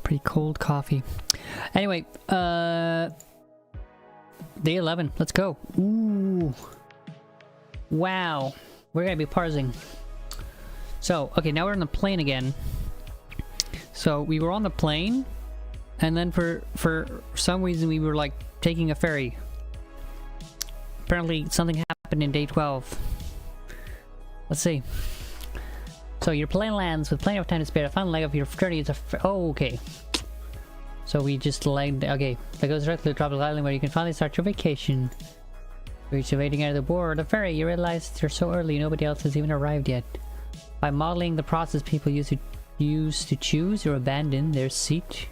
Pretty cold coffee. Anyway, day 11. Let's go. Ooh. Wow. We're gonna be parsing. So, okay, now we're on the plane again. So, we were on the plane, and then for some reason we were like taking a ferry. Apparently something happened in day 12. Let's see. So your plane lands with plenty of time to spare. The final leg of your journey is oh, okay. So we just landed. Okay, that goes directly to the tropical island where you can finally start your vacation. Reach the waiting out of the board. The ferry, you realize you're so early, nobody else has even arrived yet. By modeling the process people used to choose or abandon their seat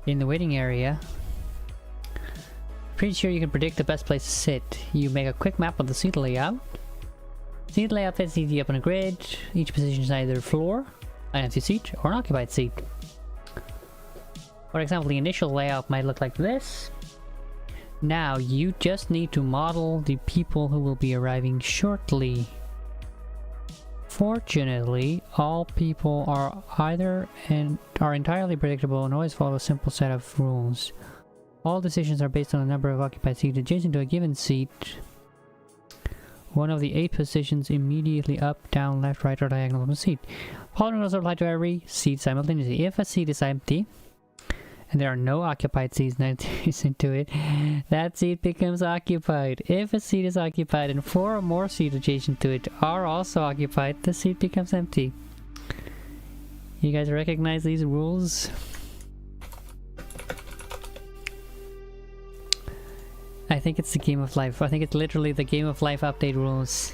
in the waiting area, pretty sure you can predict the best place to sit. You make a quick map of the seat layout. Seat layout fits easy up on a grid. Each position is either a floor, an empty seat, or an occupied seat. For example, the initial layout might look like this. Now, you just need to model the people who will be arriving shortly. Fortunately, all people are entirely predictable and always follow a simple set of rules. All decisions are based on the number of occupied seats adjacent to a given seat. One of the 8 positions immediately up, down, left, right, or diagonal from the seat. Following rules apply to every seat simultaneously. If a seat is empty, and there are no occupied seats adjacent to it, that seat becomes occupied. If a seat is occupied and 4 or more seats adjacent to it are also occupied, the seat becomes empty. You guys recognize these rules? I think it's the Game of Life. I think it's literally the Game of Life update rules.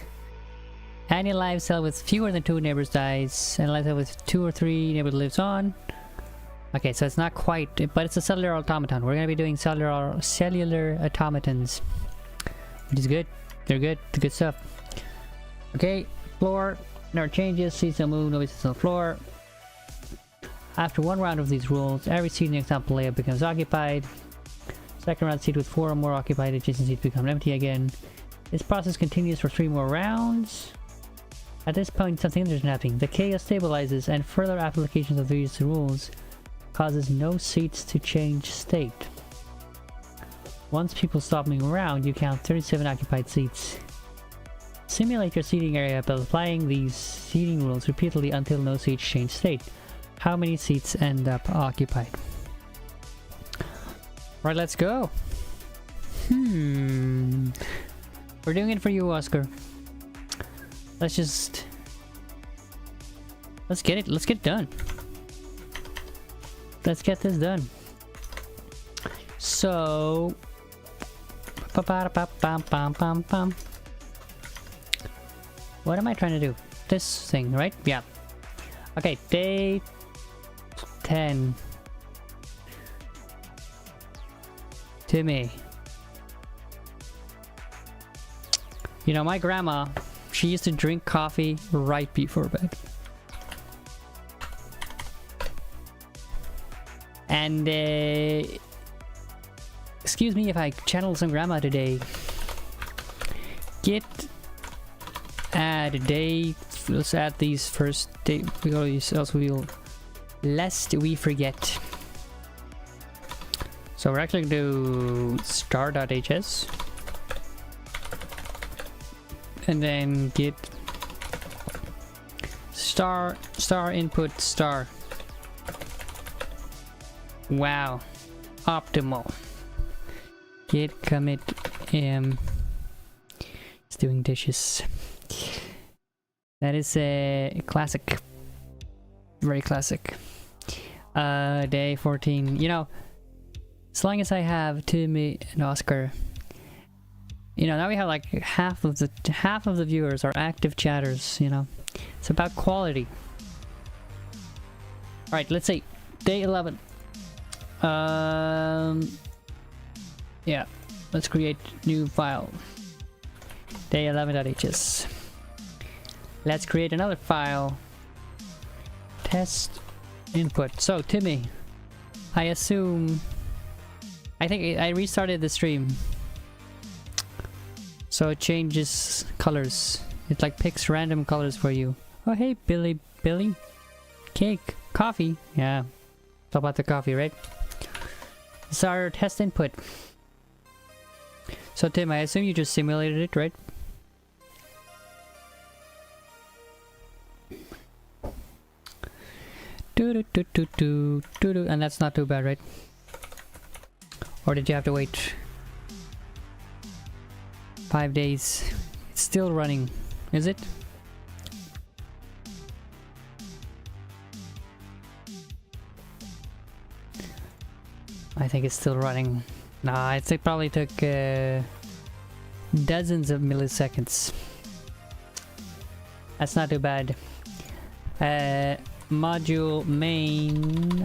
Any live cell with fewer than 2 neighbors dies, and a live cell with 2 or 3 neighbors lives on. Okay, so it's not quite, but it's a cellular automaton. We're gonna be doing cellular automatons, which is good. They're good. It's good stuff. Okay, floor. No changes. Seats don't move. Nobody sits on the floor. After 1 round of these rules, every seat in the example layout becomes occupied. Second round, seat with 4 or more occupied adjacent seats become empty again. This process continues for 3 more rounds. At this point, something interesting is happening. The chaos stabilizes, and further applications of these rules causes no seats to change state. Once people stop moving around, you count 37 occupied seats. Simulate your seating area by applying these seating rules repeatedly until no seats change state. How many seats end up occupied? Right, let's go. We're doing it for you, Oscar. Let's get it. Let's get it done. Let's get this done. So, what am I trying to do? This thing, right? Yeah. Okay, day 10. Timmy. You know, my grandma, she used to drink coffee right before bed. And, excuse me if I channel some grandma today. Let's add these first day. We go these, else we will, lest we forget. So we're actually going to do star.hs and then get star input star. Wow, optimal. Git commit it's doing dishes. That is a classic, very classic. Day 14. You know, as long as I have Timmy and Oscar, you know, now we have like half of the viewers are active chatters. You know, it's about quality. All right, let's see. Day 11. Yeah, let's create new file. Day 11.hs. Let's create another file. Test input. So Timmy, I assume, I think I restarted the stream, so it changes colors. It like picks random colors for you. Oh hey Billy, cake, coffee. Yeah, Talk about the coffee, right? It's our test input. So Tim, I assume you just simulated it, right? And that's not too bad, right? Or did you have to wait 5 days? It's still running, is it? I think it's still running. Nah, it probably took dozens of milliseconds. That's not too bad. Module main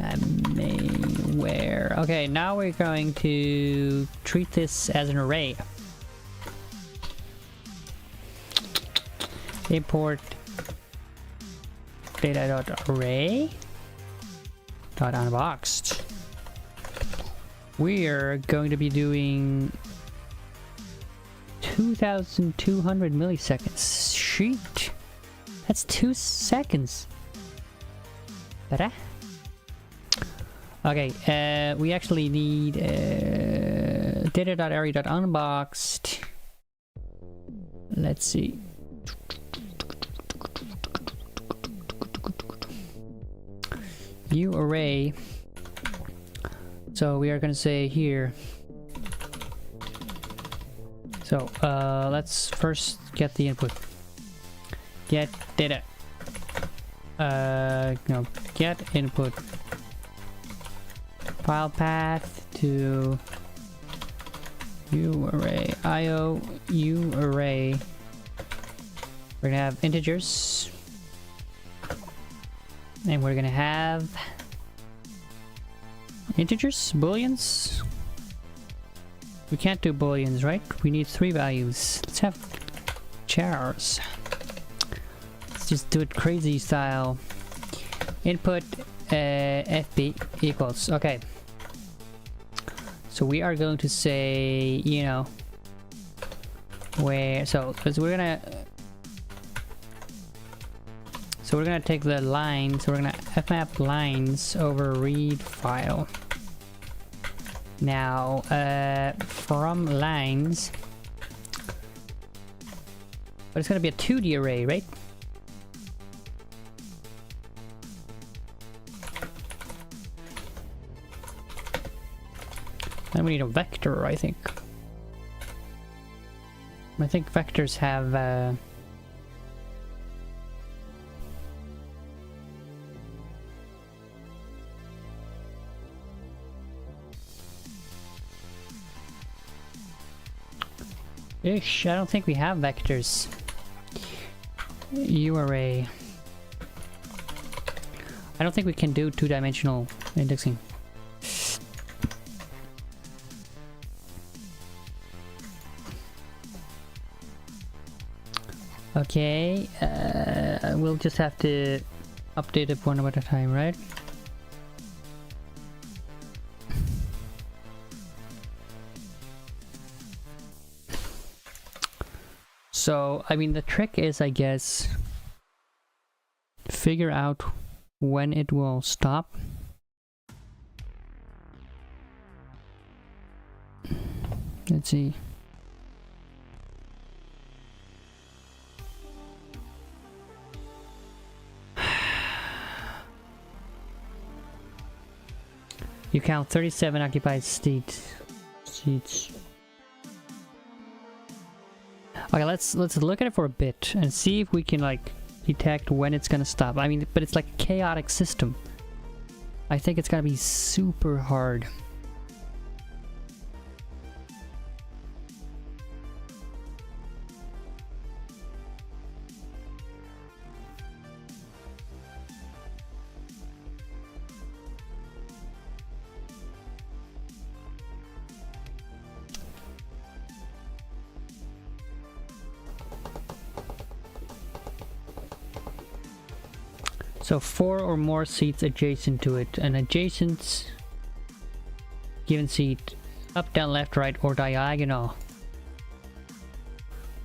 where? Okay, now we're going to treat this as an array. Import data.array .unboxed. We are going to be doing 2,200 milliseconds. Sheet. That's 2 seconds. Better. Okay, we actually need data.array.unboxed. Let's see. View array. So we are gonna say here. So let's first get the input. Get data. No, get input. File path to uArray. IO uArray. We're gonna have integers. And we're gonna have integers, booleans. We can't do booleans, right? We need 3 values. Let's have chars. Let's just do it crazy style. Input fb equals. Okay. So we are going to say, you know, where. So we're gonna take the lines. We're gonna fmap lines over read file. Now, from lines, but it's gonna be a 2D array, right? Then we need a vector, I think. I think vectors have ish, I don't think we have vectors. uArray. I don't think we can do 2-dimensional indexing. Okay, we'll just have to update it one at a time, right? So, I mean, the trick is, I guess, figure out when it will stop. Let's see. You count 37 occupied seats. Okay, let's look at it for a bit and see if we can like detect when it's gonna stop. I mean, but it's like a chaotic system. I think it's gonna be super hard. So 4 or more seats adjacent to it. An adjacent given seat, up, down, left, right, or diagonal.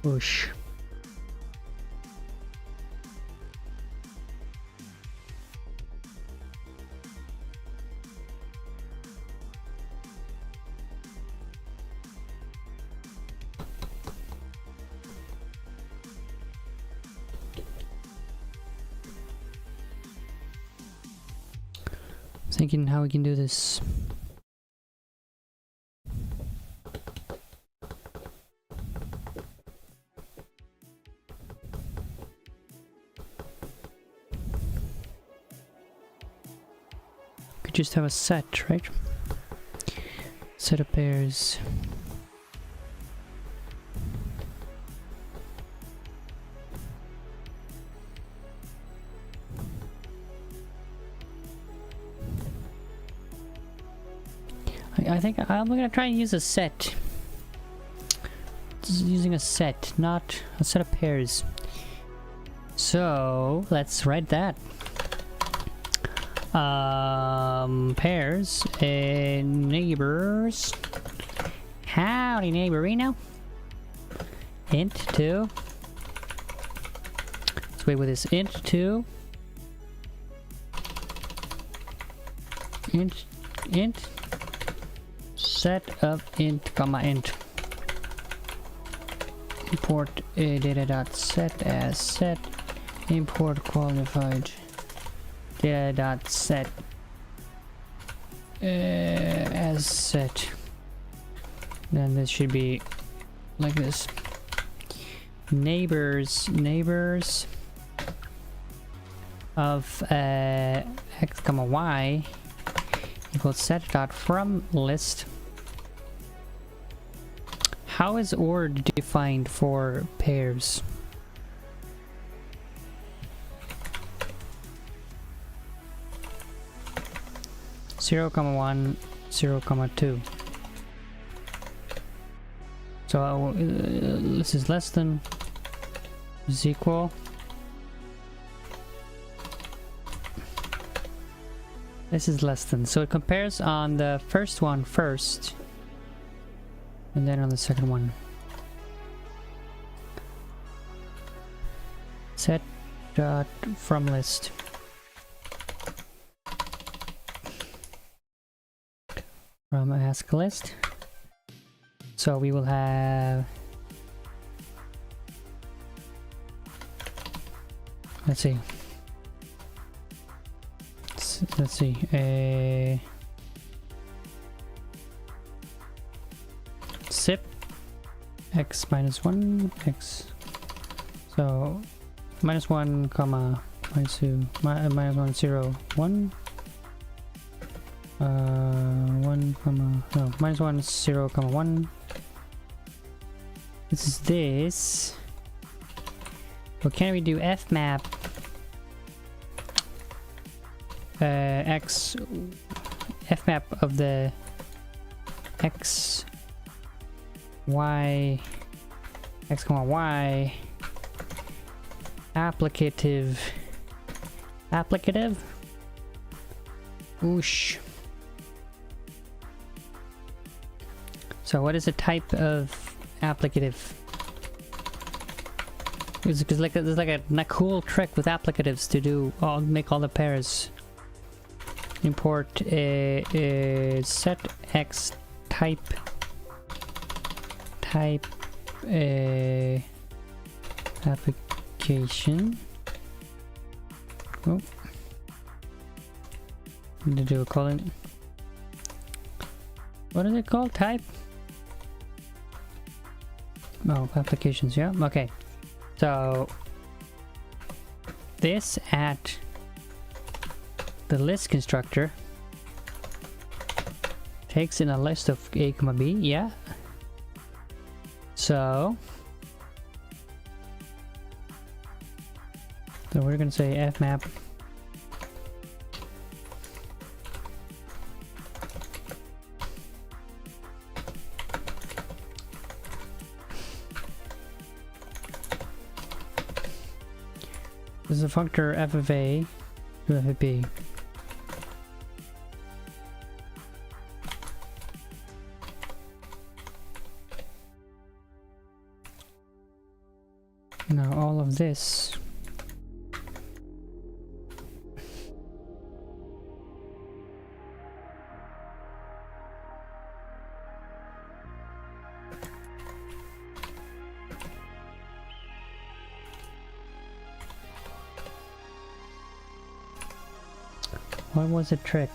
Whoosh. Thinking how we can do this. Could just have a set, right? Set of pairs. I think I'm gonna try and use a set. Just using a set, not a set of pairs. So let's write that. Pairs and neighbors. Howdy neighborino. Int 2. Let's wait with this int 2. Int set of int comma int. Import data dot set as set. Import qualified data dot set as set. Then this should be like this. Neighbors of x comma y equals set dot from list. How is OR defined for pairs? Zero comma 1, 0 comma 2. So this is less than, is equal. This is less than. So it compares on the first one first, and then on the second one. Set dot from list. From a Haskell list. So we will have, let's see, a zip x minus 1 x, so minus 1 comma minus 2 minus 1 0 1 1 comma no minus 1 0 comma 1. This is this. Well, can we do fmap x fmap of the x y x comma y applicative oosh. So what is the type of applicative? Because like there's like a cool trick with applicatives to do make all the pairs. Import a set x type application. Oh, need to do a colon. What is it called? Type. Oh, applications, yeah, okay. So this at the list constructor takes in a list of a comma b, yeah. So we're gonna say fmap this is a functor f of a to f of b. Now all of this what was the trick?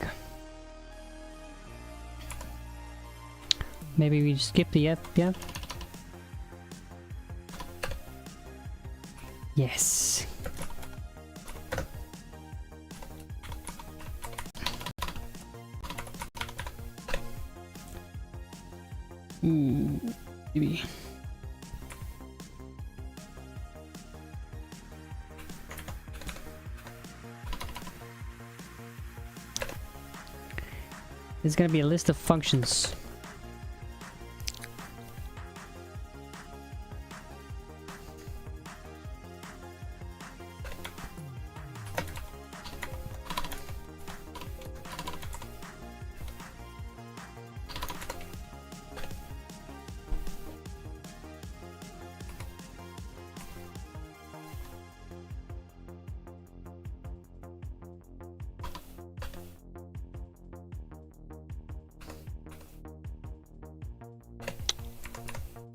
Maybe we skip the yep. Yes. Ooh, maybe. There's gonna be a list of functions.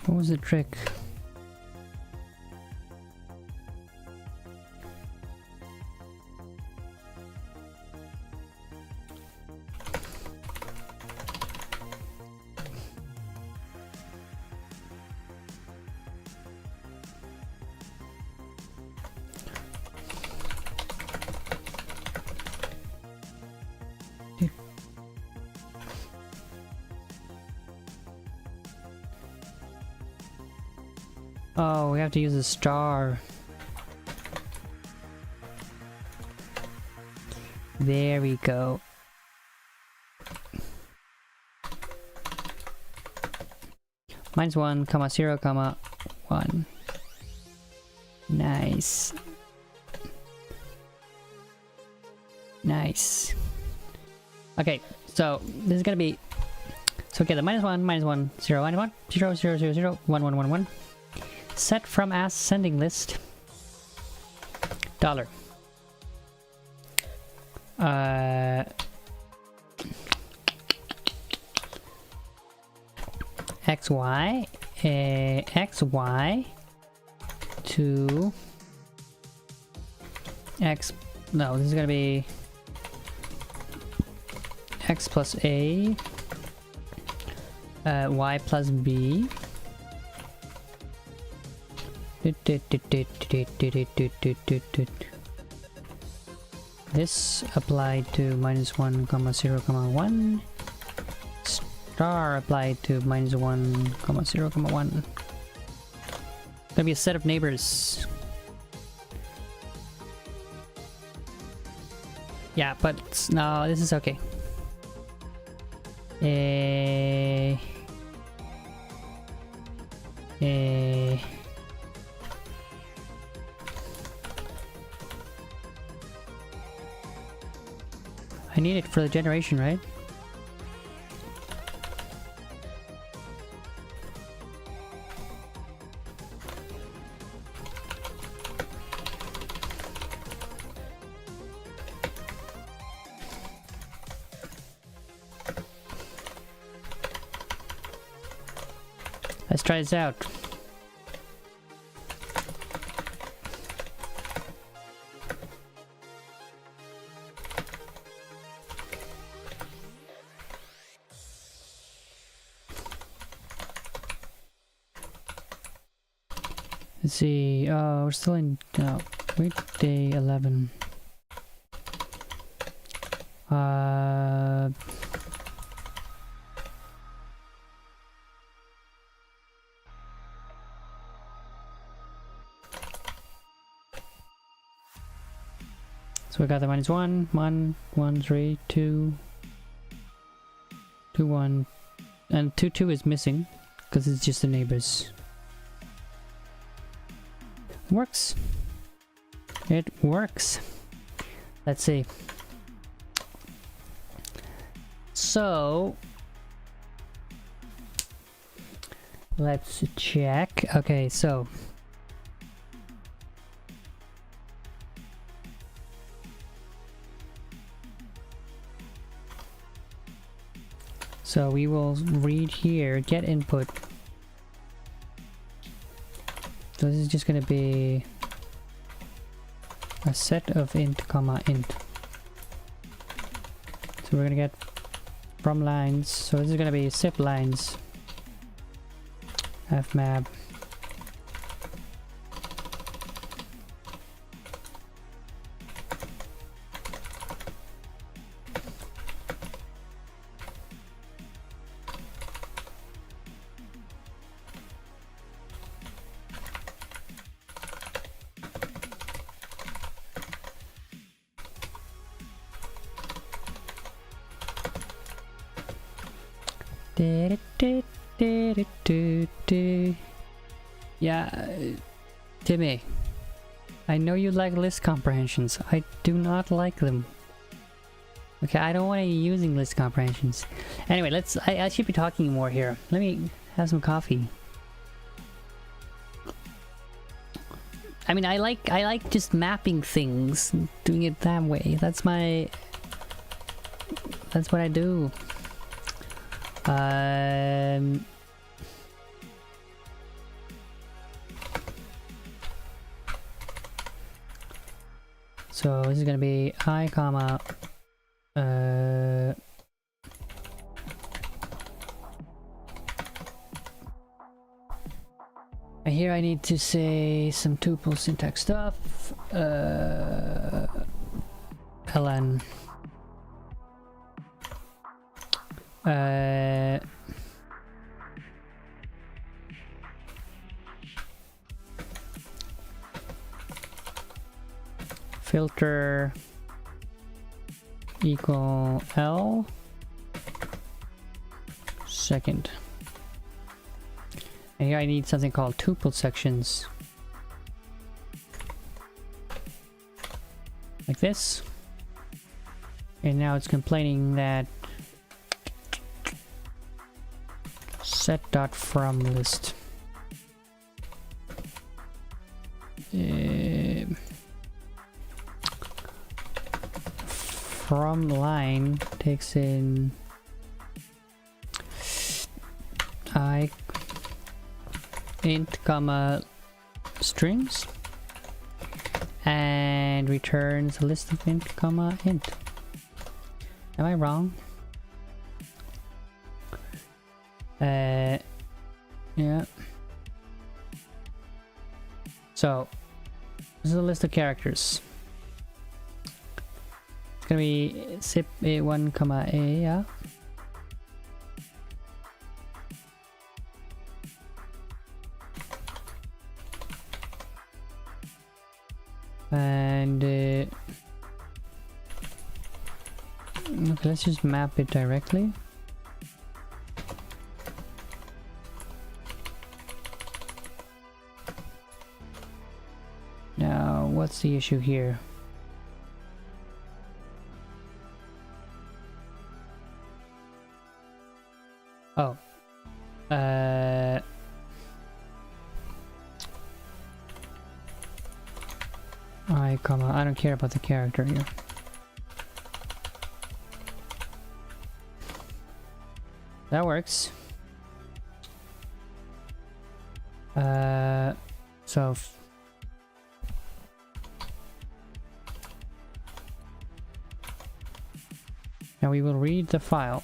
What was the trick? Oh, we have to use a star. There we go. -1, 0, 1. Nice. Nice. Okay, so this is gonna be... So okay, the -1, -1, 0, 1, 0, 0, 0, 0, 1, 1, 1, 1. Set from ascending list. $. XY XY to X. No, this is gonna be X plus A, Y plus B. This applied to -1, 0, 1. Star applied to -1, 0, 1. Gonna be a set of neighbors. Yeah, but no, this is okay. I need it for the generation, right? Let's try this out. Let's see. Oh, we're still in weekday 11. So we got the -1, 1, 1, 3, 2, 2, 1, and 2, 2 is missing because it's just the neighbors. Works. It works. Let's see. So let's check. Okay, so we will read here, get input. So this is just gonna be a set of int, int. So we're gonna get from lines. So this is gonna be zip lines. fmap. Yeah, Timmy, I know you like list comprehensions. I do not like them. Okay, I don't want you using list comprehensions. Anyway, I should be talking more here. Let me have some coffee. I mean, I like just mapping things, doing it that way. That's what I do. So this is gonna be I comma and here I need to say some tuple syntax stuff. ln filter equal L second. And here I need something called tuple sections. Like this. And now it's complaining that set.from list. From line takes in I int comma strings and returns a list of int comma int. Am I wrong? Yeah. So this is a list of characters. It's gonna be zip a1 comma a, yeah. And okay, let's just map it directly. Now, what's the issue here? Oh, I don't care about the character here. That works. So now we will read the file.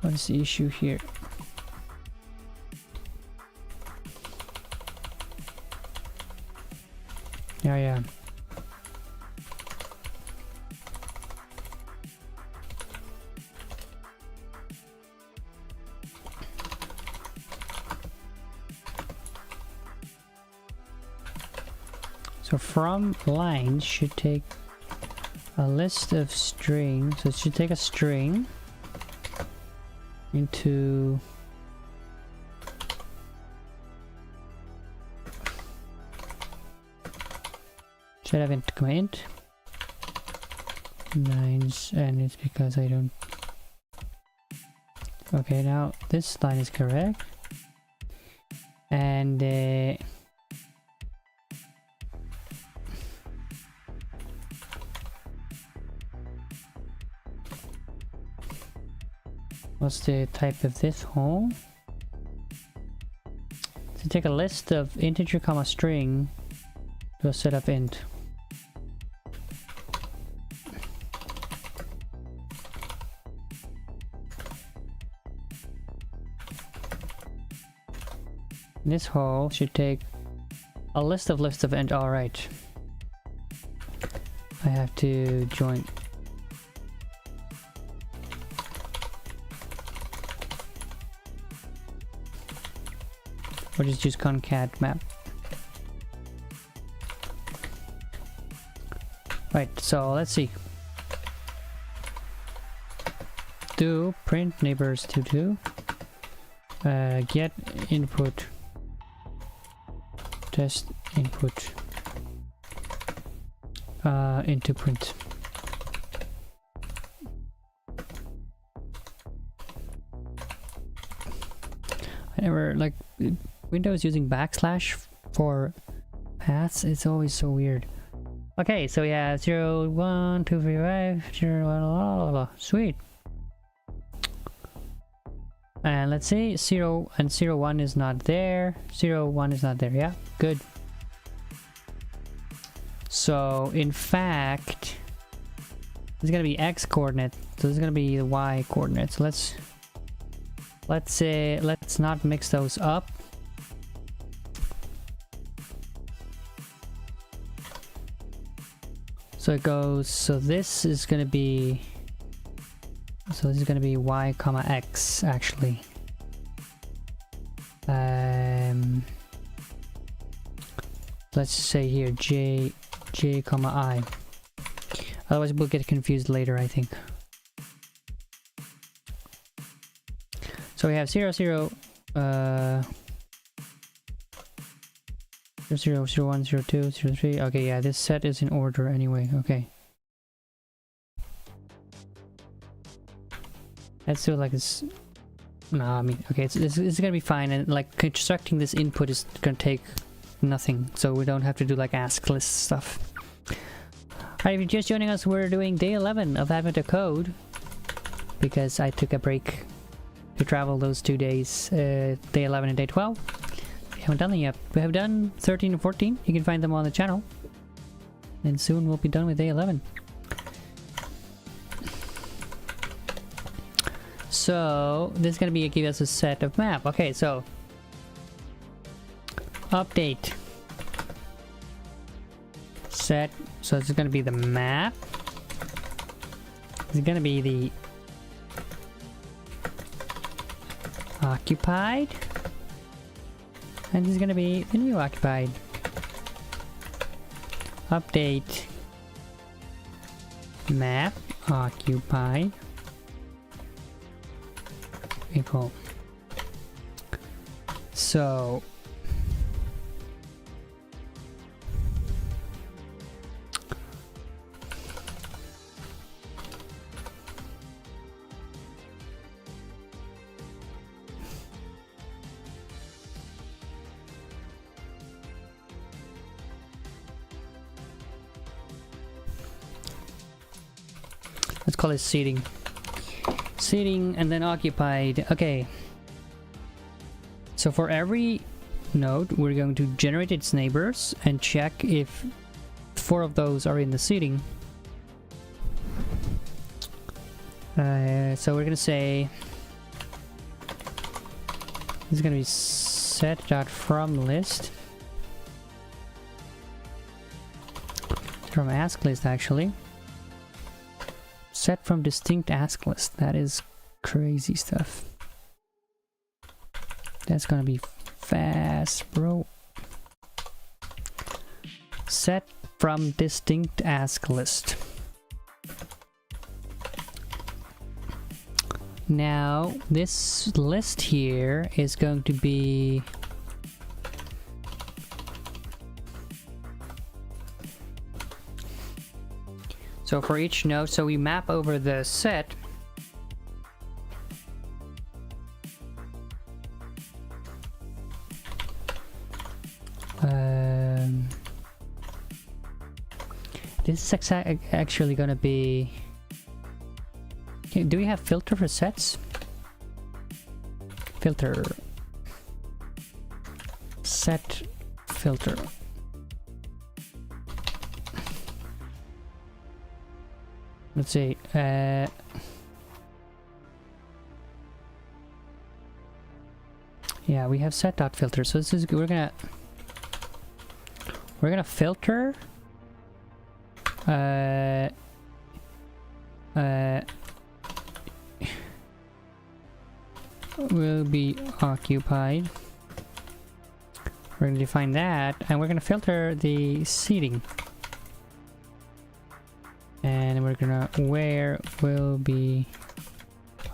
What is the issue here? Yeah. So from line should take a list of strings. So it should take a string into should have int comma int lines, and it's because I don't. Okay, now this line is correct, and what's the type of this hole? So take a list of integer comma string Do a setup int. This hole should take a list of int. All right. I have to join. Or just use concat map. Right, so let's see. Do print neighbors to get input test input into print. I never like Windows using backslash for paths. It's always so weird. Okay, so we have 0, 1, 2, 3, 5, 0, 1, blah, blah, blah. Sweet. And let's see, 0 and 0, 1 is not there. 0, 1 is not there. Yeah, good. So in fact, this is gonna be x coordinate. So this is gonna be the y coordinate. So let's not mix those up. So it goes, so this is gonna be, so this is gonna be y comma x actually. Let's say here j comma I. Otherwise we'll get confused later, I think. So we have 0, 0, 0, 0, 1, 0, 2, 0, 3. Okay, yeah, this set is in order anyway. Okay. Let's do it like this. No, I mean, okay, this is gonna be fine, and like constructing this input is gonna take nothing, so we don't have to do like ask list stuff. Alright, if you're just joining us, we're doing day 11 of Advent of Code because I took a break to travel those 2 days, day 11 and day 12. We haven't done them yet. We have done 13 and 14. You can find them on the channel. And soon we'll be done with day 11. So this is going to be give us a set of map. Okay, so update set. So this is going to be the map. This is going to be the occupied. And this is going to be the new occupied. Update map occupied equal. So let's call it seating. Seating and then occupied. Okay. So for every node, we're going to generate its neighbors and check if 4 of those are in the seating. So we're gonna say this is gonna be set.from list from ask list actually. Set from distinct ask list. That is crazy stuff. That's gonna be fast, bro. Set from distinct ask list. Now this list here is going to be so for each node, so we map over the set. This is actually gonna be. Do we have filter for sets? Filter. Set filter. let's see. Yeah, we have set dot filter. So this is we're gonna filter will be occupied. We're gonna define that, and we're gonna filter the seating, and we're gonna where will be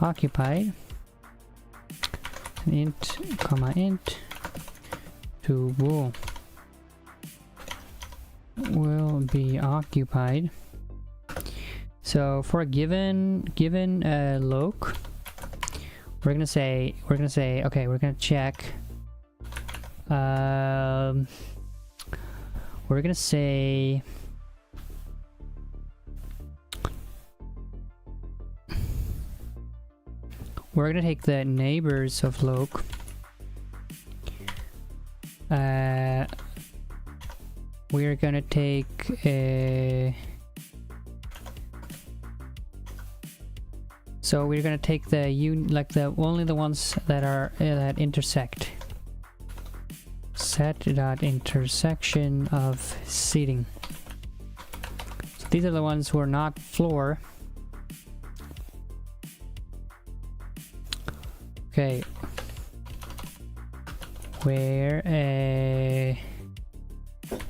occupied. Int comma int to bool will be occupied. So for a given loc, we're gonna say okay, we're gonna check. We're gonna say we're gonna take the neighbors of loc. We're gonna take so we're gonna take the only the ones that are that intersect. Set dot intersection of seating. So these are the ones who are not floor. Okay. Where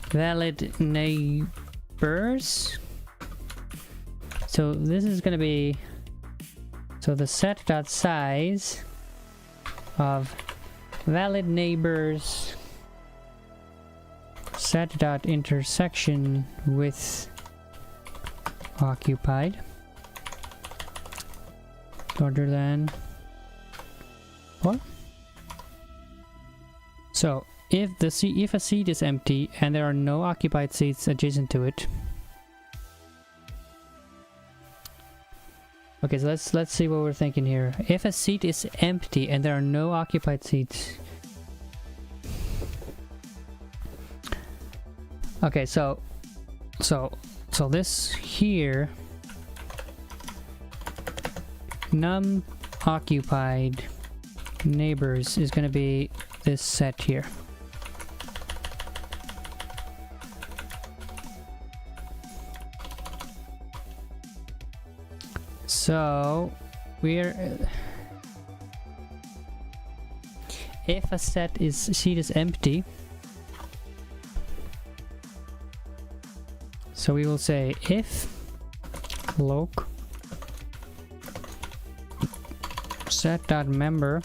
valid neighbors. So this is gonna be the set dot size of valid neighbors set dot intersection with occupied larger than what? So if a seat is empty and there are no occupied seats adjacent to it. Okay, so let's see what we're thinking here. If a seat is empty and there are no occupied seats. Okay, so this here num occupied neighbors is going to be this set here. So we're if a seat is empty, so we will say if loc set dot member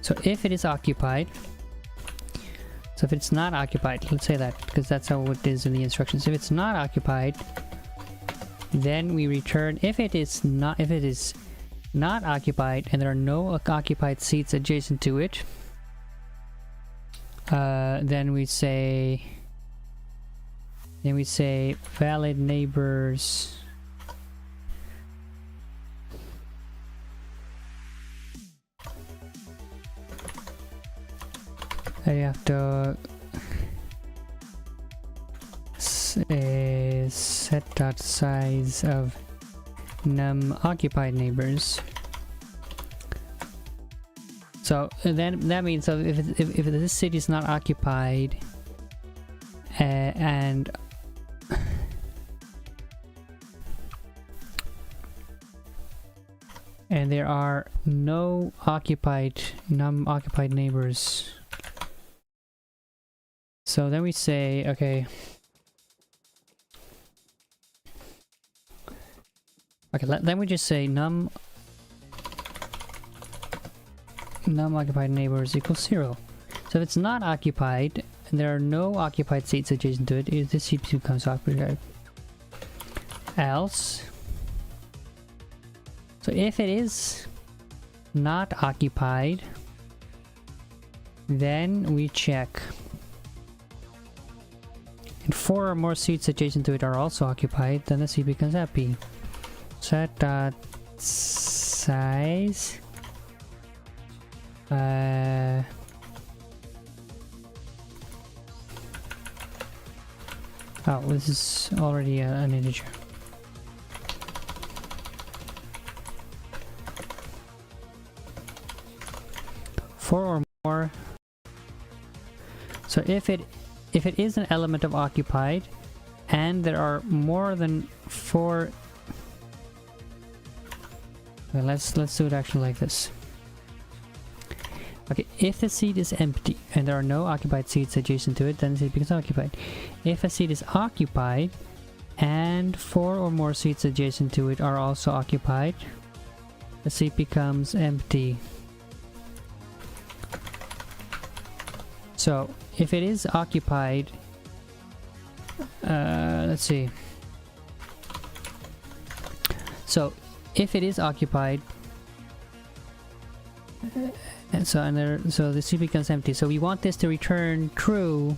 so if it is occupied. So if it's not occupied, let's say that because that's how it is in the instructions. If it's not occupied, then we return if it is not occupied and there are no occupied seats adjacent to it. Then we say valid neighbors I have to set dot size of num occupied neighbors. So then that means so if this city is not occupied and there are no num occupied neighbors. So then we say, okay, then we just say num occupied neighbors equals 0. So if it's not occupied and there are no occupied seats adjacent to it, this seat becomes occupied. Else, so if it is not occupied, then we check. And 4 or more seats adjacent to it are also occupied, then the seat becomes empty. Set dot size Oh, this is already an integer. Four or more. So if it is an element of occupied and there are more than 4. Well, let's do it actually like this. Okay, if the seed is empty and there are no occupied seeds adjacent to it, then the seed becomes occupied. If a seed is occupied and 4 or more seeds adjacent to it are also occupied, the seed becomes empty. So if it is occupied, let's see. So if it is occupied, so the seed becomes empty. So we want this to return true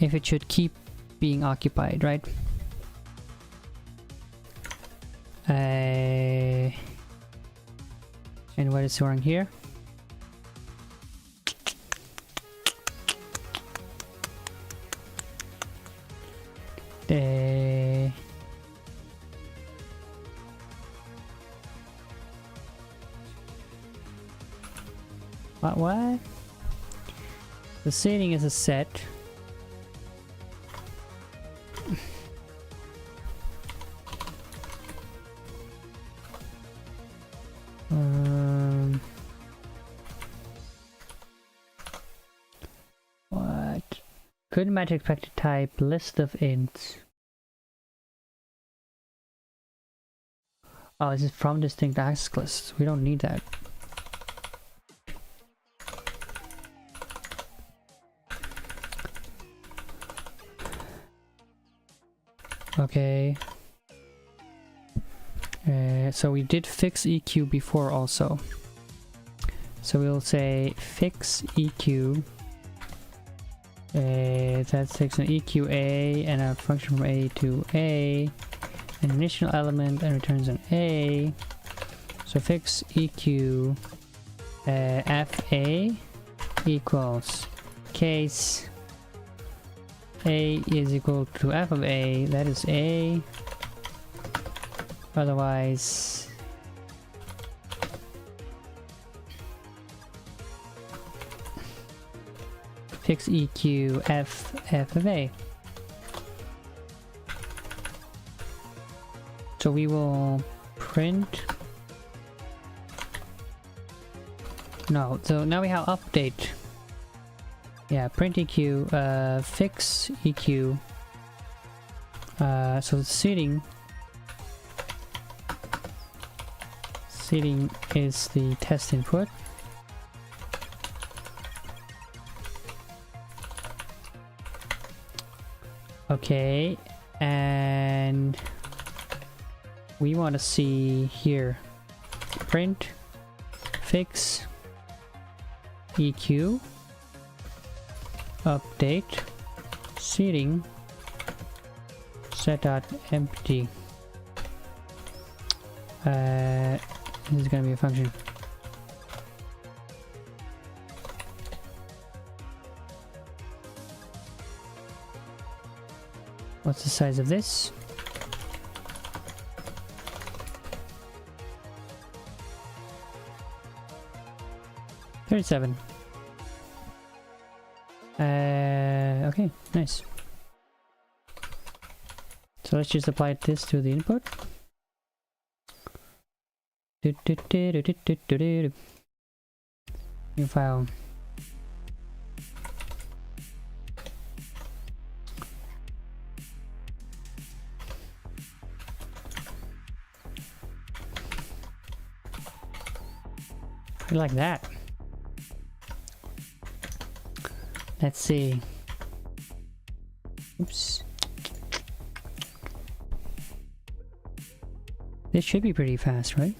if it should keep being occupied, right? And what is storing here? What? The seeding is a set. What? Couldn't match expected type, list of ints. Oh, this is from distinct Haskell lists. We don't need that. Okay. So we did fix EQ before also. So we'll say fix EQ. That takes an EQA and a function from A to A, an initial element, and returns an A. So fix EQ FA equals case A is equal to f of A, that is A. Otherwise, fix EQ f of A. So we will print. No, so now we have update. Yeah, print EQ, fix EQ. So the seeding is the test input. Okay, and we want to see here print fix EQ update seeding set.empty. This is going to be a function. What's the size of this? $37. Okay, nice. So let's just apply this to the input. New file. I like that. Let's see. Oops. This should be pretty fast, right?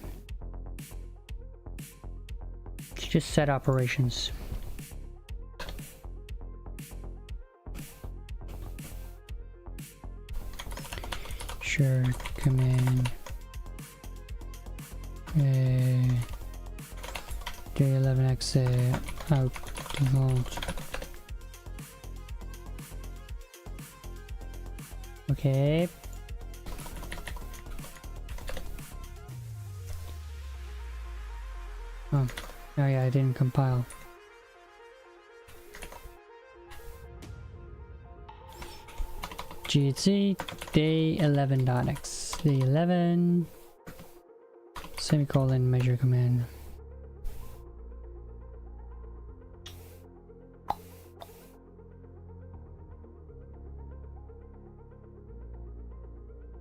It's just set operations. Sure, command. J11X out default. Okay. Oh yeah, I didn't compile. GHC day 11.x. Day 11 semicolon measure command.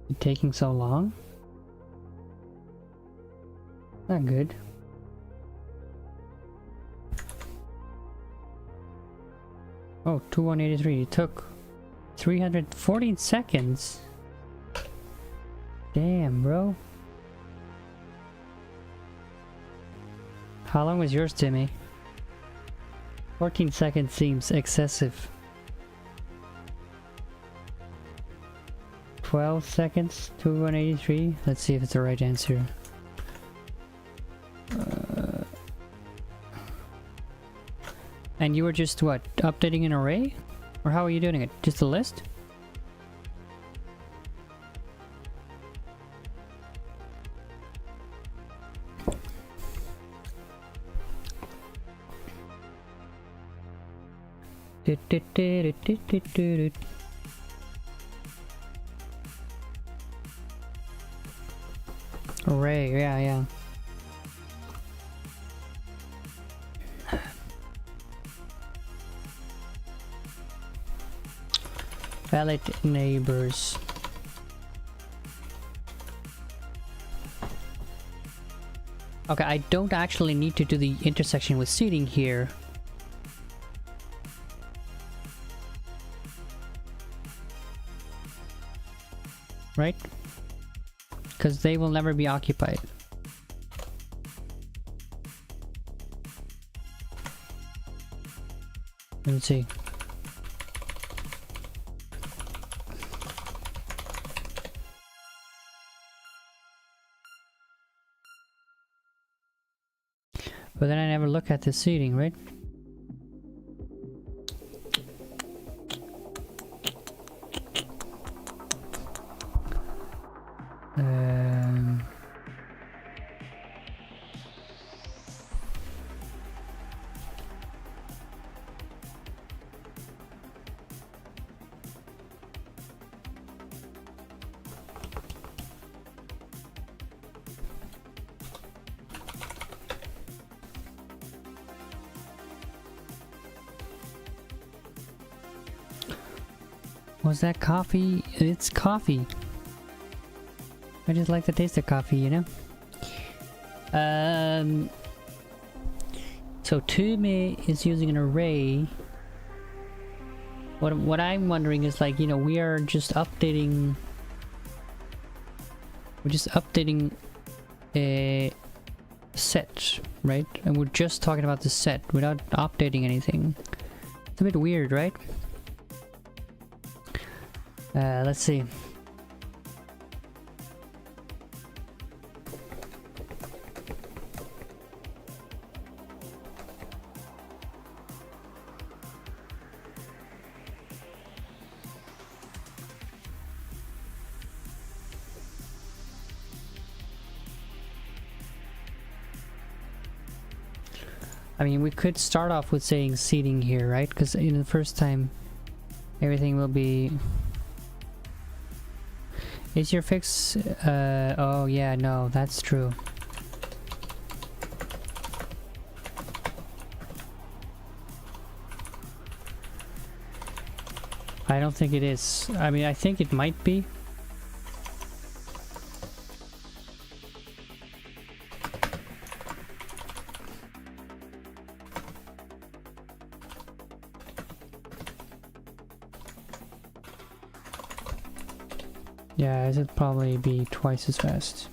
It taking so long? Not good. Oh, 2183. It took 314 seconds. Damn, bro. How long was yours, Timmy? 14 seconds seems excessive. 12 seconds to 183. Let's see if it's the right answer. And you were just what? Updating an array? Or how are you doing it? Just a list? Array, yeah. Valid neighbors. Okay, I don't actually need to do the intersection with seating here. Right? Because they will never be occupied. Let me see. But then I never look at the seating, right? Was that coffee? It's coffee. I just like the taste of coffee, you know? So Tume is using an array. What I'm wondering is, like, you know, we are just updating... We're just updating a set, right? And we're just talking about the set without updating anything. It's a bit weird, right? Let's see. I mean, we could start off with saying seating here, right? Because in the first time, everything will be... Is your fix... oh yeah, no, that's true. I don't think it is. I mean, I think it might be. Yeah, it would probably be twice as fast.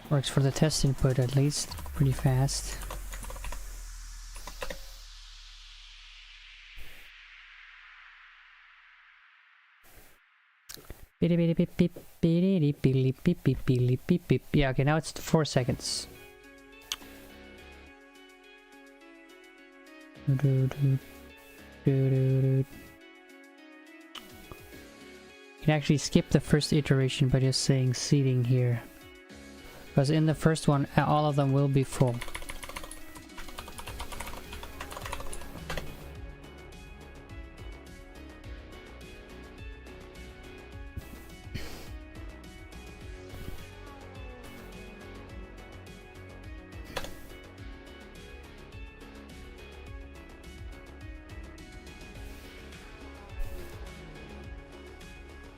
Works for the test input at least, pretty fast. Yeah, okay, now it's 4 seconds. You can actually skip the first iteration by just saying seating here. Because in the first one, all of them will be full.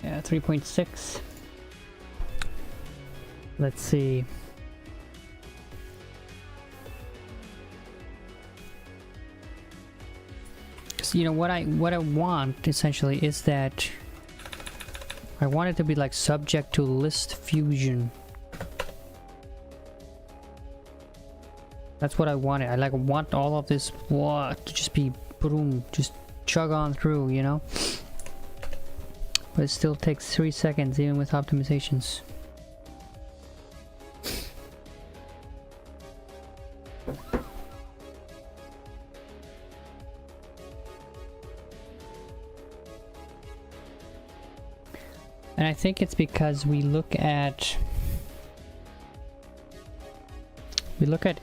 Yeah, 3.6. Let's see. So, you know, what I want essentially is that I want it to be like subject to list fusion. That's what I wanted. I want all of this to just be boom, just chug on through, you know? But it still takes 3 seconds even with optimizations. And I think it's because we look at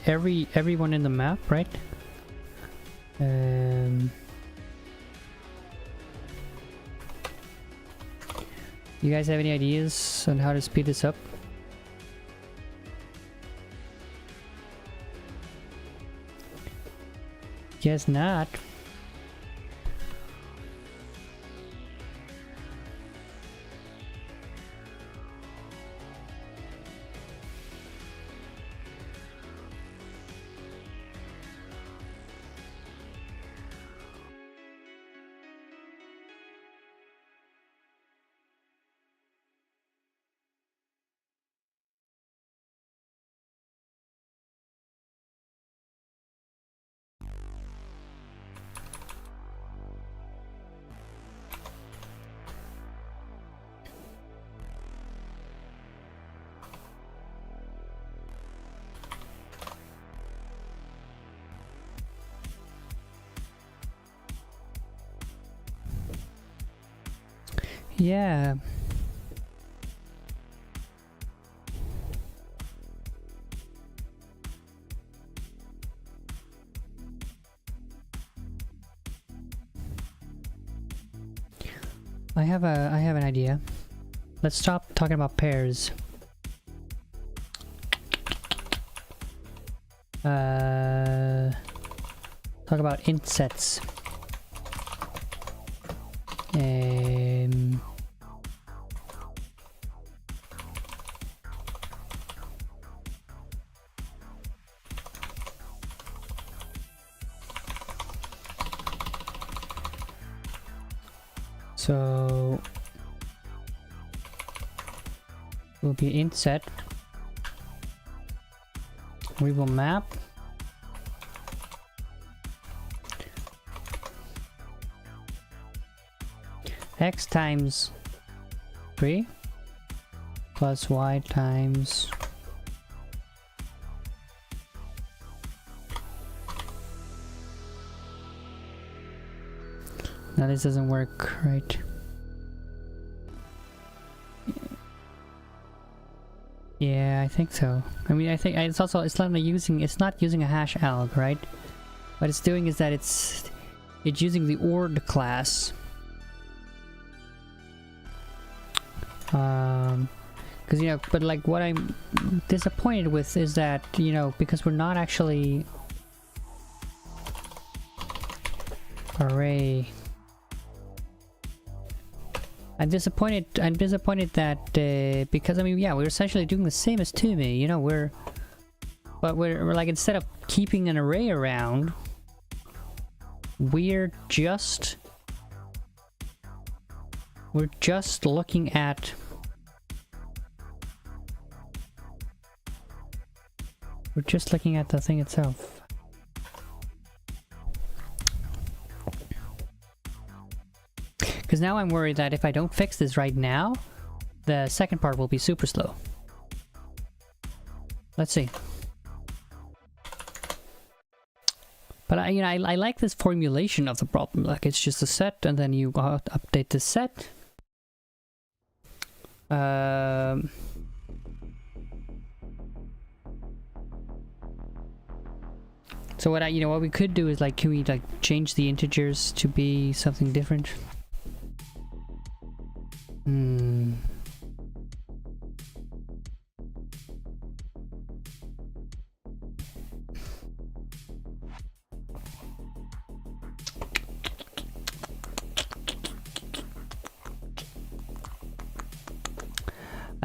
everyone in the map, right? You guys have any ideas on how to speed this up? Guess not. Yeah. I have an idea. Let's stop talking about pairs. Talk about int sets. So will be int set. We will map x times 3 plus y times now this doesn't work, right? Yeah, I think so. I mean, I think it's also it's not using a hash alg, right? What it's doing is that it's using the ord class. Because you know, but like what I'm disappointed with is that, you know, because we're not actually array. I'm disappointed that because I mean, yeah, we're essentially doing the same as Toomey, you know, we're like, instead of keeping an array around, we're just looking at the thing itself. Because now I'm worried that if I don't fix this right now, the second part will be super slow. Let's see. But I like this formulation of the problem. Like it's just a set, and then you update the set. So what what we could do is like, can we like change the integers to be something different?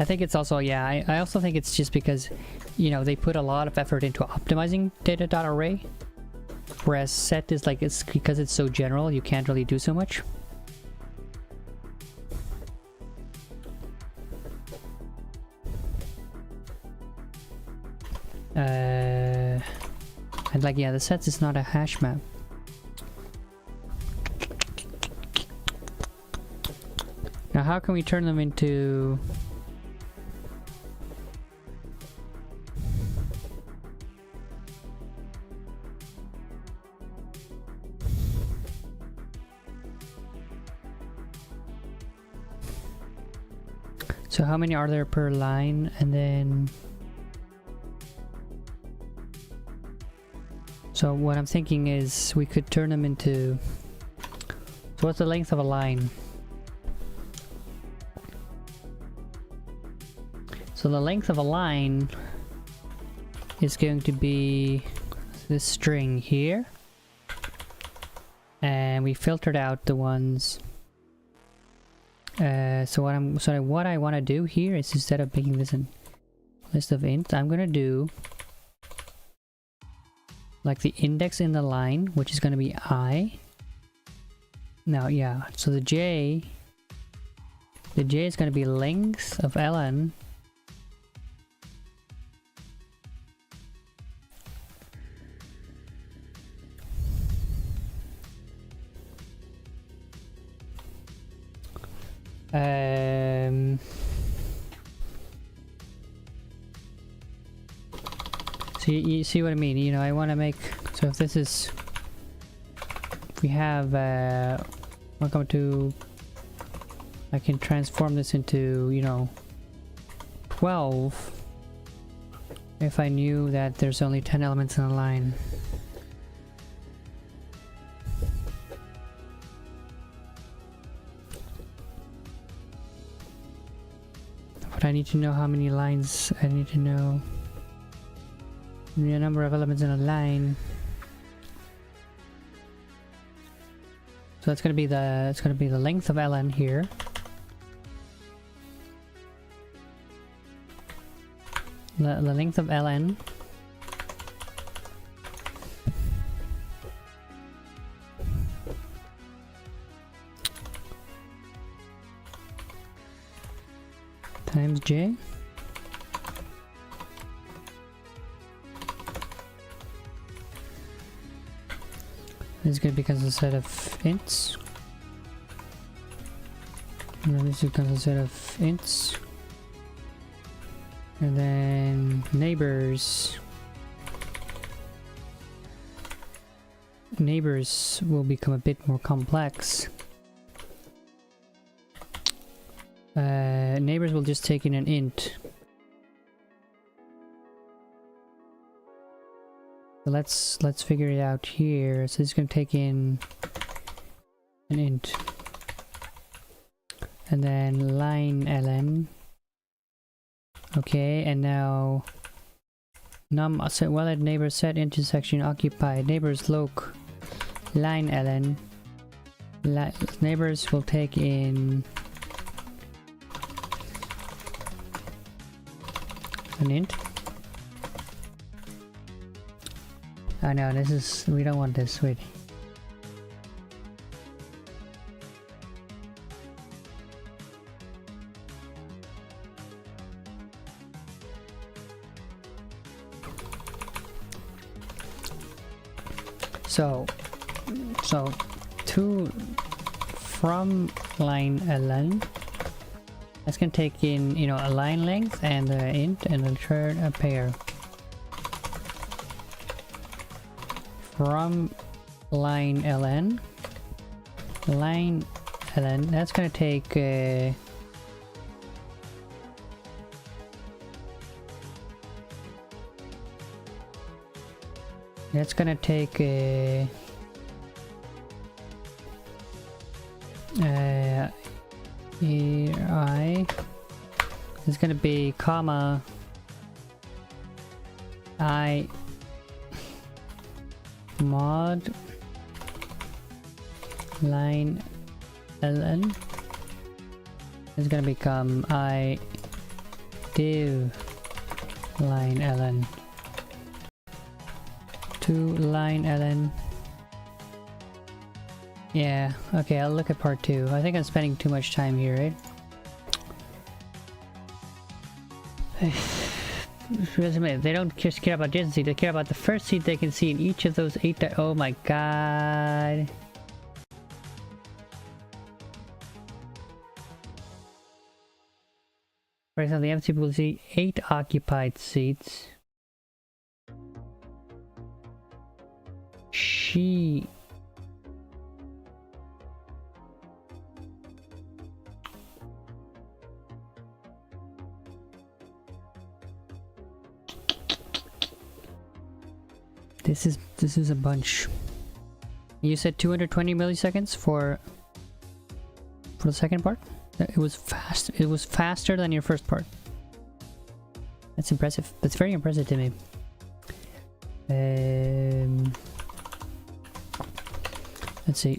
I think it's also, yeah, I also think it's just because, they put a lot of effort into optimizing data.array, whereas set is like, it's because it's so general, you can't really do so much. And like, yeah, the sets is not a hash map. Now how can we turn them into... So how many are there per line? And then... So what I'm thinking is we could turn them into... So what's the length of a line? So the length of a line is going to be this string here. And we filtered out the ones... So what I want to do here is, instead of making this a list of int, I'm gonna do like the index in the line, which is gonna be I. Now, yeah, so the j is gonna be length of ln so you see what I mean? I want to make, so if this is, we have welcome to, I can transform this into 12 if I knew that there's only 10 elements in a line. But I need to know how many lines. I need to know the number of elements in a line. So that's gonna be the length of ln here. The length of ln times j. This is going to become a set of ints. And then this becomes a set of ints. And then neighbors. Neighbors will become a bit more complex. Neighbors will just take in an int. So let's figure it out here. So it's gonna take in an int, and then line ln. Okay, and now num set valid neighbor set intersection occupied neighbors loc line ln. Neighbors will take in an int. Oh no, this is, we don't want this, wait. So to from line ln, that's gonna take in, a line length and an int and return a pair. from line ln. Line ln, that's gonna take that's gonna take I is gonna be comma I mod line ln is gonna become I div line ln to line ln. Yeah, okay, I'll look at part 2. I think I'm spending too much time here, right? They don't just care about adjacency, they care about the first seed they can see in each of those 8 oh my god. For example, the MC will see 8 occupied seats. She... This is a bunch. You said 220 milliseconds for the second part? It was fast. It was faster than your first part. That's impressive. That's very impressive to me. Let's see.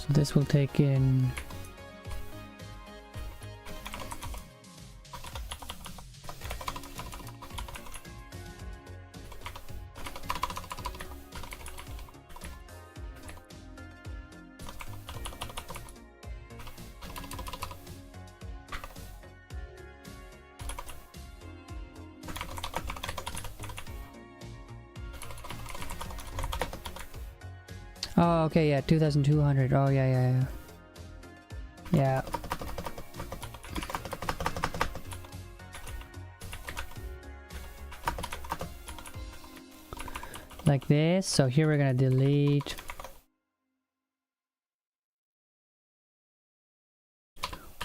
This will take in oh, okay, yeah, 2,200. Oh, yeah. Yeah. Like this. So here we're gonna delete.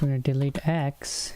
We're gonna delete X.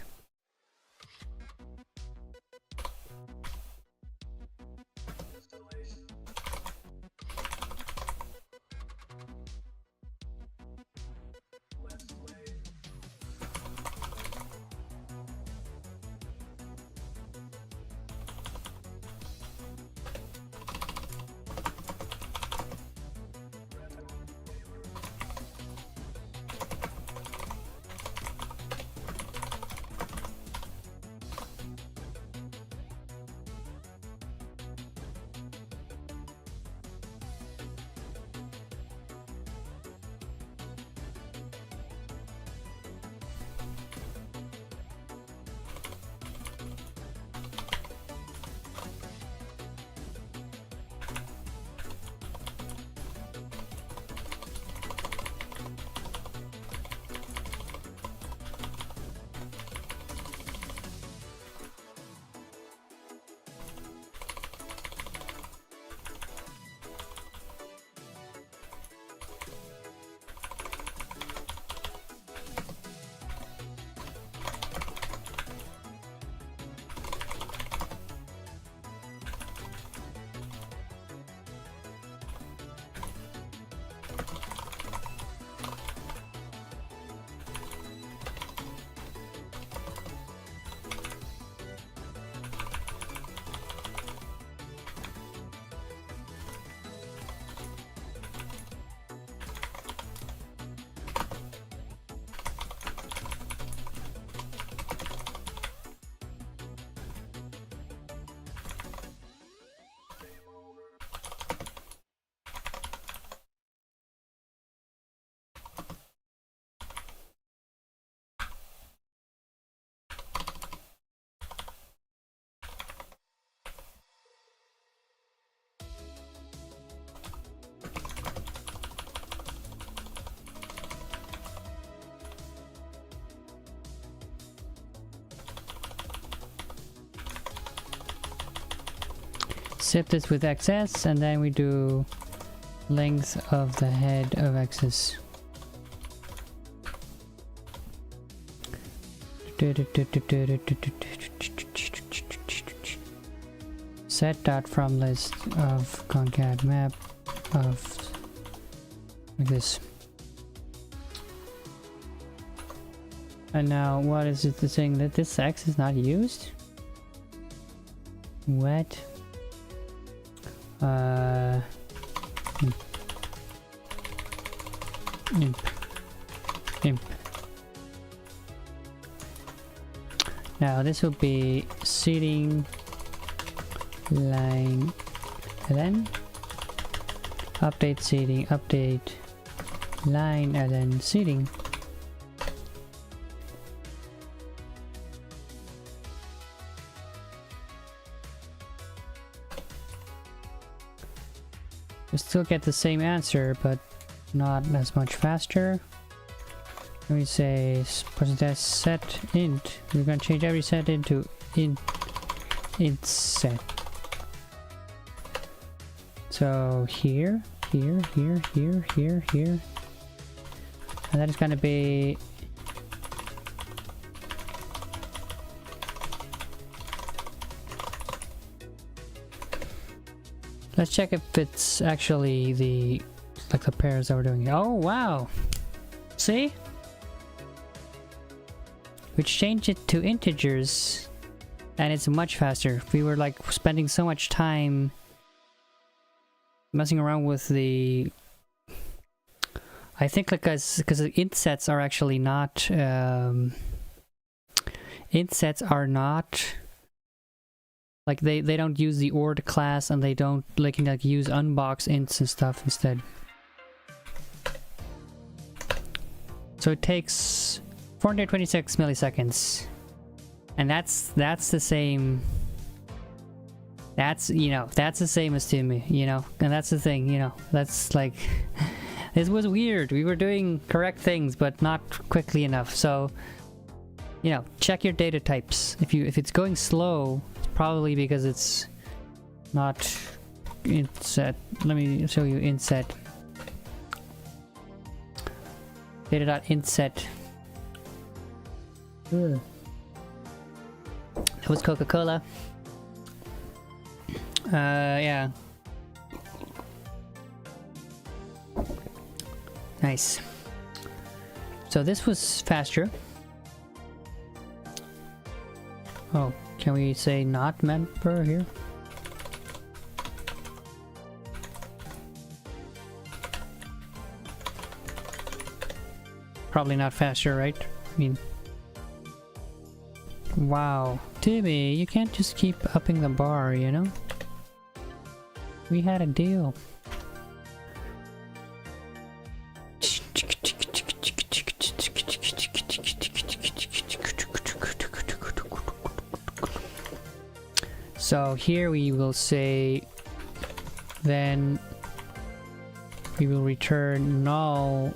set this with XS, and then we do length of the head of axis. Set dot from list of concat map of like this. And now what is it saying that this X is not used? What? Imp. Now this will be seating line ln update seating update line ln seating. We still get the same answer, but not as much faster. Let me say percentage set int. We're gonna change every set into int set. So here, here, here, here, here, here, and that is gonna be let's check if it's actually the pairs that we're doing. Oh wow! See? We changed it to integers and it's much faster. We were like spending so much time messing around with the I think because the int sets are actually not int sets are not like they don't use the ord class, and they don't like use unbox ints and stuff instead. So it takes 426 milliseconds, and that's the same. That's that's the same as Timmy, and that's the thing, that's like this was weird. We were doing correct things, but not quickly enough. So check your data types. If it's going slow, it's probably because it's not int set. Let me show you int set. Data.int set. That was Coca-Cola. Yeah. Nice. So this was faster. Oh, can we say not member here? Probably not faster, right? I mean, wow, Timmy, you can't just keep upping the bar, We had a deal. So here we will say, then we will return null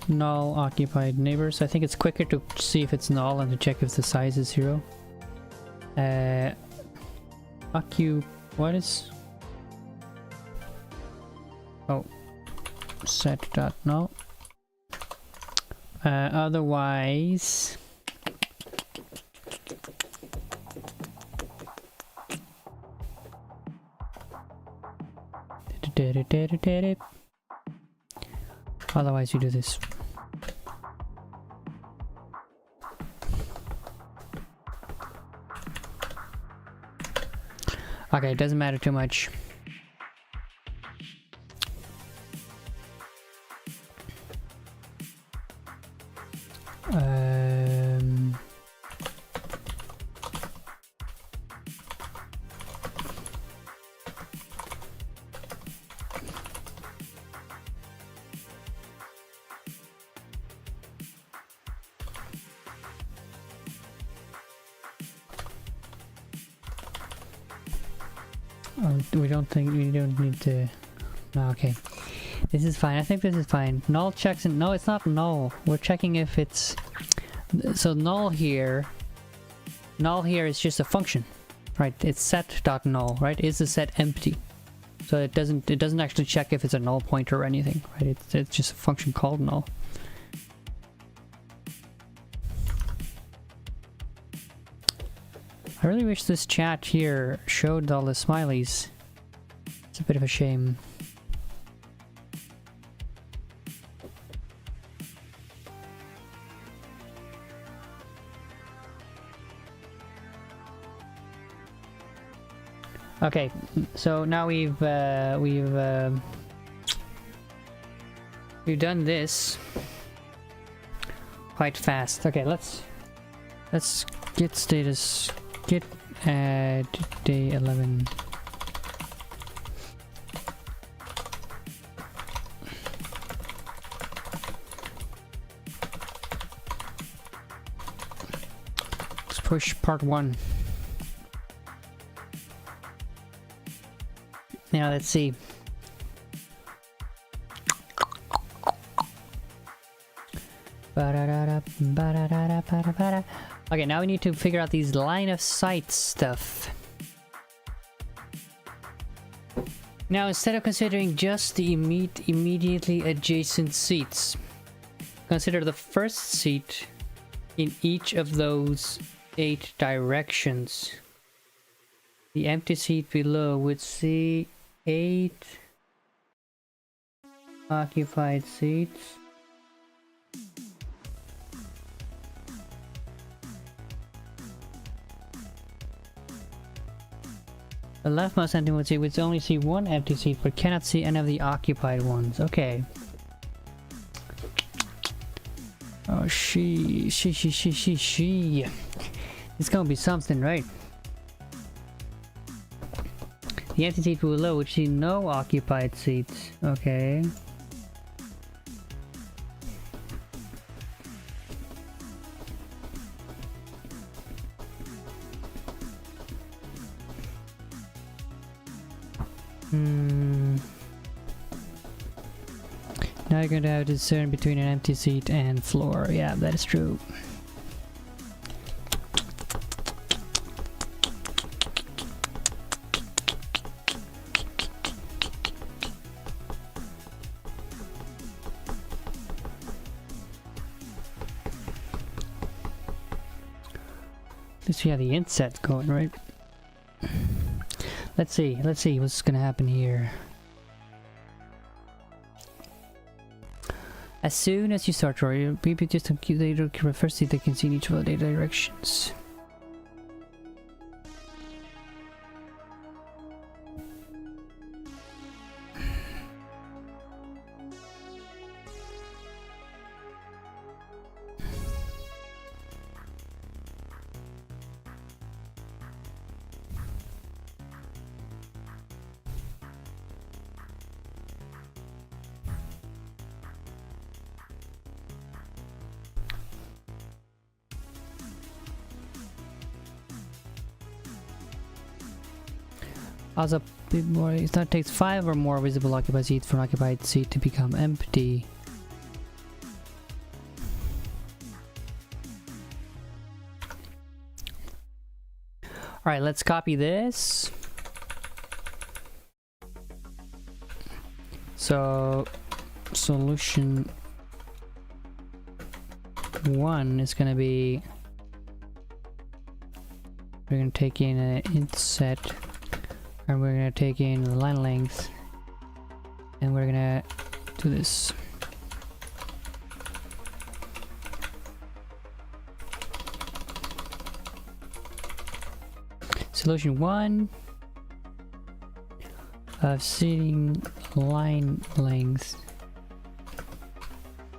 null occupied neighbors. I think it's quicker to see if it's null and to check if the size is 0. What is? Oh, set dot null. Otherwise, otherwise you do this. Okay, it doesn't matter too much. We don't need to. No, okay. This is fine. I think this is fine. Null checks and no, it's not null. We're checking if it's so null here. Null here is just a function, right? It's set.null, right? Is the set empty? So it doesn't actually check if it's a null pointer or anything, right? It's just a function called null. I really wish this chat here showed all the smileys. It's a bit of a shame. Okay, so now we've done this quite fast. Okay, let's get status. Get add day 11. Let's push part 1. Now let's see. Okay, now we need to figure out these line of sight stuff. Now, instead of considering just the immediately adjacent seats, consider the first seat in each of those 8 directions. The empty seat below would see 8 occupied seats. The leftmost empty seat would only see 1 empty seat, but cannot see any of the occupied ones. Okay. Oh, she. It's gonna be something, right? The empty seat below would see no occupied seats. Okay. Now you're going to have to discern between an empty seat and floor. Yeah, that is true. At least we have the inset going, right? Let's see what's gonna happen here. As soon as you start drawing, maybe just a later first see they can see in each of the directions. Also, a bit more. It takes 5 or more visible occupied seats for an occupied seat to become empty. All right, let's copy this. So, solution 1 is going to be, we're going to take in an int set. And we're gonna take in the line length, and we're gonna do this. Solution 1 of seating line length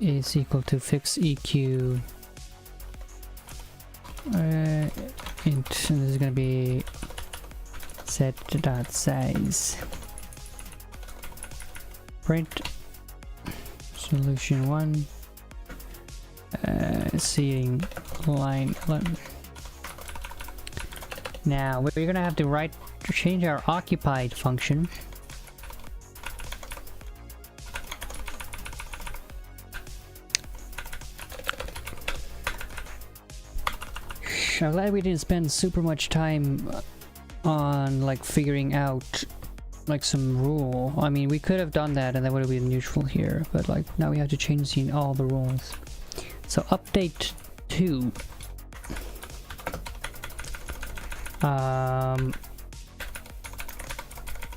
is equal to fix EQ int, and this is gonna be set.size. Print solution 1 seating line. Now we're gonna have to write change our occupied function. I'm glad we didn't spend super much time on like figuring out like some rule. I mean, we could have done that and that would have been useful here, but like now we have to change all the rules. So update 2.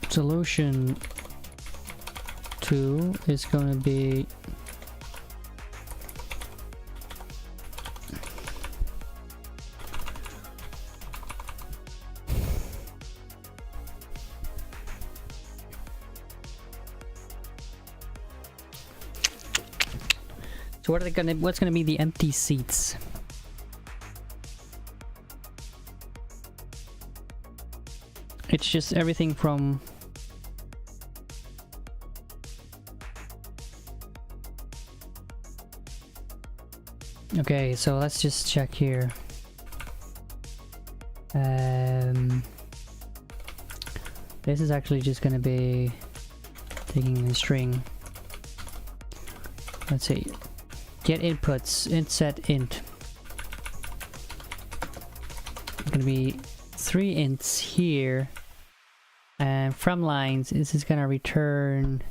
Solution 2 is going to be so what are they gonna, what's gonna be the empty seats? It's just everything from okay, so let's just check here. This is actually just gonna be taking the string. Let's see. Get inputs, int set int. It's gonna be 3 ints here, and from lines this is gonna return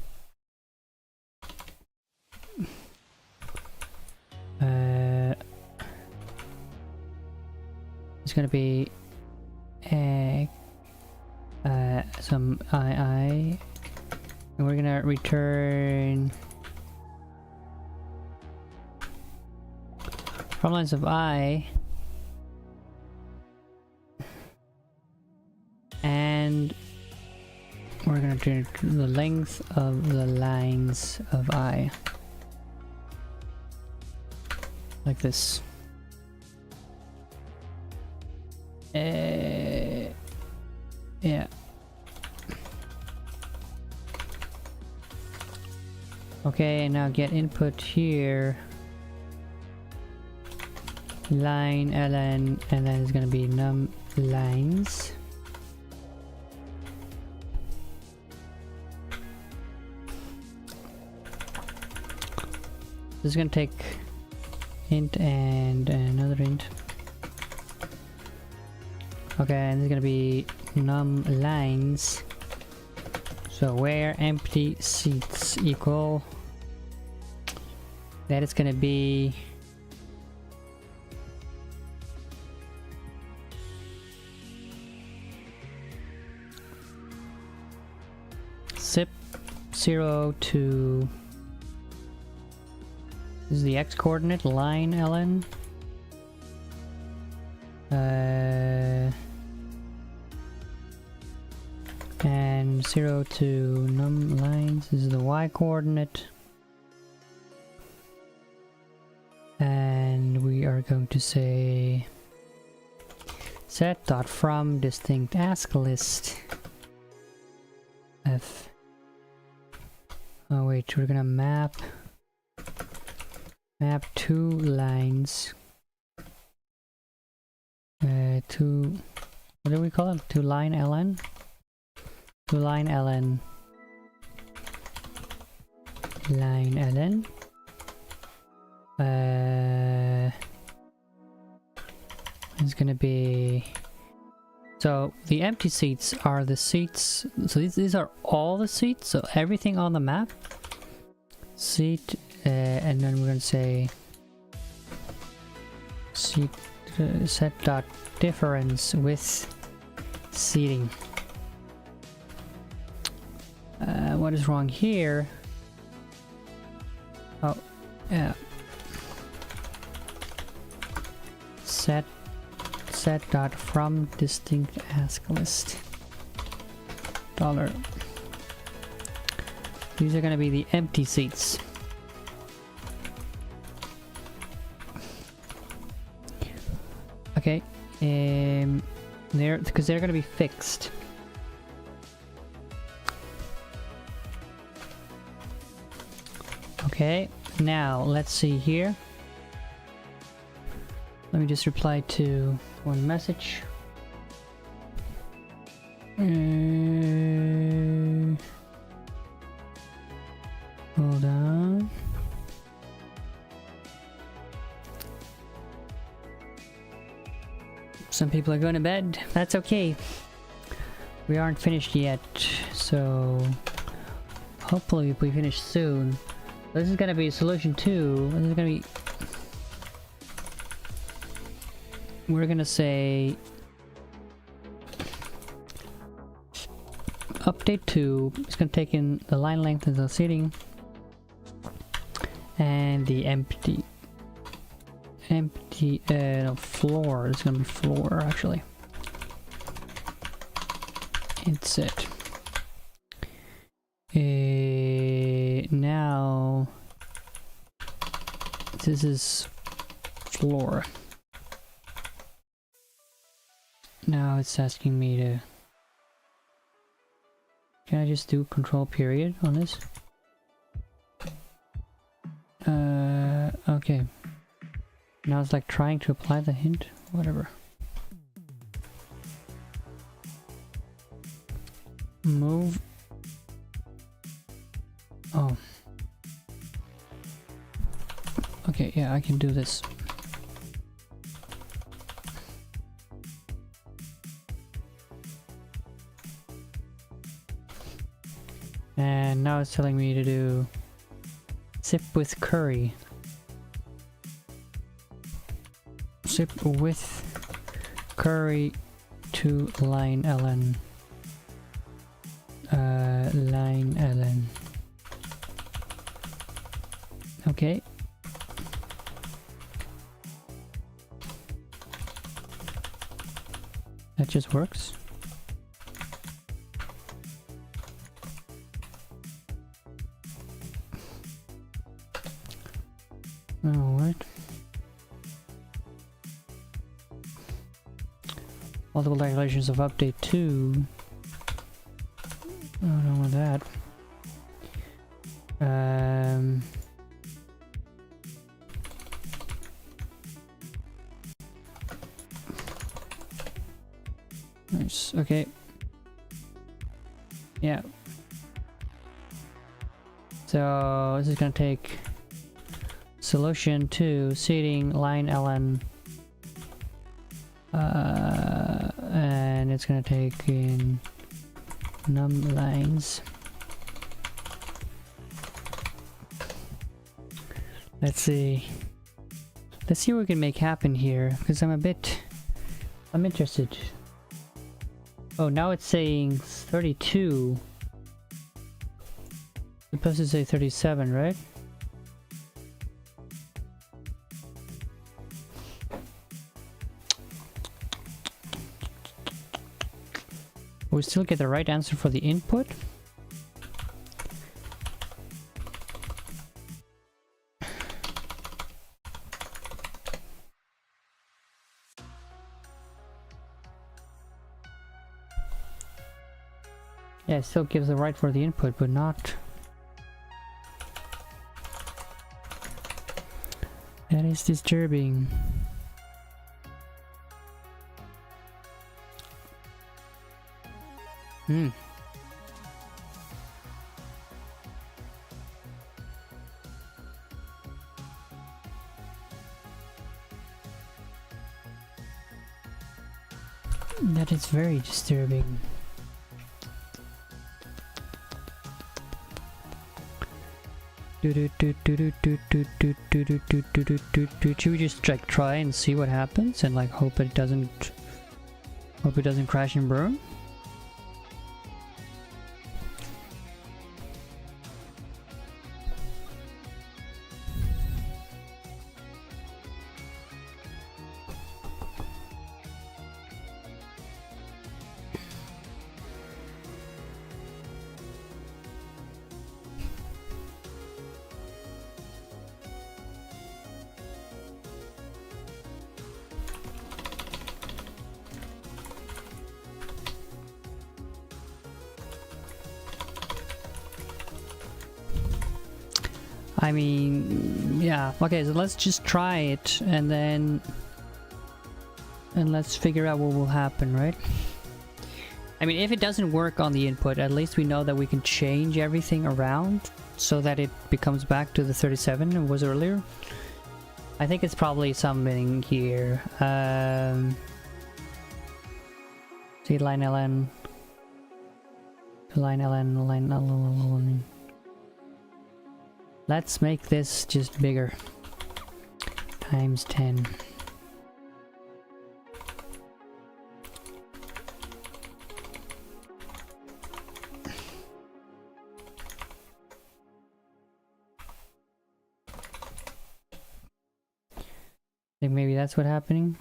it's gonna be some II, and we're gonna return from lines of I, and we're gonna do the length of the lines of I, like this. Yeah. Okay, now get input here. Line ln, and then it's gonna be num lines. This is gonna take int and another int. Okay, and this is gonna be num lines. So where empty seats equal, that is gonna be zip 0 to, this is the x coordinate, line ln, and 0 to num lines, this is the y coordinate, and we are going to say set dot from distinct ask list f. Oh wait, we're gonna map 2 lines to, what do we call it, to line ln, to line ln, line ln, it's gonna be, so the empty seats are the seats, so these are all the seats, so everything on the map, seat, and then we're gonna say seat set dot difference with seating. What is wrong here? Oh, yeah. Set dot from distinct ask list $. These are gonna be the empty seats. Okay, because they're gonna be fixed. Okay, now let's see here. Let me just reply to one message. Hold on. Some people are going to bed. That's okay. We aren't finished yet, so hopefully we finish soon. This is gonna be solution 2. This is gonna be... We're gonna say... Update 2. It's gonna take in the line length and the seating. And the empty... no, floor. It's gonna be floor, actually. It's it. Now this is floor. Now it's asking me to... Can I just do control period on this? Okay. Now it's like trying to apply the hint. Whatever. Move. Oh. Okay, yeah, I can do this. And now it's telling me to do sip with curry. Sip with curry to line ln. Line ln. Okay. That just works. Oh, what? Multiple declarations of update 2. I don't know what that. Nice. Okay. Yeah. So this is gonna take solution to seating line ln, and it's gonna take in num lines. Let's see. Let's see what we can make happen here, because I'm interested. Oh, now it's saying 32. It's supposed to say 37, right? We still get the right answer for the input. Yeah, it still gives the right for the input, but not... That is disturbing. That is very disturbing. Should we just like try and see what happens and like hope it doesn't crash and burn? I mean, yeah, okay, so let's just try it and let's figure out what will happen, right? I mean, if it doesn't work on the input, at least we know that we can change everything around so that it becomes back to the 37 it was earlier. I think it's probably something here. See, line ln. Line ln, line ln. Let's make this just bigger. Times 10. I think maybe that's what's happening.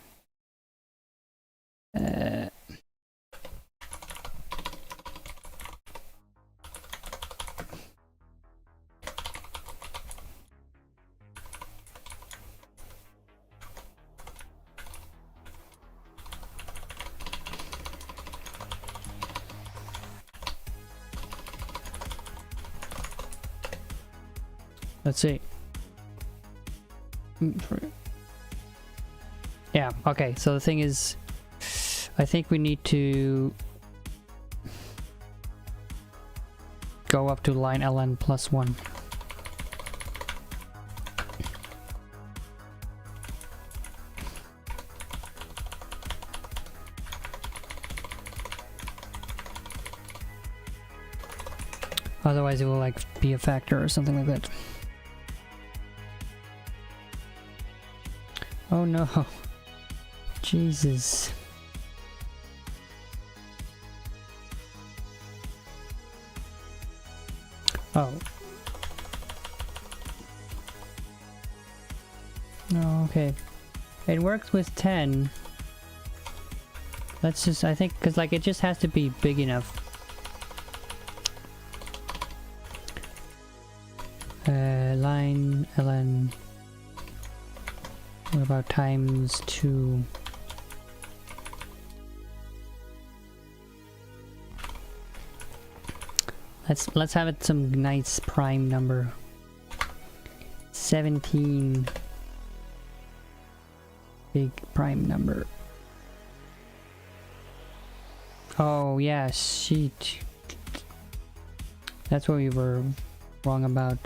Let's see. Yeah, okay, so the thing is, I think we need to go up to line ln plus 1. Otherwise it will like be a factor or something like that. Oh no. Jesus. Oh. No, okay. It works with 10. Let's just, I think, because like it just has to be big enough. Line ln. What about times 2? Let's have it some nice prime number. 17. Big prime number. Oh yeah, shit. That's what we were wrong about.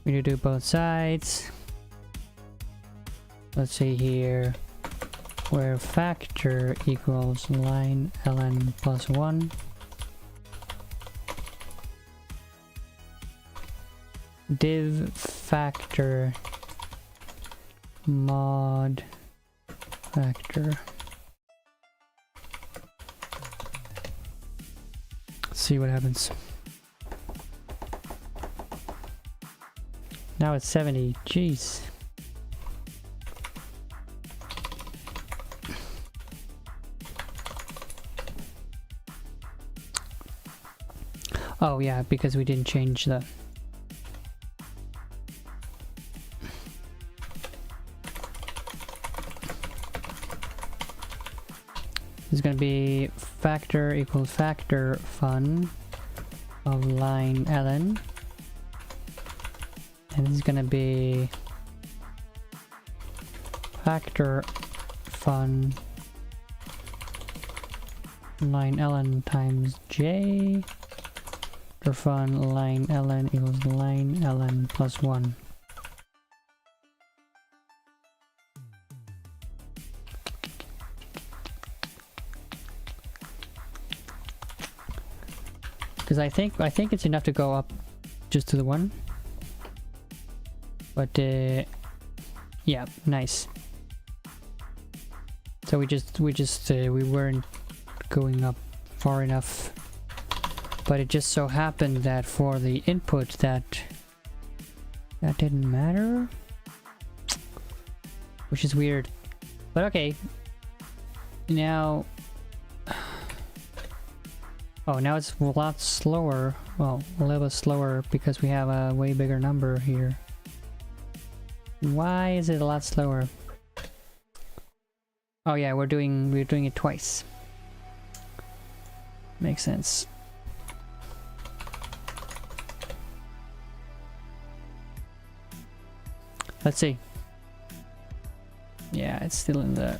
We need to do both sides. Let's see here, where factor equals line ln plus 1. Div factor mod factor. Let's see what happens. Now it's 70. Jeez. Oh yeah, because we didn't change the... It's gonna be factor equals factor fun of line ln. And this is gonna be factor fun line ln times j for fun line ln equals line ln plus 1. Because I think it's enough to go up just to the 1. But yeah, nice. So we weren't going up far enough, but it just so happened that for the input that didn't matter, which is weird. But okay, now. Oh, now it's a lot slower. Well, a little bit slower because we have a way bigger number here. Why is it a lot slower? Oh yeah, we're doing it twice. Makes sense. Let's see. Yeah, it's still in the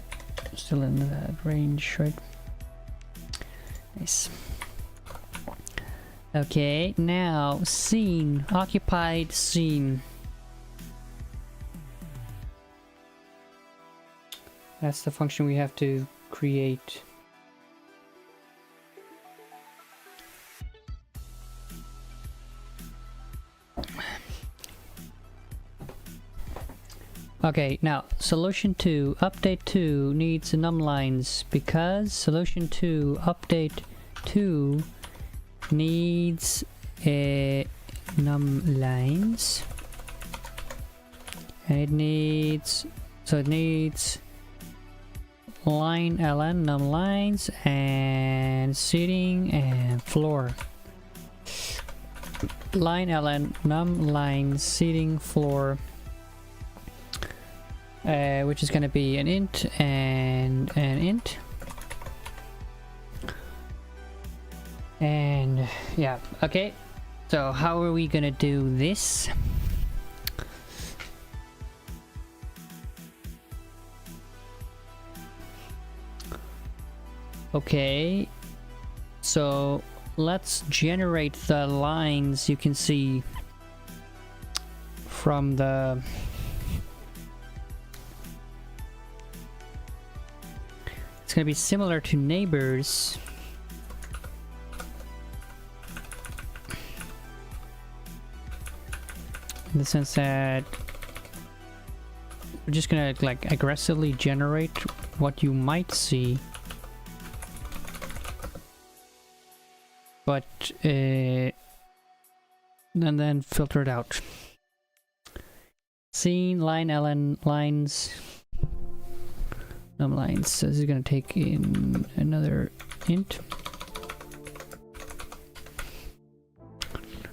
range, right? Nice. Okay, now scene, occupied scene. That's the function we have to create. Okay, now solution 2 update 2 needs num lines because solution 2 update 2 needs num lines, and it needs line ln num lines and seating and floor. Line ln num lines seating floor, which is going to be an int and an int. And yeah, okay, so how are we gonna do this? Okay, so let's generate the lines you can see from the it's gonna be similar to neighbors. In the sense that we're just gonna like aggressively generate what you might see, but and then filter it out. Scene line ln lines num lines. So this is gonna take in another int.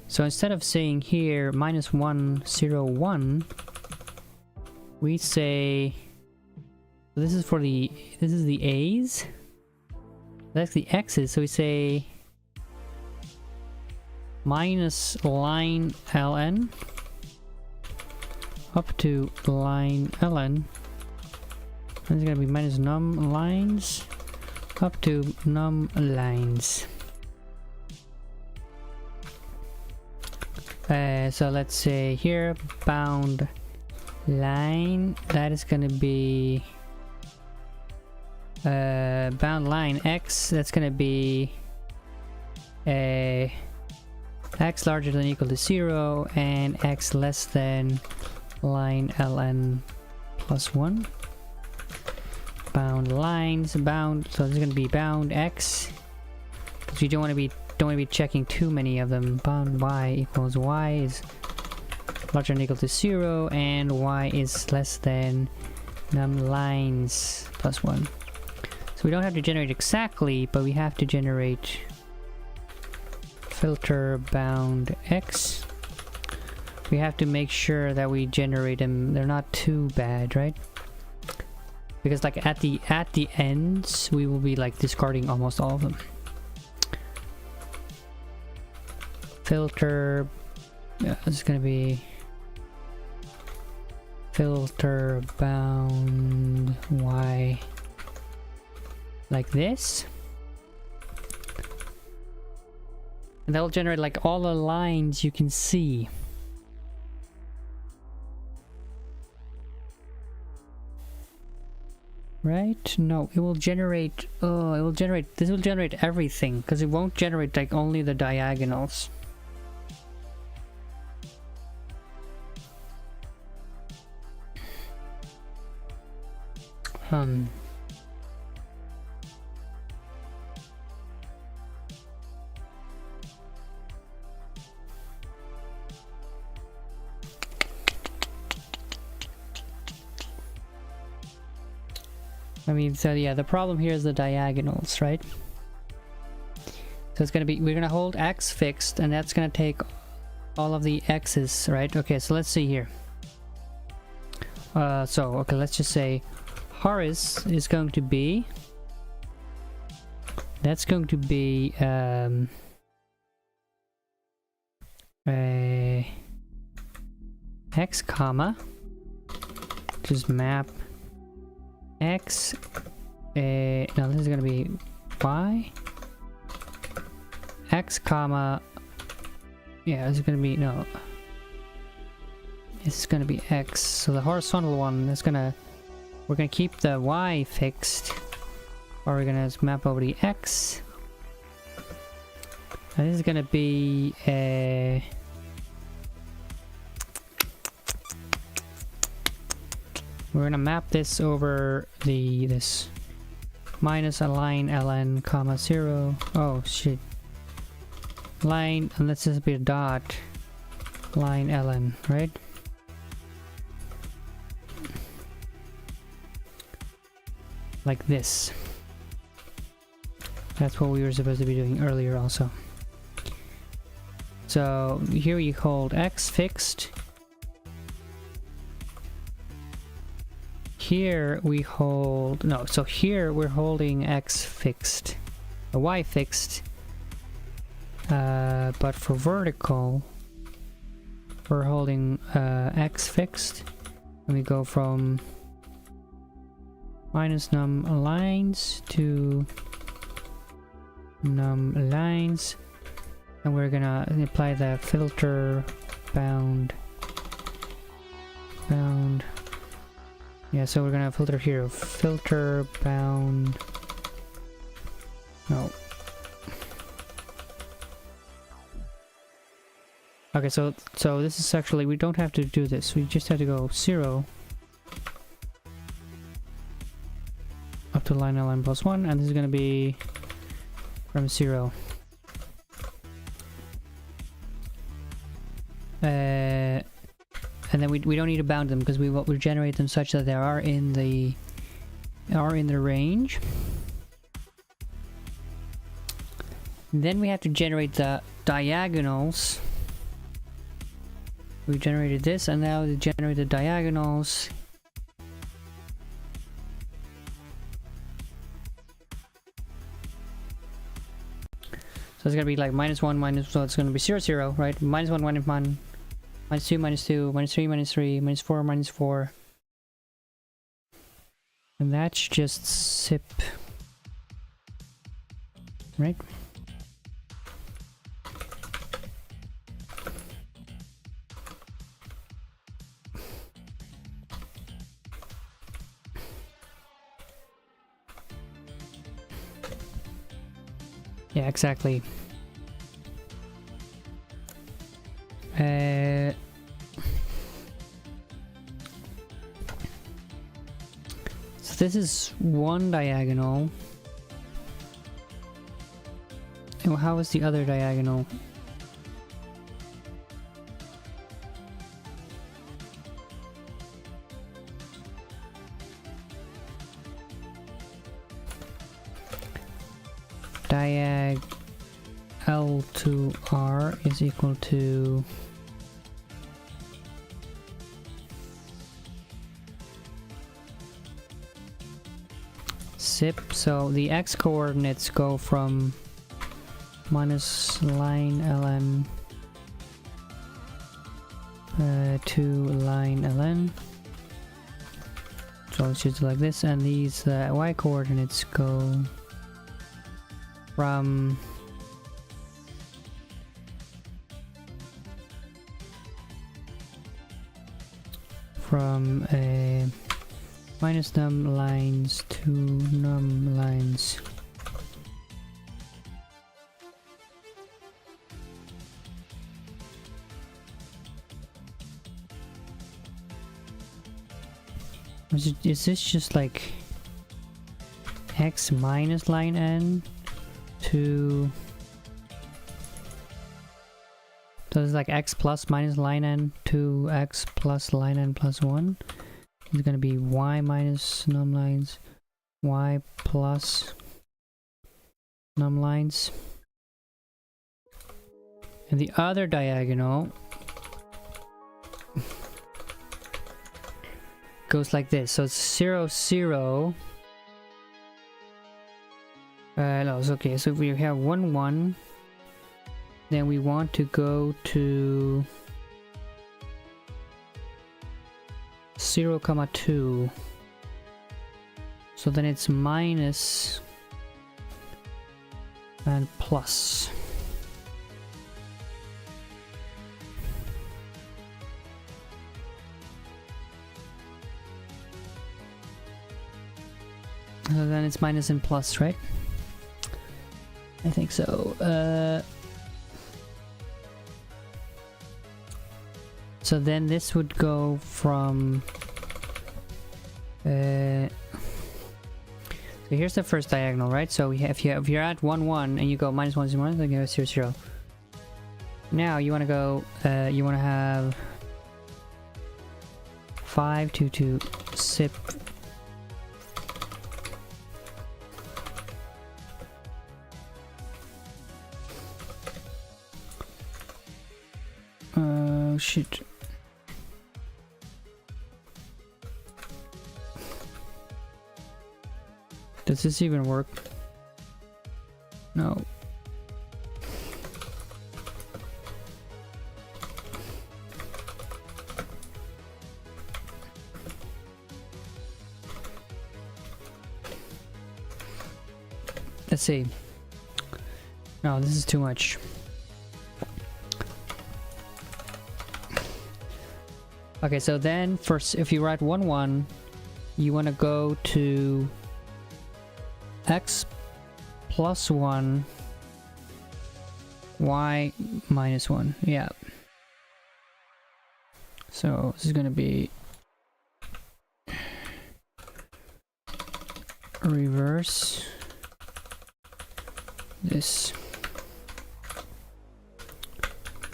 So instead of saying here -1 0 1, we say this is for the A's, that's the X's, so we say minus line ln up to line ln, and it's gonna be minus num lines up to num lines. So let's say here bound line, that is gonna be bound line x, that's gonna be x larger than or equal to 0 and x less than line ln plus 1. Bound lines, bound, so this is gonna be bound x, because you don't want to be checking too many of them. Bound y equals y is larger than or equal to 0 and y is less than num lines plus 1. So we don't have to generate exactly, but we have to generate filter bound x. We have to make sure that we generate them, they're not too bad, right? Because like at the ends we will be like discarding almost all of them. Filter, yeah, this is gonna be filter bound y like this, and that will generate like all the lines you can see. Right? No, it will generate, this will generate everything, because it won't generate like only the diagonals. I mean, so yeah, the problem here is the diagonals, right? So it's gonna be, we're gonna hold x fixed, and that's gonna take all of the x's, right? Okay, so let's see here. Okay, let's just say Horace is going to be, that's going to be x comma just map x. No, this is gonna be y. X comma. Yeah, this is gonna be no. This is gonna be x. So the horizontal one is gonna. We're gonna keep the y fixed, or we're gonna just map over the x. And this is gonna be we're gonna map this over this minus a line ln comma 0. Oh shit. Line, and let's just be a dot line ln, right? Like this. That's what we were supposed to be doing earlier also. So here we hold x fixed. Here we hold, no, so here we're holding x fixed, y fixed, but for vertical we're holding x fixed, and we go from minus num lines to num lines, and we're gonna apply the filter bound. Yeah, so we're gonna filter here. Filter bound. No. Okay, so this is actually, we don't have to do this. We just have to go 0 up to line ln plus 1, and this is gonna be from 0. And then we don't need to bound them because we generate them such that they are in the range. And then we have to generate the diagonals. We generated this, and now we generate the diagonals. So it's gonna be like -1 minus, so it's gonna be 0 0, right? -1 minus 1. -2, -2, -3, -3, -4, -4. And that's just zip. Right? Yeah, exactly. So this is one diagonal. And how is the other diagonal? Diag L to R is equal to zip. So the x coordinates go from minus line ln to line ln. So it's just like this, and these y coordinates go from minus num lines to num lines. Is this just like x minus line n to, so it's like x plus minus line n to x plus line n plus 1. It's gonna be y minus num lines, y plus num lines. And the other diagonal goes like this. So it's 0 0. No, it's okay. So if we have 1 1, then we want to go to 0, 2. So then it's minus and plus. So then it's minus and plus, right? I think so. So then this would go from... so here's the first diagonal, right? So if you're at 1, 1 and you go minus 1, 0, 1, then you go 0, 0. Now you want to go, you want to have 5, 2, 2, sip. Shit. Does this even work? No. Let's see. No, this is too much. Okay, so then first, if you write 1, 1, you want to go to x plus 1, y minus 1. Yeah. So this is going to be reverse this.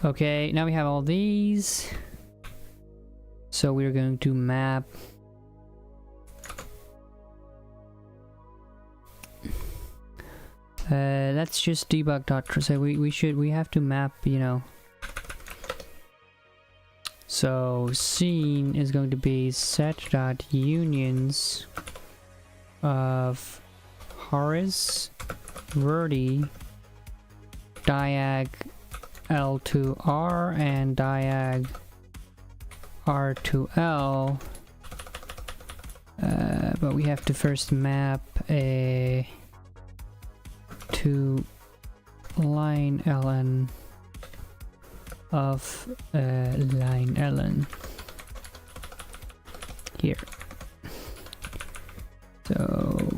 Okay, now we have all these. So we're going to map let's just debug dot. So we have to map, you know. So scene is going to be set dot unions of horiz verti diag L to R and diag R to L, but we have to first map a to line ln of line ln here. So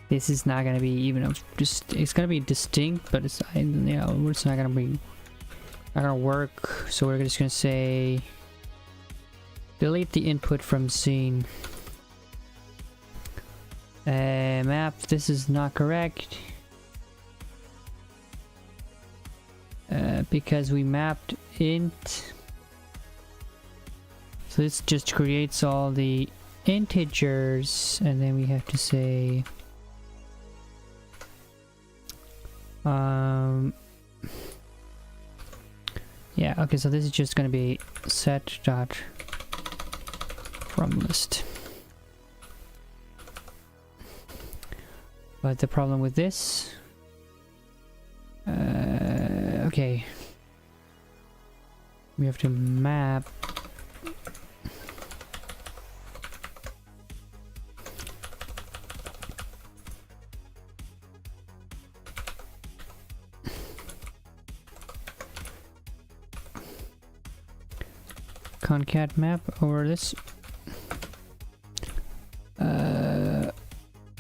this is not gonna be even just, it's gonna be distinct, but it's, you know, it's not gonna work. So we're just gonna say delete the input from scene. Map, this is not correct because we mapped int. So this just creates all the integers, and then we have to say yeah, okay, so this is just gonna be set dot from list. But the problem with this, okay, we have to map concat map over this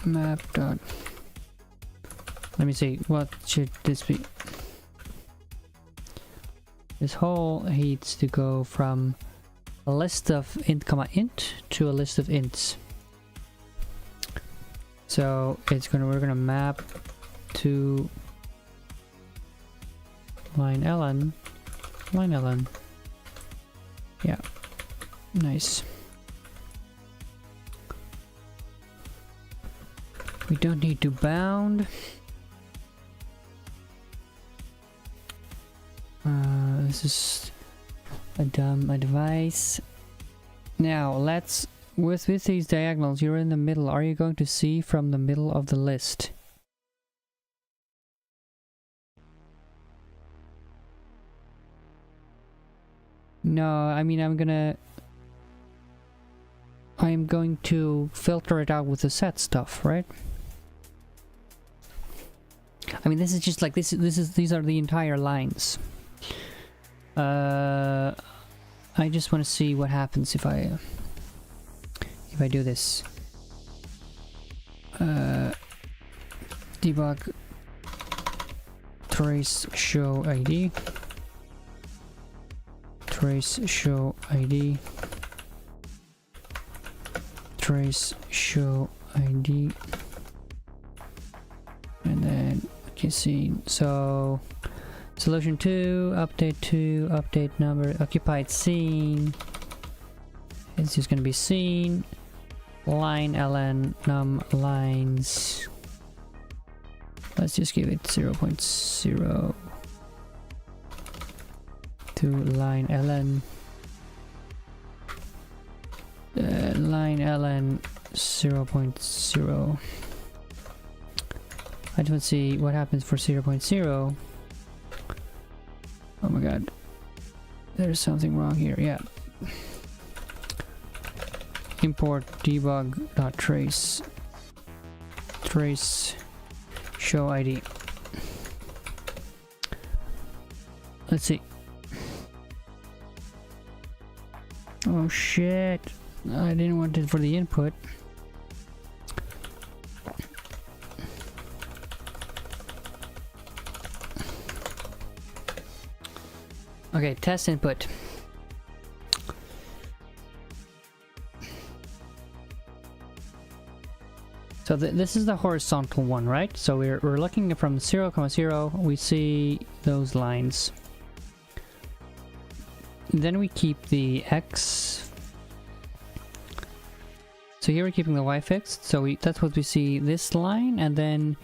map dot, let me see, what should this be? This whole needs to go from a list of int comma int to a list of ints. So it's gonna, we're gonna map to line ln. Yeah, nice. We don't need to bound. This is a dumb advice. Now let's, with these diagonals, you're in the middle. Are you going to see from the middle of the list? No, I mean I'm going to filter it out with the set stuff, right? I mean, this is just like these are the entire lines. I just want to see what happens if I do this. Debug trace show ID. Trace show ID. Trace show ID. And then you can see, so solution 2, update number, occupied scene. It's just gonna be scene. Line ln num lines. Let's just give it 0.0 to line ln. Line ln 0.0. I just want to see what happens for 0.0. Oh my god. There's something wrong here. Yeah. Import debug.trace trace show ID. Let's see. Oh shit. I didn't want it for the input. Okay, test input. So this is the horizontal one, right? So we're looking from 0,0, we see those lines. Then we keep the X. So here we're keeping the Y fixed, so that's what we see, this line, and then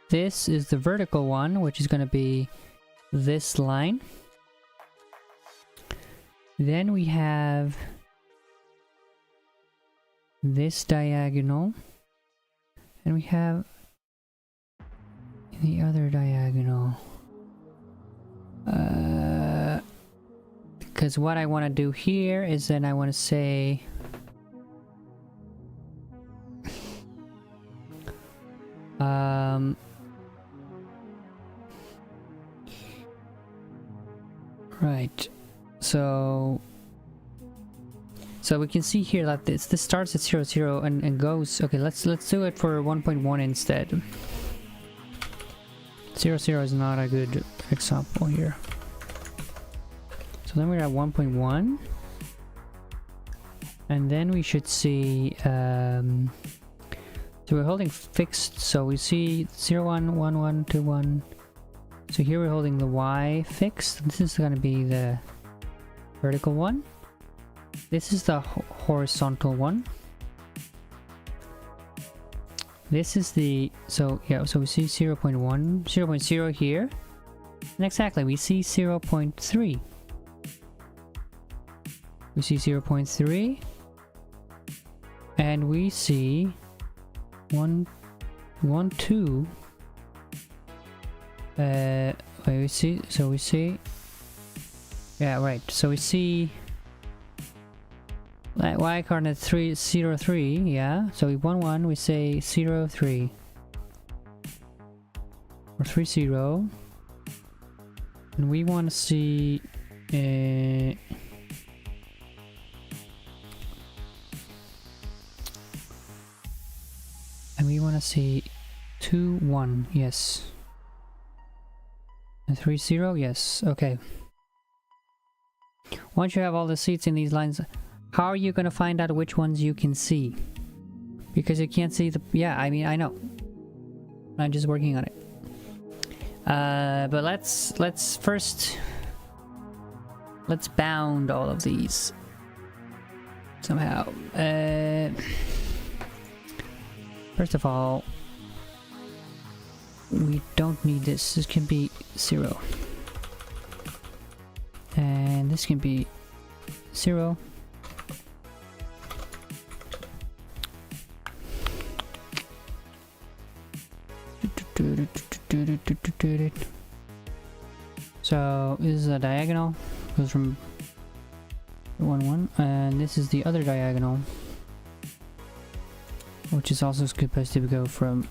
this is the vertical one, which is going to be this line. Then we have this diagonal, and we have the other diagonal. Because what I want to do here is then I want to say right, so we can see here that this starts at 0, 0 and goes. Okay, let's do it for 1.1 instead. 0, 0 is not a good example here. So then we're at 1.1, and then we should see so we're holding fixed, so we see 0, 1, 1, 1, 2, 1. So here we're holding the Y fixed. This is going to be the vertical one. This is the horizontal one. This is the, so yeah, so we see 0.1, 0.0 here. And exactly, we see 0.3. We see 0.3. And we see 1, 2. We see, so we see, yeah, right, so we see like Y coordinate 3, 0, 3, yeah, so we 1, 1, we say 0, 3 or 3, 0, and we want to see and we want to see 2, 1, yes. And 3, 0, yes, okay. Once you have all the seats in these lines, how are you gonna find out which ones you can see? Because you can't see the, yeah, I mean, I know. I'm just working on it. But let's first, let's bound all of these somehow. First of all, we don't need this. This can be 0. And this can be 0. So this is a diagonal. Goes from 1 1, and this is the other diagonal, which is also supposed to go from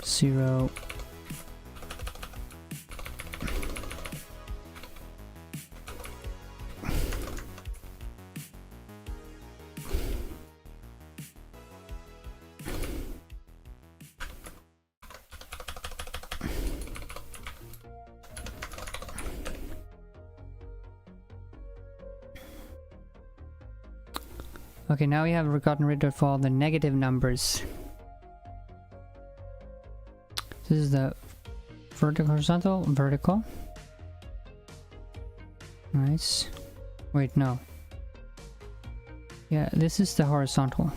0. Okay, now we have gotten rid of all the negative numbers. This is the vertical, horizontal, vertical. Nice. Wait, no. Yeah, this is the horizontal.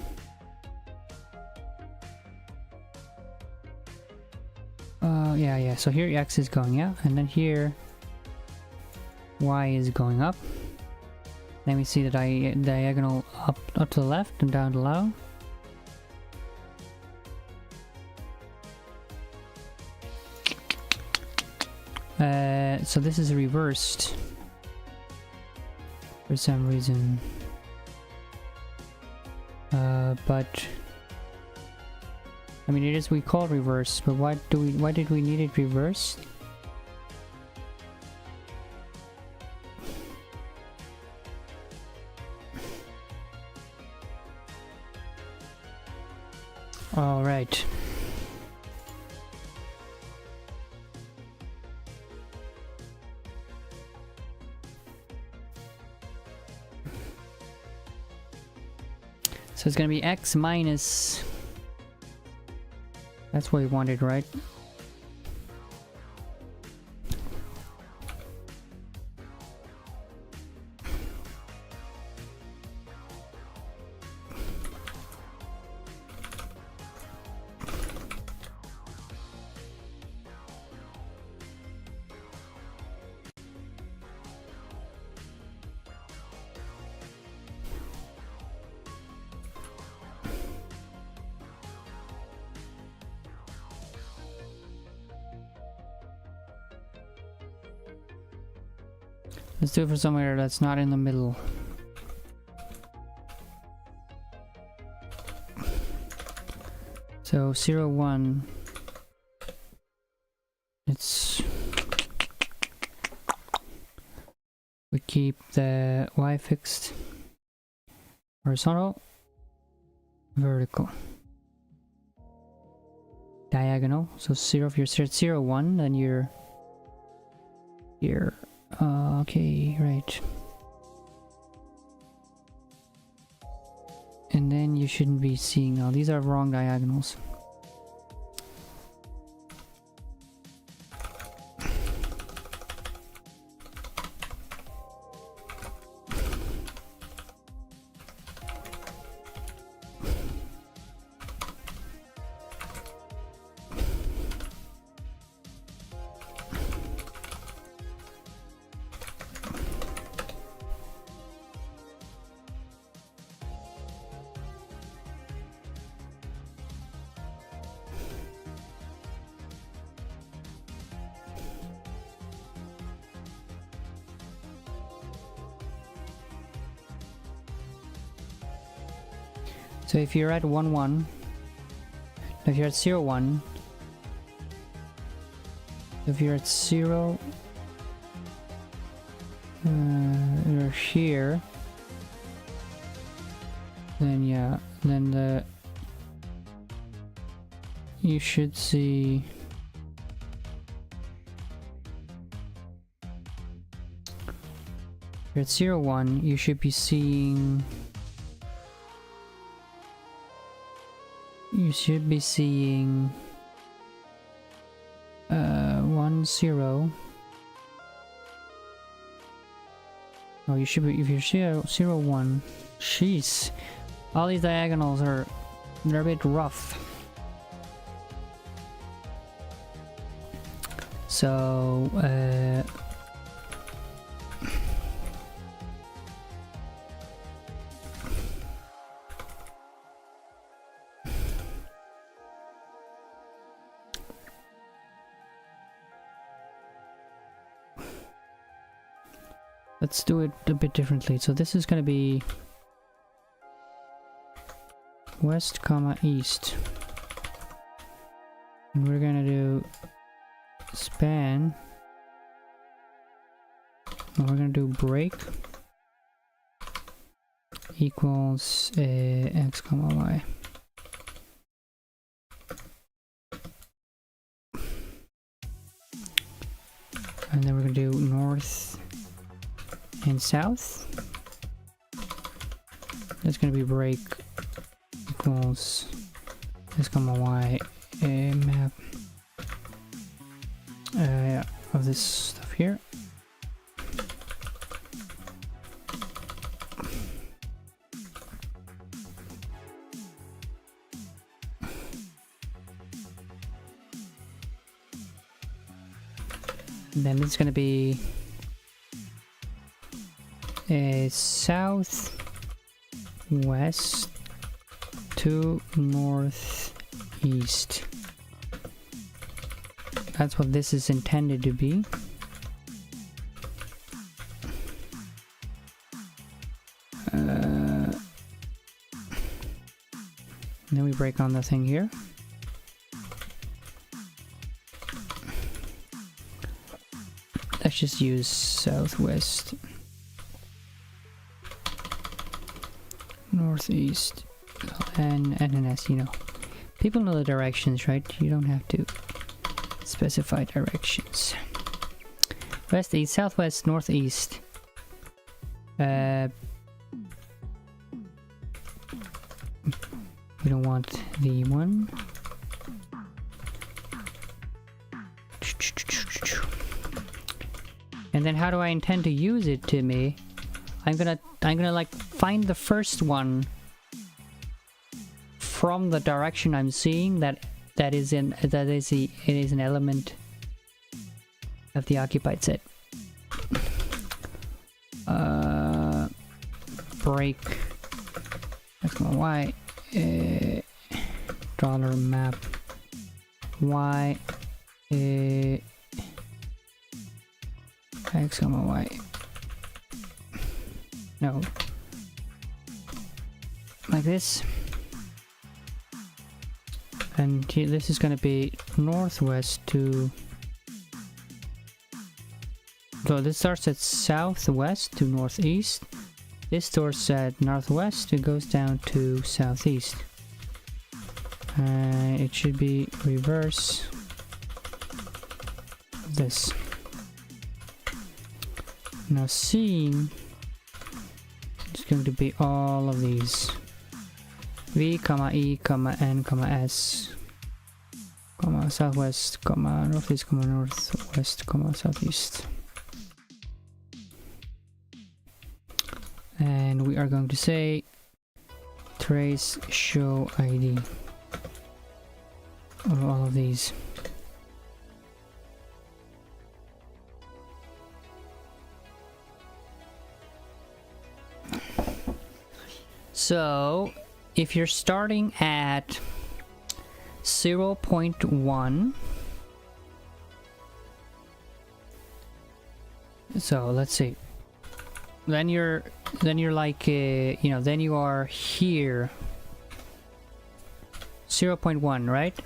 Yeah, so here X is going out, and then here Y is going up. Then we see the diagonal up to the left and down below. So this is reversed for some reason. But I mean, it is, we call it reverse, but why did we need it reversed? All right. So it's gonna be X minus, that's what we wanted, right? Let's do it for somewhere that's not in the middle. So 0 1, it's, we keep the Y fixed, horizontal, vertical, diagonal. So 0, if you're at 0 1, then you're here. Okay, right. And then you shouldn't be seeing, now these are wrong diagonals. So if you're at 1 1, if you're at 0 1, if you're at 0, you're here, then yeah, then you should see if you're at 0 1, you should be seeing, you should be seeing 1 0. Oh, you should be, if you're 0 1, jeez, all these diagonals are, they're a bit rough. So Let's do it a bit differently. So this is going to be west comma east, and we're going to do span, and we're going to do break equals x comma y. And then we're going to do north and south. That's going to be break equals x comma y, a map of this stuff here. And then it's going to be south west to north east. That's what this is intended to be. Then we break on the thing here. Let's just use southwest, northeast, and an S, you know. People know the directions, right? You don't have to specify directions. West, east, southwest, northeast. We don't want the one. And then how do I intend to use it, Timmy? I'm gonna like find the first one from the direction I'm seeing it is an element of the occupied set. Break that's my y dollar map y x comma y. No, like this. And here, this is going to be northwest to... So this starts at southwest to northeast. This starts at northwest, it goes down to southeast. It should be reverse this. Now seeing, it's going to be all of these. V, comma, E, comma, N, comma, S, comma, southwest, comma, northeast, comma, northwest, comma, southeast. And we are going to say trace show ID of all of these. So if you're starting at 0.1, so let's see, then you're like you know, then you are here 0.1, right?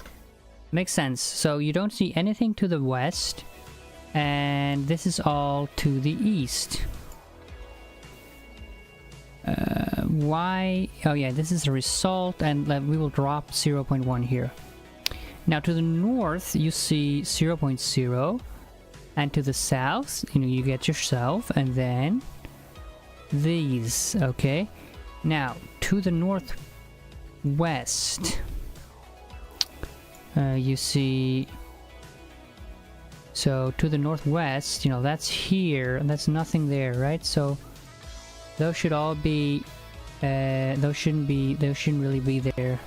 Makes sense. So you don't see anything to the west, and this is all to the east. Why? Oh yeah, this is a result, and we will drop 0.1 here. Now to the north you see 0.0, and to the south, you know, you get yourself, and then these. Okay, now to the northwest you see, so to the northwest, you know, that's here and that's nothing there, right? So those should all be those shouldn't really be there.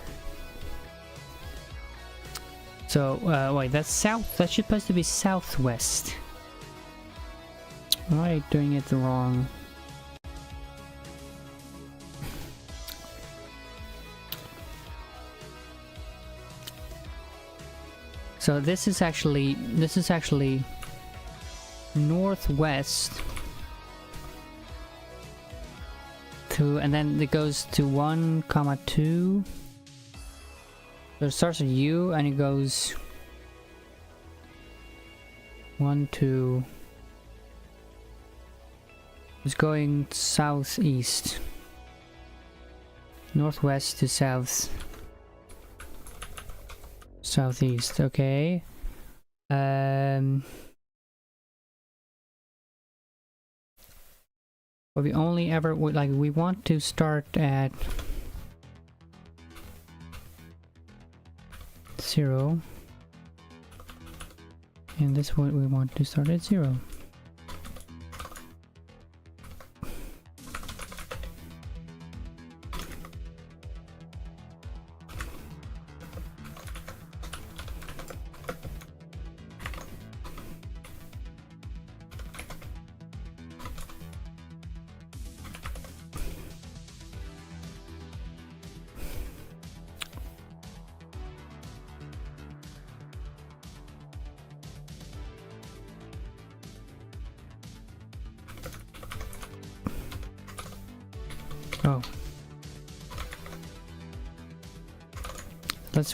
So wait, that's south, that's supposed to be southwest. Why am I doing it wrong? So this is actually northwest 2, and then it goes to 1, comma 2. So it starts at U and it goes 1, 2. It's going southeast, northwest to southeast. Okay. But we only ever like we want to start at 0, and this one we want to start at 0. Oh,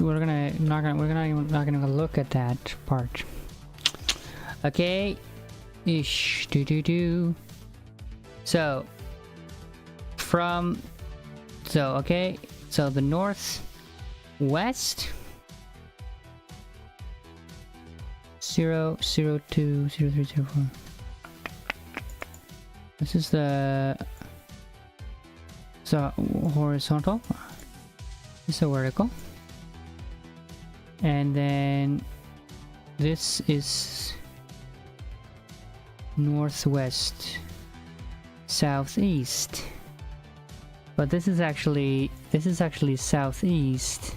we're not gonna look at that part. Okay, ish do. So okay, so the northwest 0, 0, 2, 0, 3, 0, 4. This is the horizontal. This is a vertical, and then this is northwest southeast, but this is actually southeast.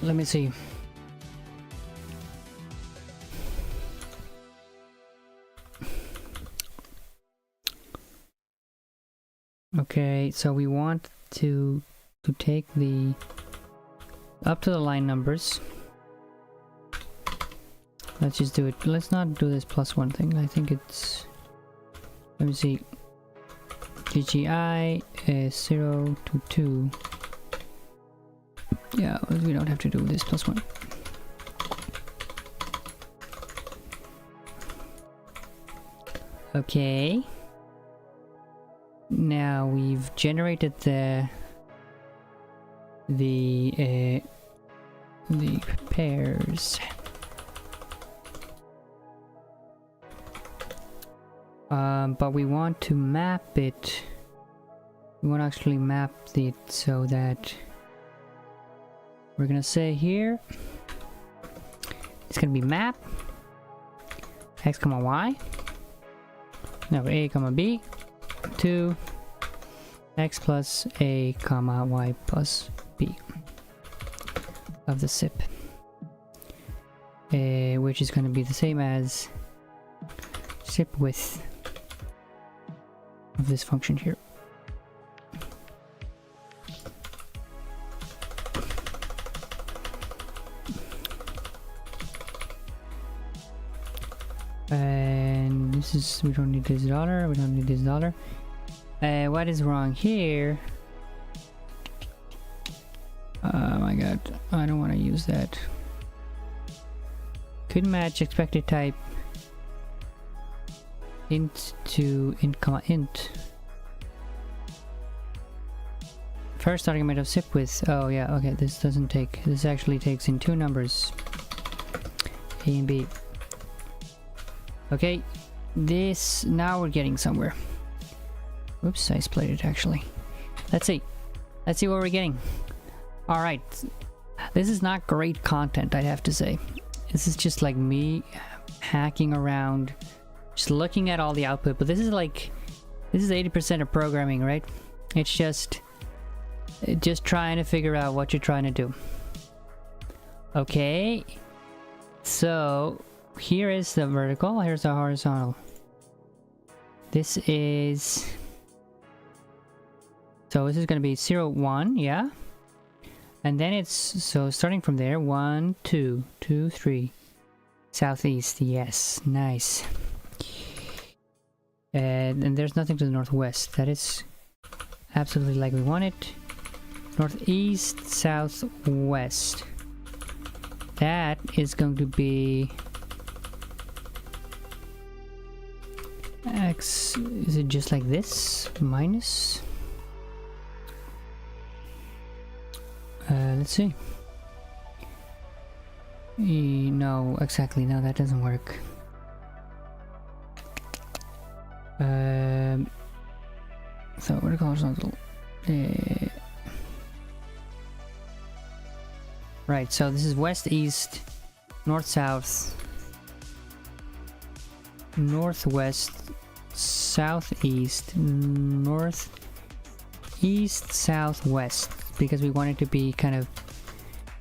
Let me see. Okay, so we want to take the up to the line numbers. Let's just do it. Let's not do this +1 thing. I think it's, let me see, GGI is 0 to 2. Yeah, we don't have to do this +1. Okay. Now we've generated the pairs. But we want to map it. We want to actually map it so that we're gonna say here it's gonna be map x comma y, no, a comma b to x plus a comma y plus b of the SIP, which is gonna be the same as SIP width of this function here. And this is, we don't need this dollar, we don't need this dollar. What is wrong here? Oh my god, I don't want to use that. Could match expected type int to int comma int. First argument of SIP width. Oh yeah, okay, this doesn't take, this actually takes in two numbers, A and B. Okay, this, now we're getting somewhere. Oops, I split it actually. Let's see what we're getting. Alright, this is not great content, I'd have to say. This is just like me hacking around, just looking at all the output, but this is like, this is 80% of programming, right? It's just Just trying to figure out what you're trying to do. Okay. So here is the vertical, here's the horizontal. This is... So this is going to be 0, 1, yeah? And then it's... So starting from there, 1, 2, 2, 3. Southeast, yes, nice. And there's nothing to the northwest. That is absolutely like we want it. Northeast, southwest. That is going to be... X... Is it just like this? Minus? Let's see. No, exactly. No, that doesn't work. So vertical, horizontal. Right. So this is west, east, north, south, northwest, southeast, north, east, southwest. Because we want it to be kind of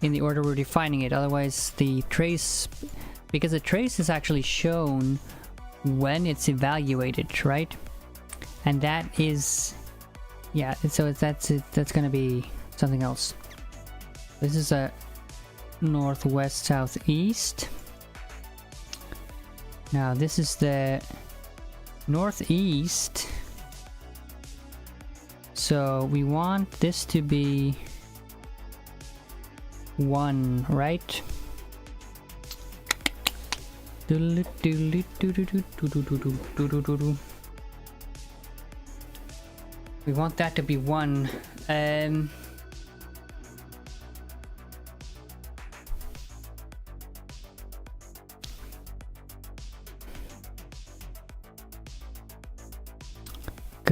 in the order we're defining it. Otherwise the trace, because the trace is actually shown when it's evaluated, right? And that is, yeah, so that's gonna be something else. This is a northwest, southeast. Now this is the northeast. So we want this to be 1, right? We want that to be 1.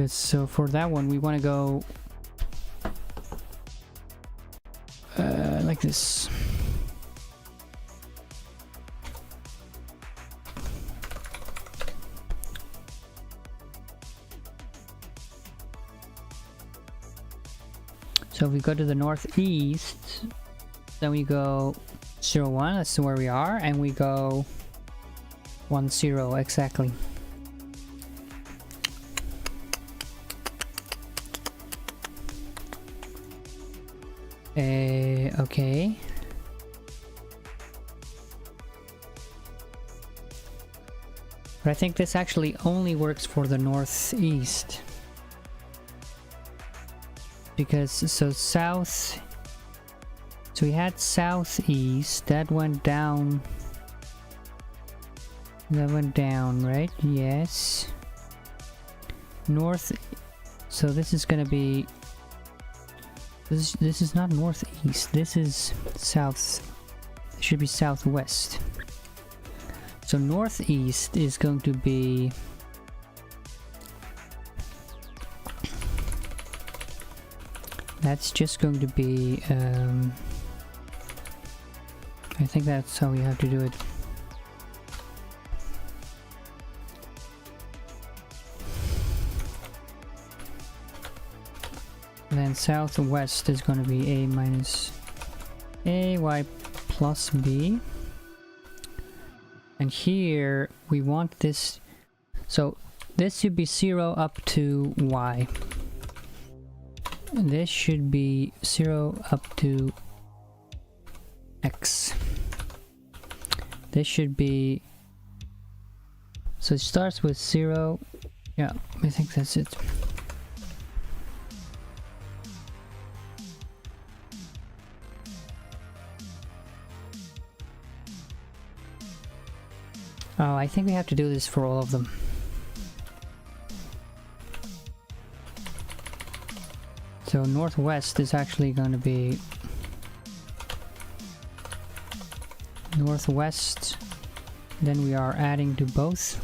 So for that one we want to go like this. So if we go to the northeast, then we go 0, 1, that's where we are, and we go 1, 0, exactly. Okay. But I think this actually only works for the northeast. Because, so south... So we had southeast, that went down... That went down, right? Yes. North... So this is gonna be... This is not northeast, this is south. It should be southwest. So northeast is going to be... That's just going to be... I think that's how we have to do it. Then southwest is going to be a minus ay plus b. And here we want this, so this should be 0 up to y. And this should be 0 up to x. This should be, so it starts with 0. Yeah, I think that's it. Oh, I think we have to do this for all of them. So northwest is actually going to be northwest, then we are adding to both.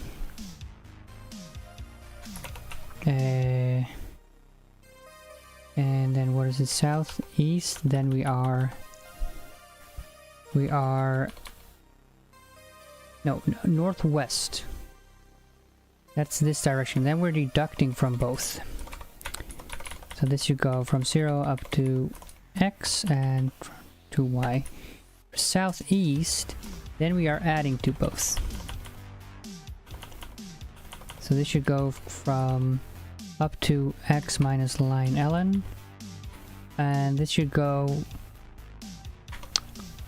And then what is it, southeast, then we are no, northwest. That's this direction. Then we're deducting from both. So this should go from 0 up to x and to y. Southeast, then we are adding to both. So this should go from up to x minus line ln, and this should go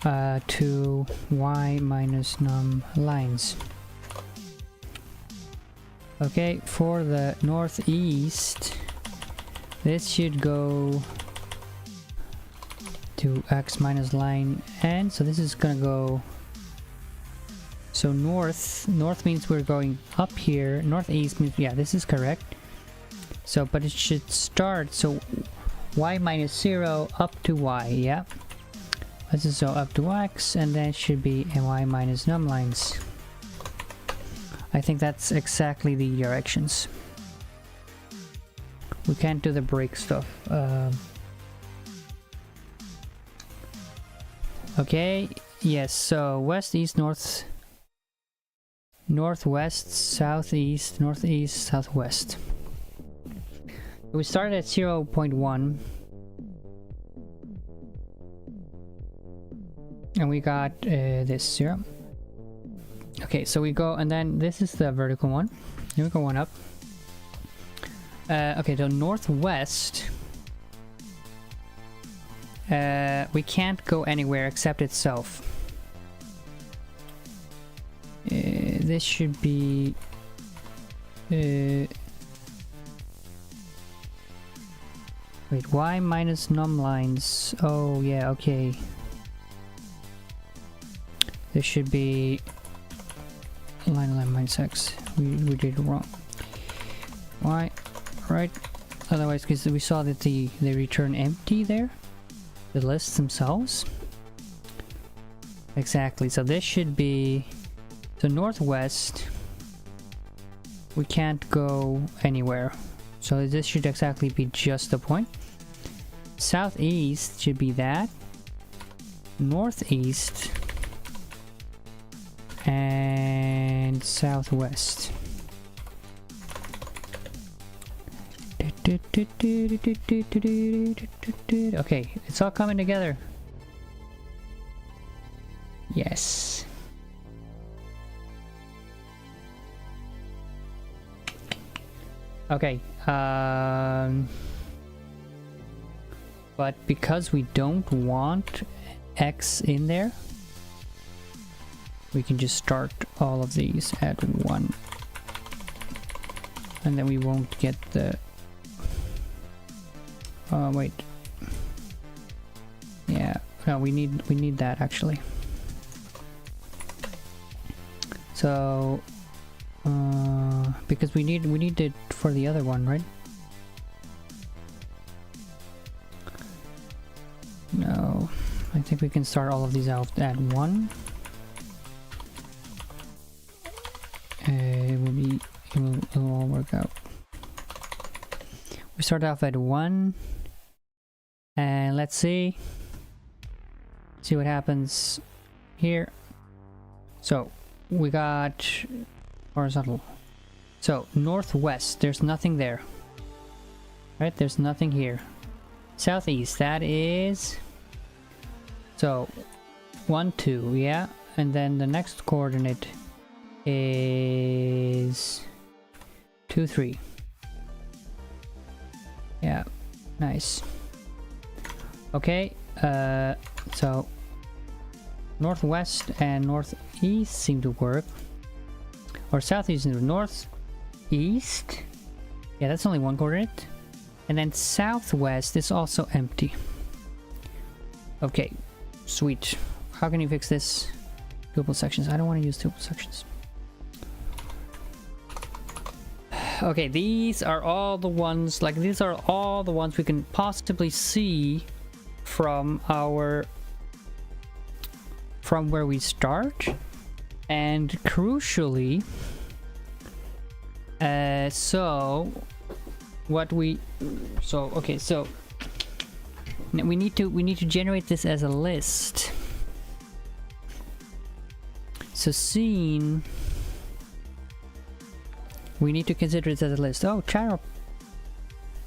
to y minus num lines. Okay, for the northeast, this should go to x minus line n, so this is gonna go, so north means we're going up here, northeast means, yeah, this is correct. So but it should start, so y minus 0 up to y, yeah, this is so up to x, and then it should be y minus num lines. I think that's exactly the directions. We can't do the break stuff. Okay, yes, so west, east, north, northwest, southeast, northeast, southwest. We started at 0.1 and we got this 0. Okay, so we go, and then this is the vertical one. Then we go one up. Okay, so northwest, we can't go anywhere except itself. This should be wait, y minus num lines. Oh yeah, okay. This should be line minus x. We did it wrong. Why? Right? Otherwise, because we saw that they return empty there. The lists themselves. Exactly. So this should be, so northwest. We can't go anywhere. So this should exactly be just the point. Southeast should be that. Northeast. And southwest. Okay, it's all coming together. Yes. Okay, but because we don't want X in there, we can just start all of these at 1. And then we won't get the... wait. Yeah, no, we need that actually. So, because we need it for the other one, right? No, I think we can start all of these out at 1. It will all work out. We start off at 1, and let's see what happens here. So we got horizontal. So northwest, there's nothing there. Right, there's nothing here. Southeast, that is, so 1, 2, yeah, and then the next coordinate is 2, 3. Yeah, nice. Okay, so northwest and northeast seem to work, or southeast and northeast. Yeah, that's only one coordinate, and then southwest is also empty. Okay, sweet. How can you fix this? Tuple sections. I don't want to use tuple sections. Okay, these are all the ones, like these are all the ones we can possibly see from where we start. And crucially, so we need to generate this as a list. So scene, we need to consider it as a list. Oh,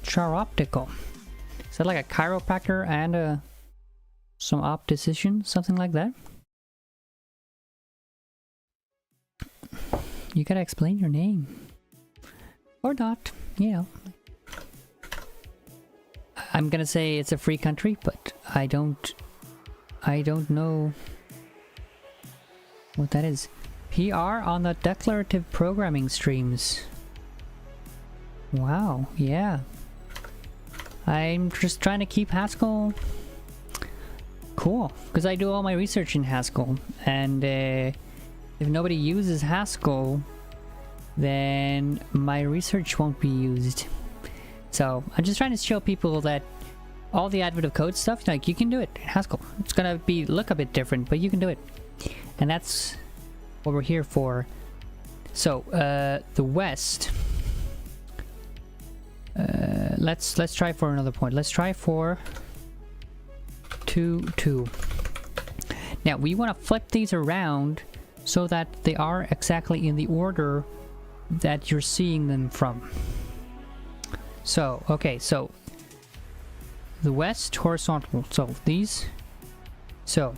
chiroptical. Is that like a chiropractor and some optician, something like that? You gotta explain your name. Or not, you know. I'm gonna say it's a free country, but I don't know what that is. PR on the declarative programming streams. Wow, yeah. I'm just trying to keep Haskell cool, because I do all my research in Haskell, and if nobody uses Haskell, then my research won't be used. So I'm just trying to show people that all the advent of code stuff, like, you can do it in Haskell. It's gonna look a bit different, but you can do it, and that's what we're here for. So the West. Let's try for another point. Let's try for 2, 2. Now we want to flip these around so that they are exactly in the order that you're seeing them from. So, okay, so the West horizontal. So these. So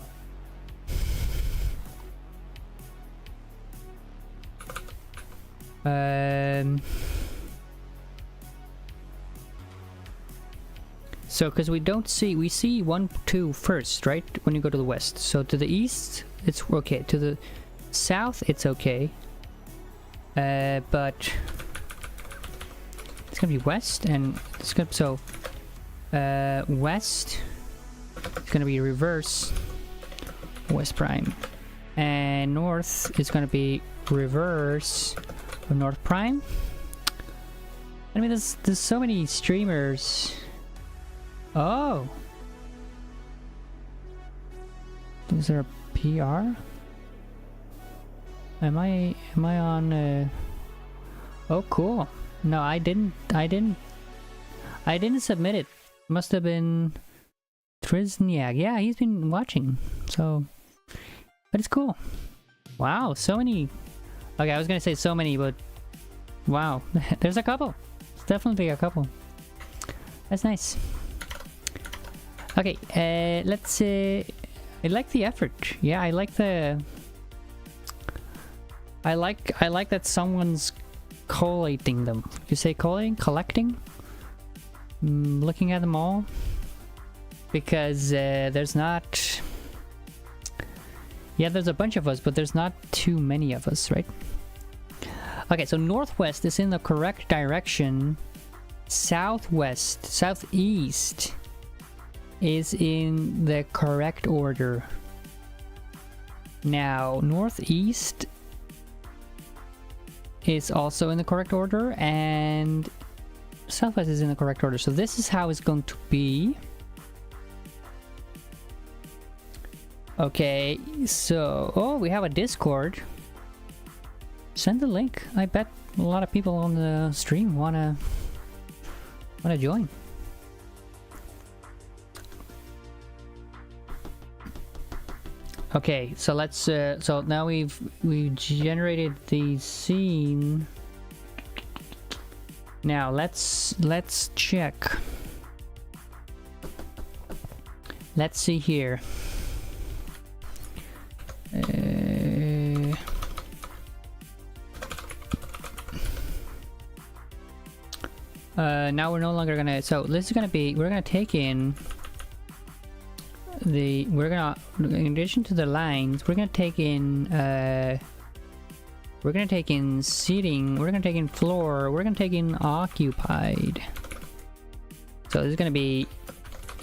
so because we see 1, 2 first, right? When you go to the West. So to the east, it's okay. To the south, it's okay. But it's gonna be West, and it's gonna West. It's gonna be reverse West prime, and North is gonna be reverse of North prime. I mean, there's so many streamers. Oh, is there a PR? Am I on? Oh, cool. No, I didn't submit it. Must have been Trizniak. Yeah, he's been watching. So, but it's cool. Wow, so many. Okay, I was gonna say so many, but wow, there's a couple. It's definitely a couple. That's nice. Okay, let's. I like the effort. Yeah, I like the. I like that someone's collating them. You say collating? Collecting? Looking at them all? Because there's not... Yeah, there's a bunch of us, but there's not too many of us, right? Okay, so northwest is in the correct direction. Southeast is in the correct order. Now, northeast is also in the correct order, and southwest is in the correct order. So this is how it's going to be. Okay, so oh, we have a Discord. Send the link. I bet a lot of people on the stream wanna join. Okay, so let's so now we've generated the scene. Now let's check. Let's see here. Now we're no longer gonna. So this is gonna be. We're gonna take in. In addition to the lines, we're gonna take in seating, we're gonna take in floor, we're gonna take in occupied. So this is gonna be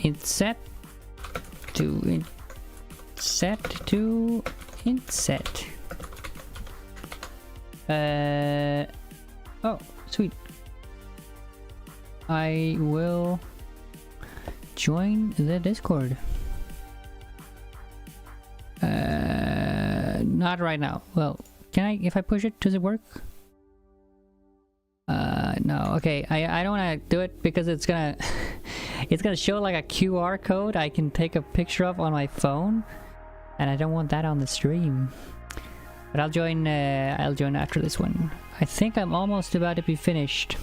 inset to inset. Oh, sweet. I will join the Discord. Not right now. Well, can I, if I push it, does it work? No, okay, I don't want to do it because it's gonna it's gonna show like a QR code I can take a picture of on my phone, and I don't want that on the stream. But I'll join after this one. I think I'm almost about to be finished.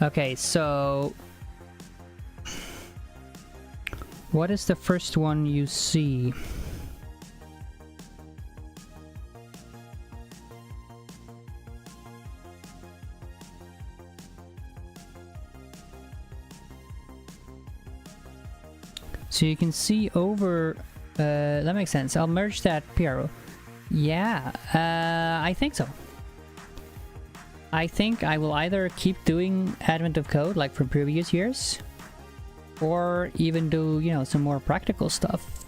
Okay, so what is the first one you see? So you can see over, that makes sense. I'll merge that PRO. Yeah, I think so. I think I will either keep doing Advent of Code like from previous years, or even do, you know, some more practical stuff.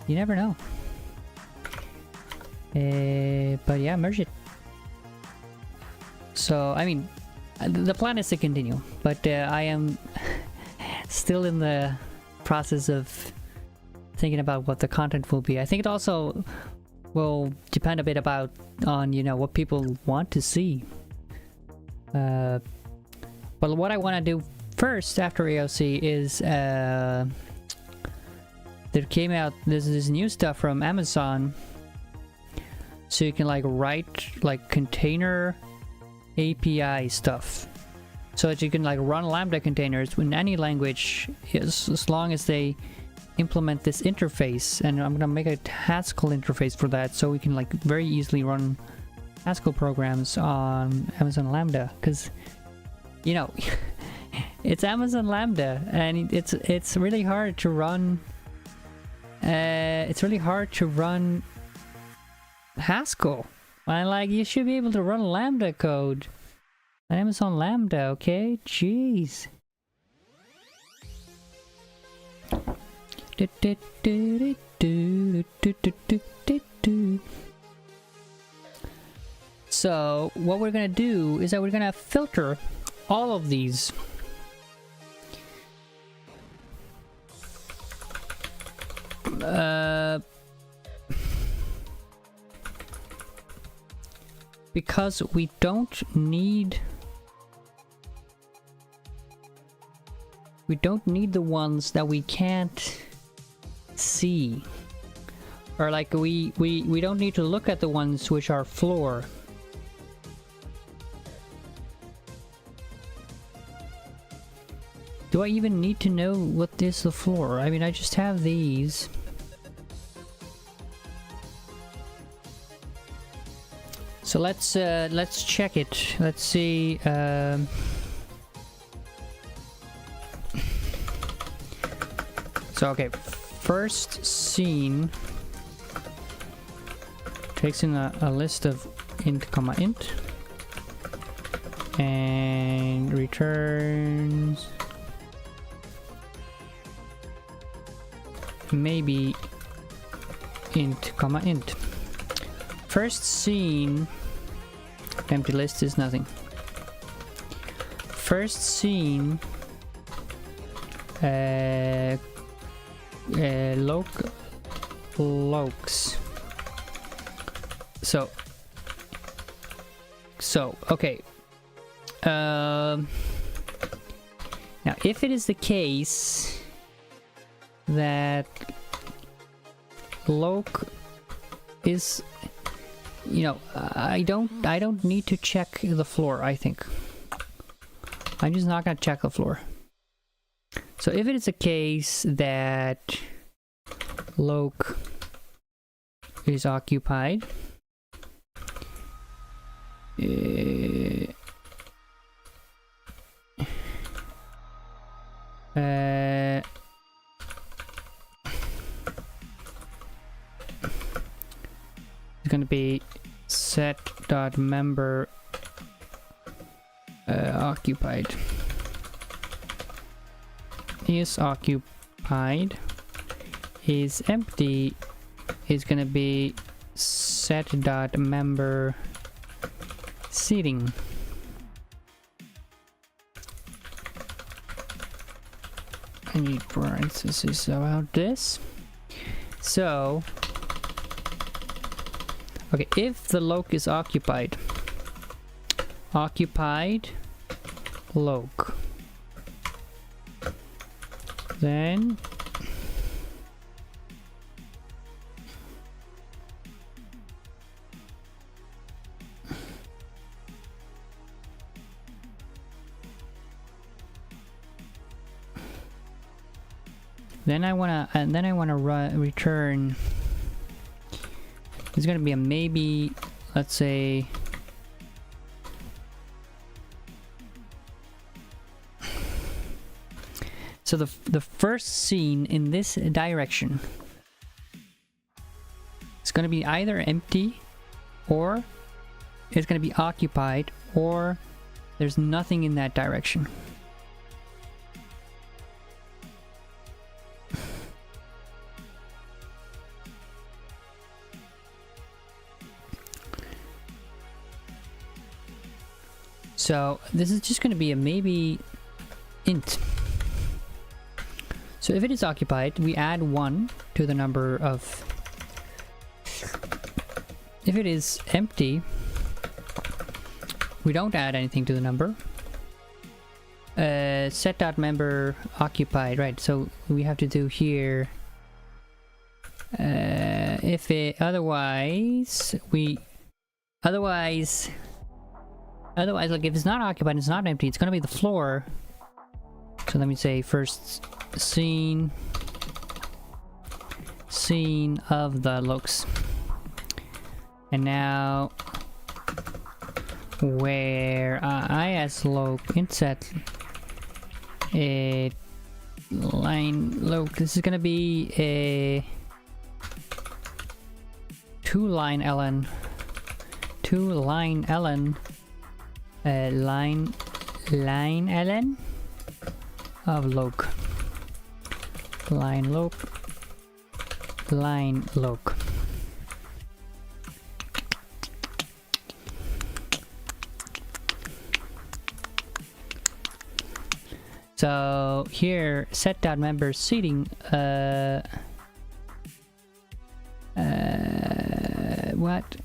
You never know. But yeah, merge it. So, I mean, the plan is to continue, but I am still in the process of thinking about what the content will be. I think it also will depend a bit on, you know, what people want to see. But what I want to do first after AOC is there came out this new stuff from Amazon, so you can like write like container API stuff, so that you can like run Lambda containers in any language as long as they implement this interface. And I'm gonna make a Haskell interface for that, so we can like very easily run Haskell programs on Amazon Lambda, because, you know, it's Amazon Lambda and it's really hard to run Haskell. And like, you should be able to run Lambda code on Amazon Lambda, okay? Jeez. So what we're gonna do is that we're gonna filter all of these. Because we don't need the ones that we can't see, or like we don't need to look at the ones which are floor. Do I even need to know what is the floor? I mean, I just have these. So let's check it. Let's see. So okay, first scene takes in a list of int comma int and returns maybe int comma int. First scene, empty list is nothing. First scene, lokes. So okay. Now, if it is the case that loc is, you know, I don't need to check the floor. I think I'm just not gonna check the floor. So if it is a case that loc is occupied, it's gonna be set.member occupied. Is occupied, is empty, is gonna be set.member seating. I need parentheses about this. So okay, if the loc is occupied, loc, then Then I wanna return. There's gonna be a maybe. Let's say. So the first scene in this direction is gonna be either empty, or it's gonna be occupied, or there's nothing in that direction. So this is just gonna be a maybe int. So if it is occupied, we add 1 to the number of... If it is empty, we don't add anything to the number. Set.member occupied, right, so we have to do here... if it... Otherwise, like if it's not occupied, it's not empty, it's gonna be the floor. So let me say first scene of the looks. And now where I as loc inset a line loc, this is gonna be a 2-line ln line ln of loc, line loc. So here set.member seating what?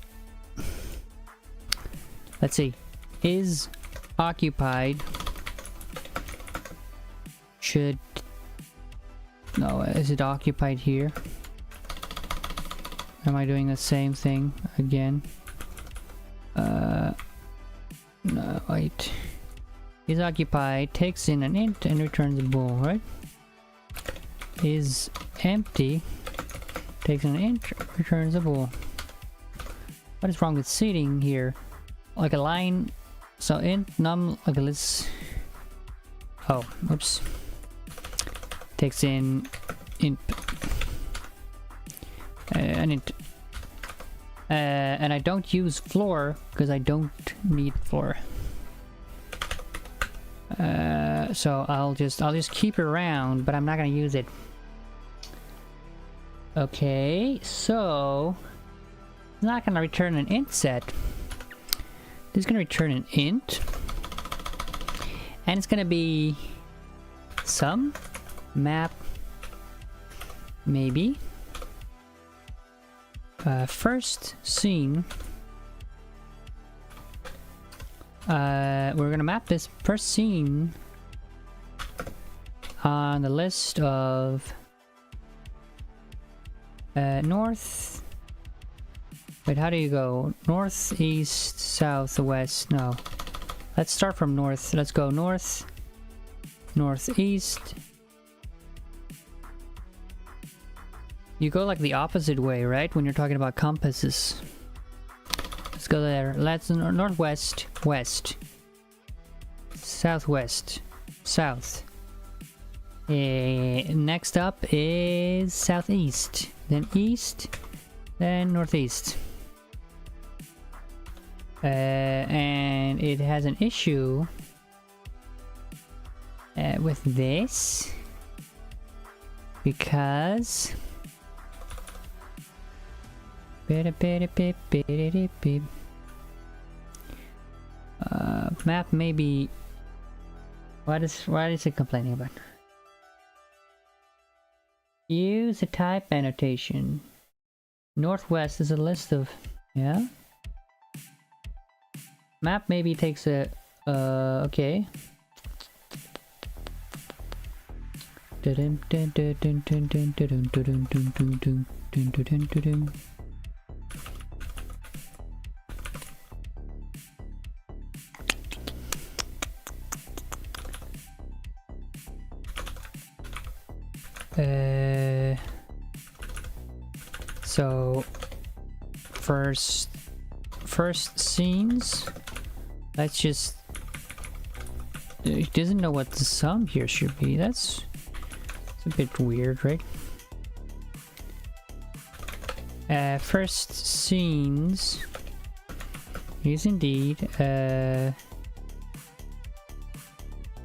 Let's see. Is occupied should... No, is it occupied here? Am I doing the same thing again? No, wait. Is occupied, takes in an int and returns a bool, right? Is empty, takes in an int, returns a bool. What is wrong with seating here? Like a line, so int num, okay, let's... Oh, whoops. Takes in int, an int. And I don't use floor because I don't need floor. So I'll just keep it around, but I'm not gonna use it. Okay, so it's not gonna return an int set. This is gonna return an int, and it's gonna be some map maybe first scene. We're gonna map this first scene on the list of north. Wait, how do you go? North, east, south, west. No. Let's start from north. Let's go north, northeast. You go like the opposite way, right? When you're talking about compasses. Let's go there. Let's northwest, west, southwest, south. Next up is southeast, then east, then northeast. And it has an issue with this because map maybe. What is it complaining about? Use a type annotation. Northwest is a list of, yeah. Map maybe takes a okay. So first scenes, let's just, it doesn't know what the sum here should be. It's a bit weird, right? First scenes is indeed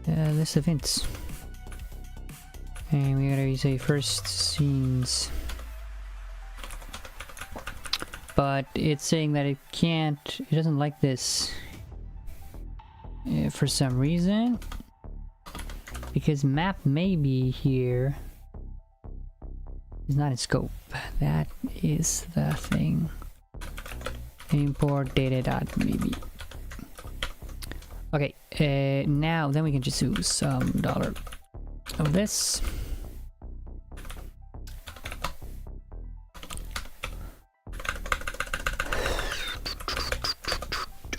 list events, and we gotta say first scenes, but it's saying that it doesn't like this for some reason, because map may be here. It's not in scope. That is the thing. Import data dot maybe. Okay, now then we can just use some dollar of this.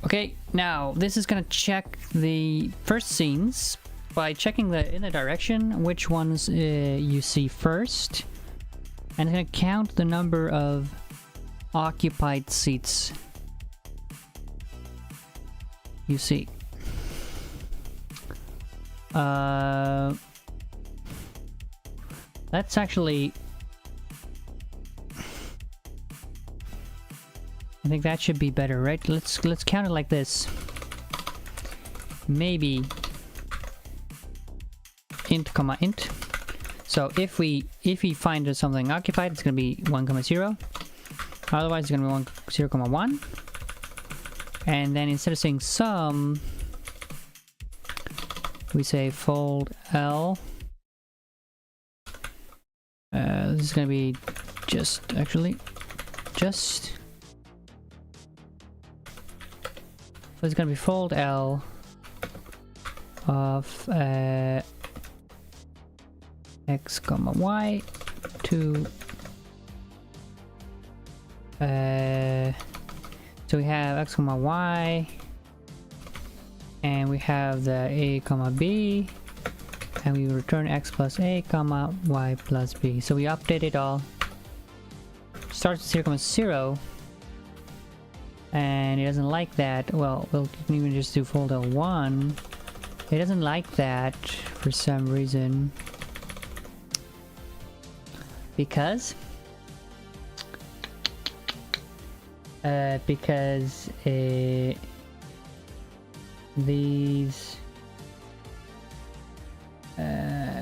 Okay, now this is gonna check the first scenes by checking in the direction which ones you see first, and it's gonna count the number of occupied seats you see. Let's actually, I think that should be better, right? Let's count it like this. Maybe int comma int. So if we find something occupied, it's gonna be 1, 0. Otherwise, it's gonna be 1, 0, 1. And then instead of saying sum, we say fold L. This is gonna be just. So it's gonna be fold L of x comma y to so we have x comma y, and we have the a comma b, and we return x plus a comma y plus b. So we update it all. Starts at 0, 0, and it doesn't like that. Well, we'll even just do fold L1. It doesn't like that for some reason. Because these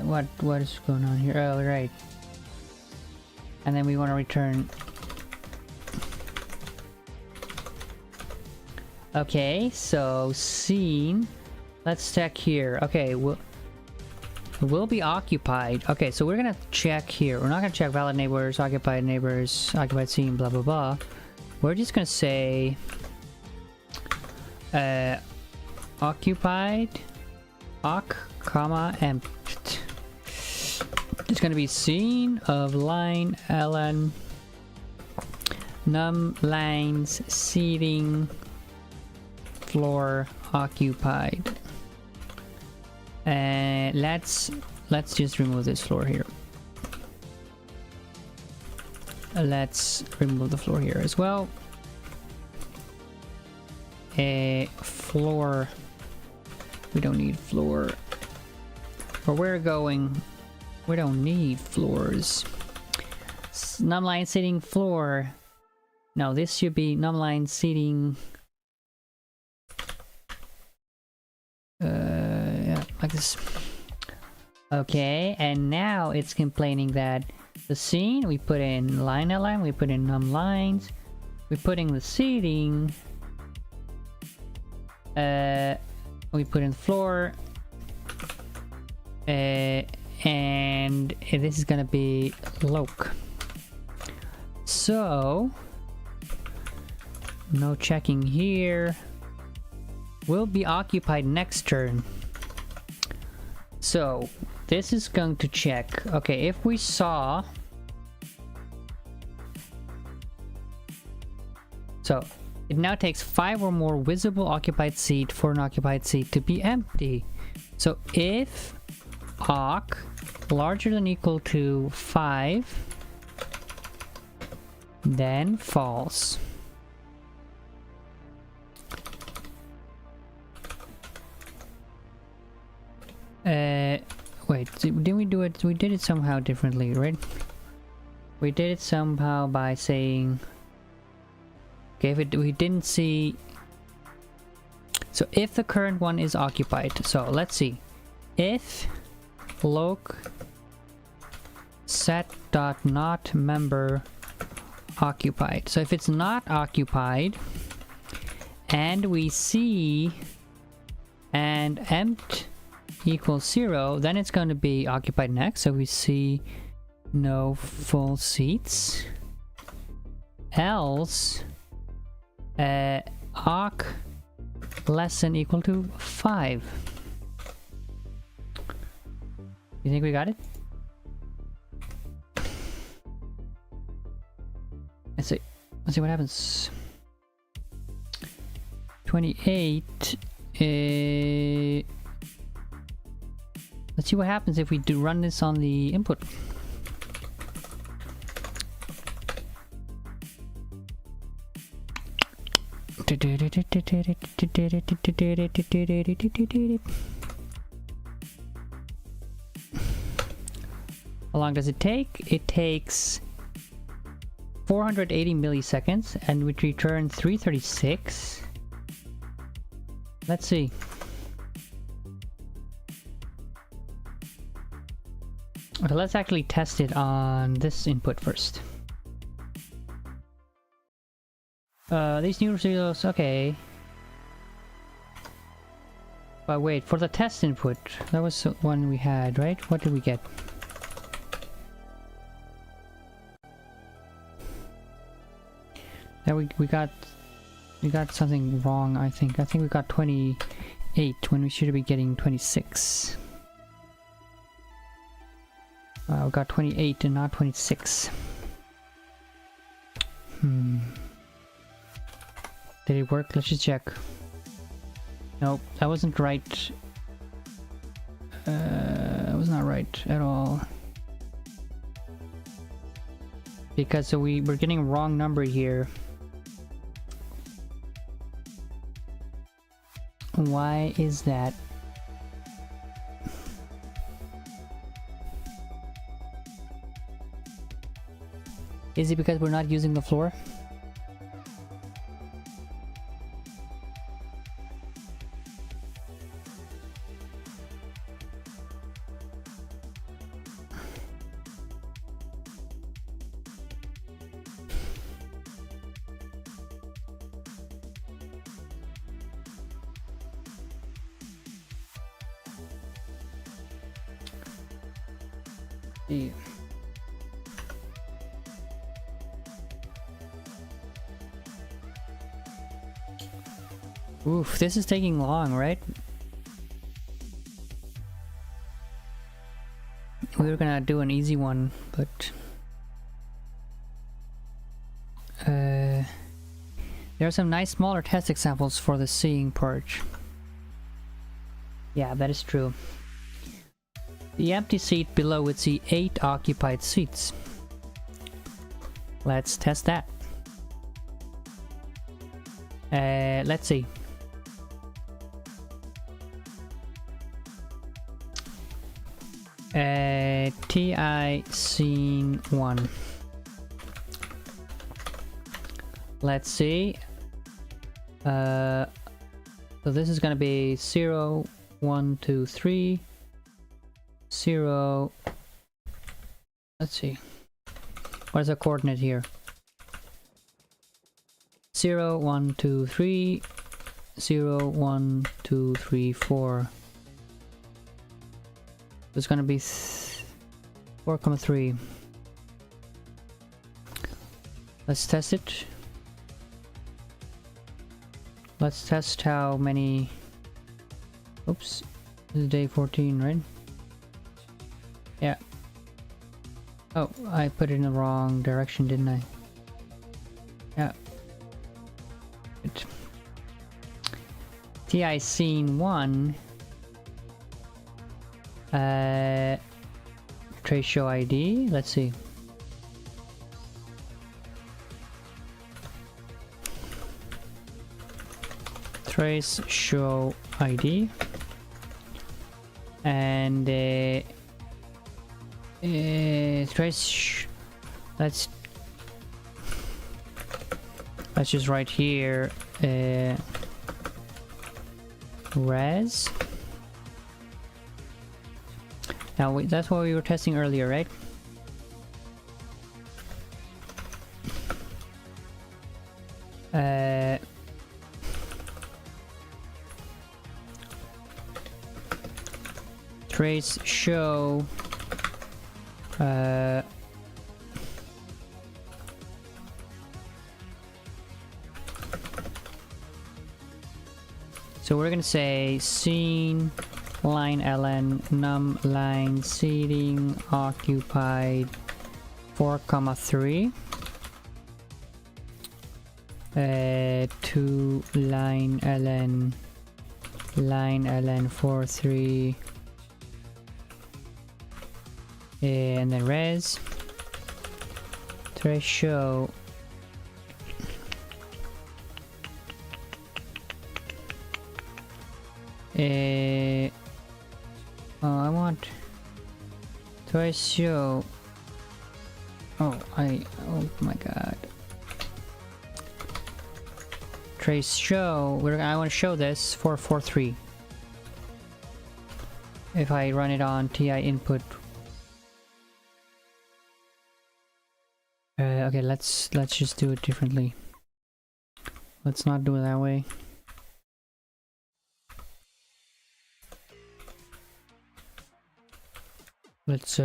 what is going on here? Oh, right. And then we want to return. Okay, so scene. Let's check here. Okay, will be occupied. Okay, so we're gonna check here. We're not gonna check valid neighbors, occupied scene, blah blah blah. We're just gonna say occupied occ comma empt. It's gonna be scene of line ln num lines seating floor occupied. And let's just remove this floor here. Let's remove the floor here as well. A floor. We don't need floor. Where we're going, we don't need floors. Numline seating floor. No, this should be numline seating. Yeah, like this. Okay, and now it's complaining that the scene, we put in line ln, we put in num lines, we put in the seating, we put in the floor, and this is gonna be loc. So no checking here. Will be occupied next turn. So this is going to check. Okay, if we saw, so it now takes 5 or more visible occupied seat for an occupied seat to be empty. So if awk larger than or equal to 5, then false. Wait, didn't we do it? We did it somehow differently, right? We did it somehow by saying, okay, if we didn't see, so if the current one is occupied, so let's see, if loc set dot not member occupied, so if it's not occupied and we see and empt equals 0, then it's going to be occupied next. So we see no full seats, else awk less than or equal to 5. You think we got it? Let's see what happens. 28. Let's see what happens if we do run this on the input. How long does it take? It takes 480 milliseconds and we return 336. Let's see. Okay, let's actually test it on this input first. These new results, okay. But wait, for the test input, that was one we had, right? What did we get? That we got something wrong, I think. I think we got 28 when we should be getting 26. We got 28 and not 26. Did it work? Let's just check. Nope, that wasn't right. That was not right at all. Because so we're getting a wrong number here. Why is that? Is it because we're not using the floor? Yeah. Oof, this is taking long, right? We were gonna do an easy one, but there are some nice smaller test examples for the seeing purge. Yeah, that is true. The empty seat below would see 8 occupied seats. Let's test that. Let's see. TI scene 1. Let's see. So this is gonna be 0, 1, 2, 3, 0. Let's see. What is the coordinate here? 0, 1, 2, 3, 0, 1, 2, 3, 4. It's gonna be 4,3. Let's test it. Let's test how many. Oops, this is day 14, right? Yeah. Oh, I put it in the wrong direction, didn't I? Yeah. Good. TI scene 1 Trace show ID. Let's see. Trace show ID. And let's just write here res. Now that's what we were testing earlier, right? Trace show so we're gonna say scene line ln num line seating occupied 4,3 to line ln 43 and then res trace show I want trace show oh my god, trace show I want to show this 443 if I run it on TI input. Okay, let's just do it differently. Let's not do it that way. Let's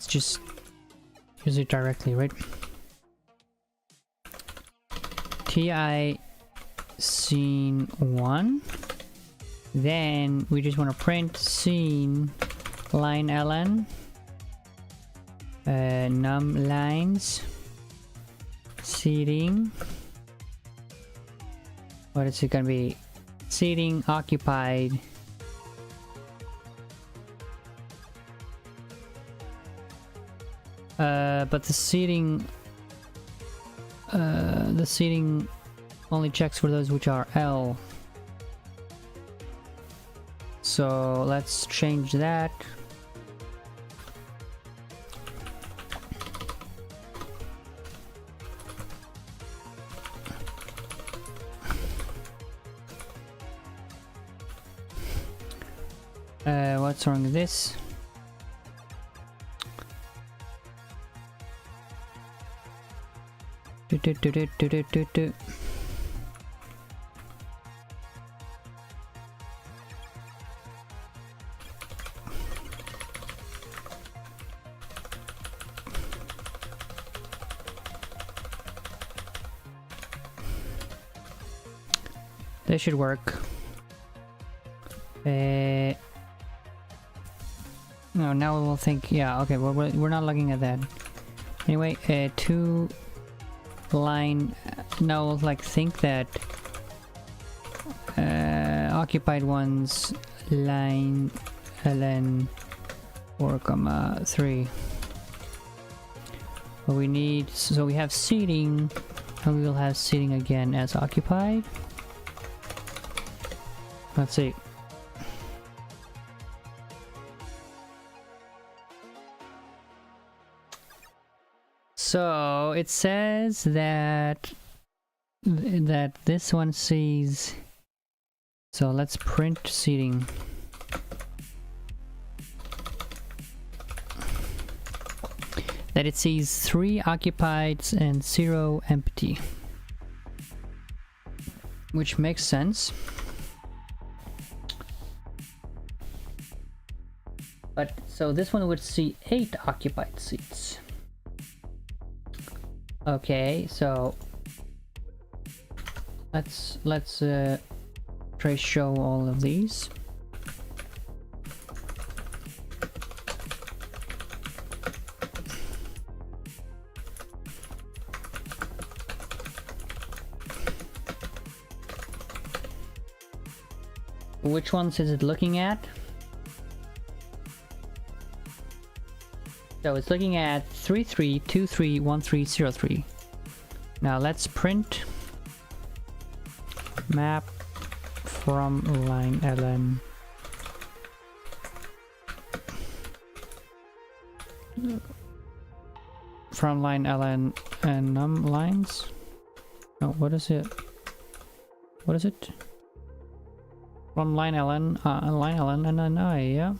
just use it directly, right? TI scene 1. Then we just want to print scene line ln num lines seating. What is it gonna be? Seating occupied but the seating only checks for those which are L. So let's change that. What's wrong with this? This should work. No, now we'll think. Yeah, okay. Well, we're not looking at that. Anyway, to line. Now we'll like think that occupied ones line ln 4,3. But we need. So we have seating, and we will have seating again as occupied. Let's see. So it says that this one sees. So let's print seating. That it sees 3 occupied and 0 empty, which makes sense. But so this one would see 8 occupied seats. Okay, so let's trace show all of these. which ones is it looking at? So it's looking at 33231303. Now let's print map from line ln. From line ln and num lines. No, what is it? What is it? From line ln and an I, yeah.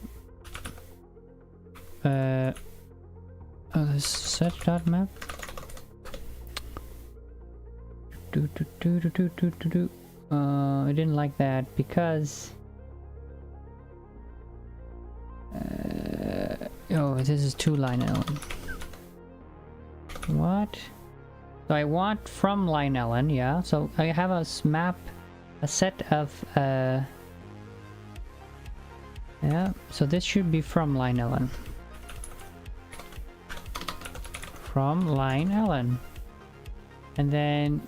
This set dot map. I didn't like that because oh, this is 2 line ln. What? So I want from line ln, yeah. So I have a map, a set of yeah. So this should be from line ln. From line ln, and then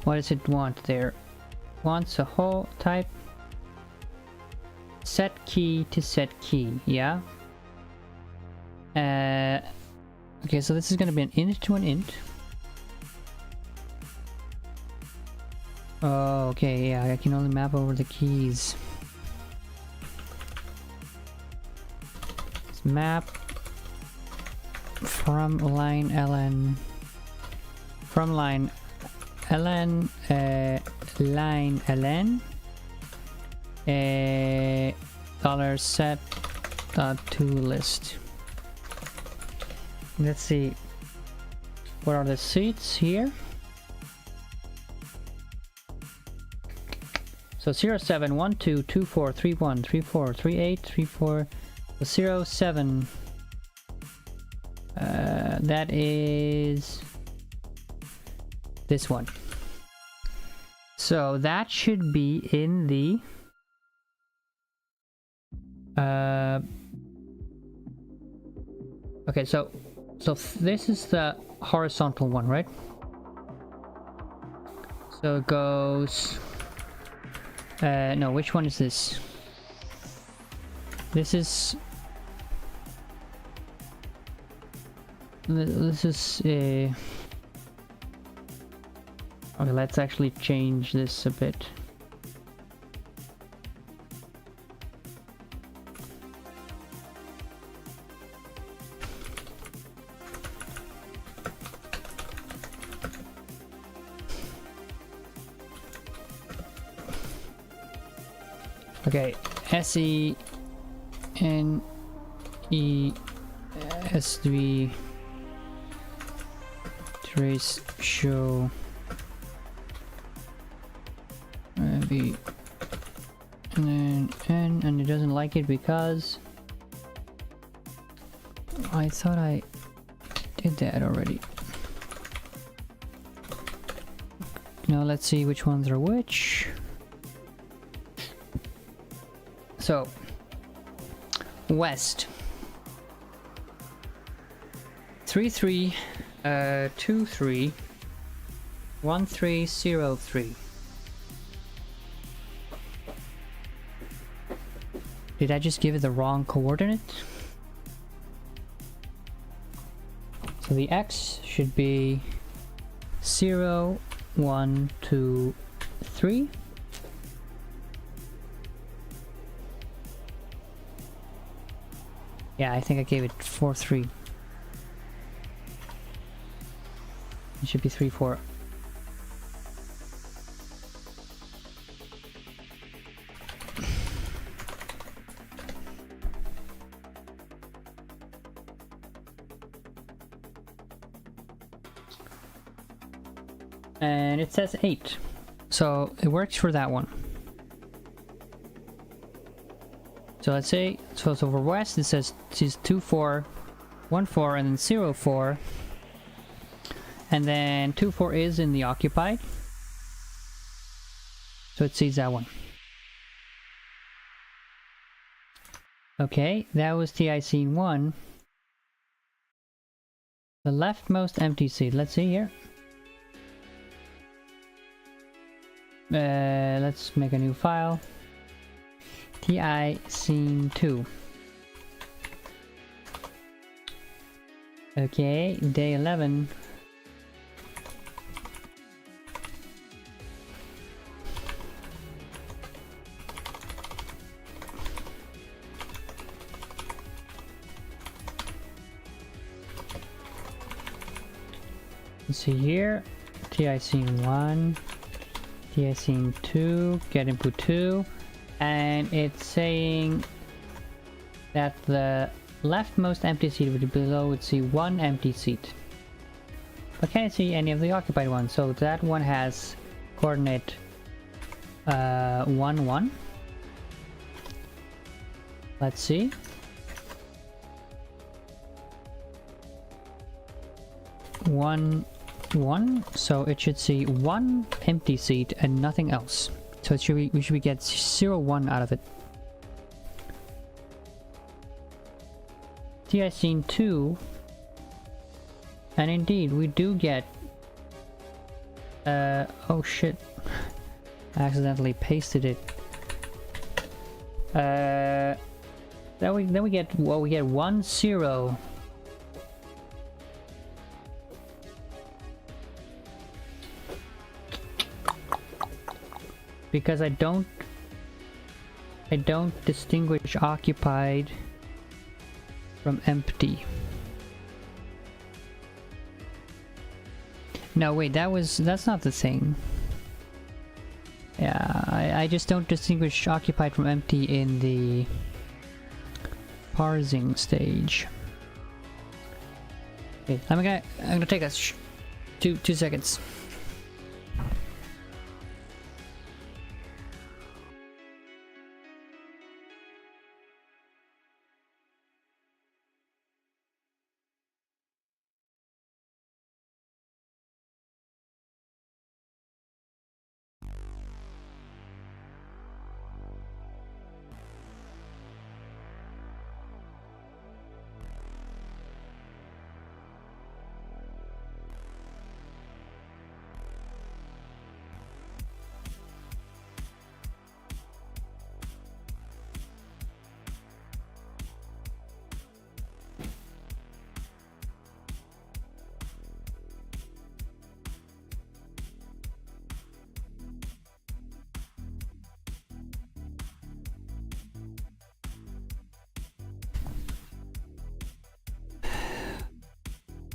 what does it want there? Wants a whole type set key to set key, yeah. Okay, so this is gonna be an int to an int. Oh, okay, yeah, I can only map over the keys. Let's map from line ln, from line ln, line ln, $set to list. Let's see, what are the seats here? So 07, 12, 24, 31, 34, 38, 34, 07. That is this one. So that should be in the okay, so this is the horizontal one, right? So it goes no, which one is this? This is okay, let's actually change this a bit. Okay, SENESV trace show V and then N, and it doesn't like it because I thought I did that already. Now let's see which ones are which. So, west 3323 1303. Did I just give it the wrong coordinate? So the X should be 0, 1, 2, 3. Yeah, I think I gave it 4, 3. It should be 3, 4. And it says 8. So it works for that one. So let's say, so for west it says 2, 4, 1, 4, and then 0, 4. And then 2, 4 is in the occupied. So it sees that one. Okay, that was TI scene 1. The leftmost empty seat. Let's see here. Let's make a new file. TI scene 2. Okay, day 11. Let's see here. TI scene 1. TI scene 2. Get input 2. And it's saying that the leftmost empty seat would be below would see 1 empty seat. But can't see any of the occupied ones, so that one has coordinate 1 1. Let's see. One 1, so it should see 1 empty seat and nothing else. So it should be, we should get 0 1 out of it. TI scene 2, and indeed we do get oh shit, I accidentally pasted it. Then we get, well, we get 1 0. Because I don't distinguish occupied from empty. No, wait, that's not the thing. Yeah, I just don't distinguish occupied from empty in the parsing stage. Okay, I'm gonna take us 2 seconds.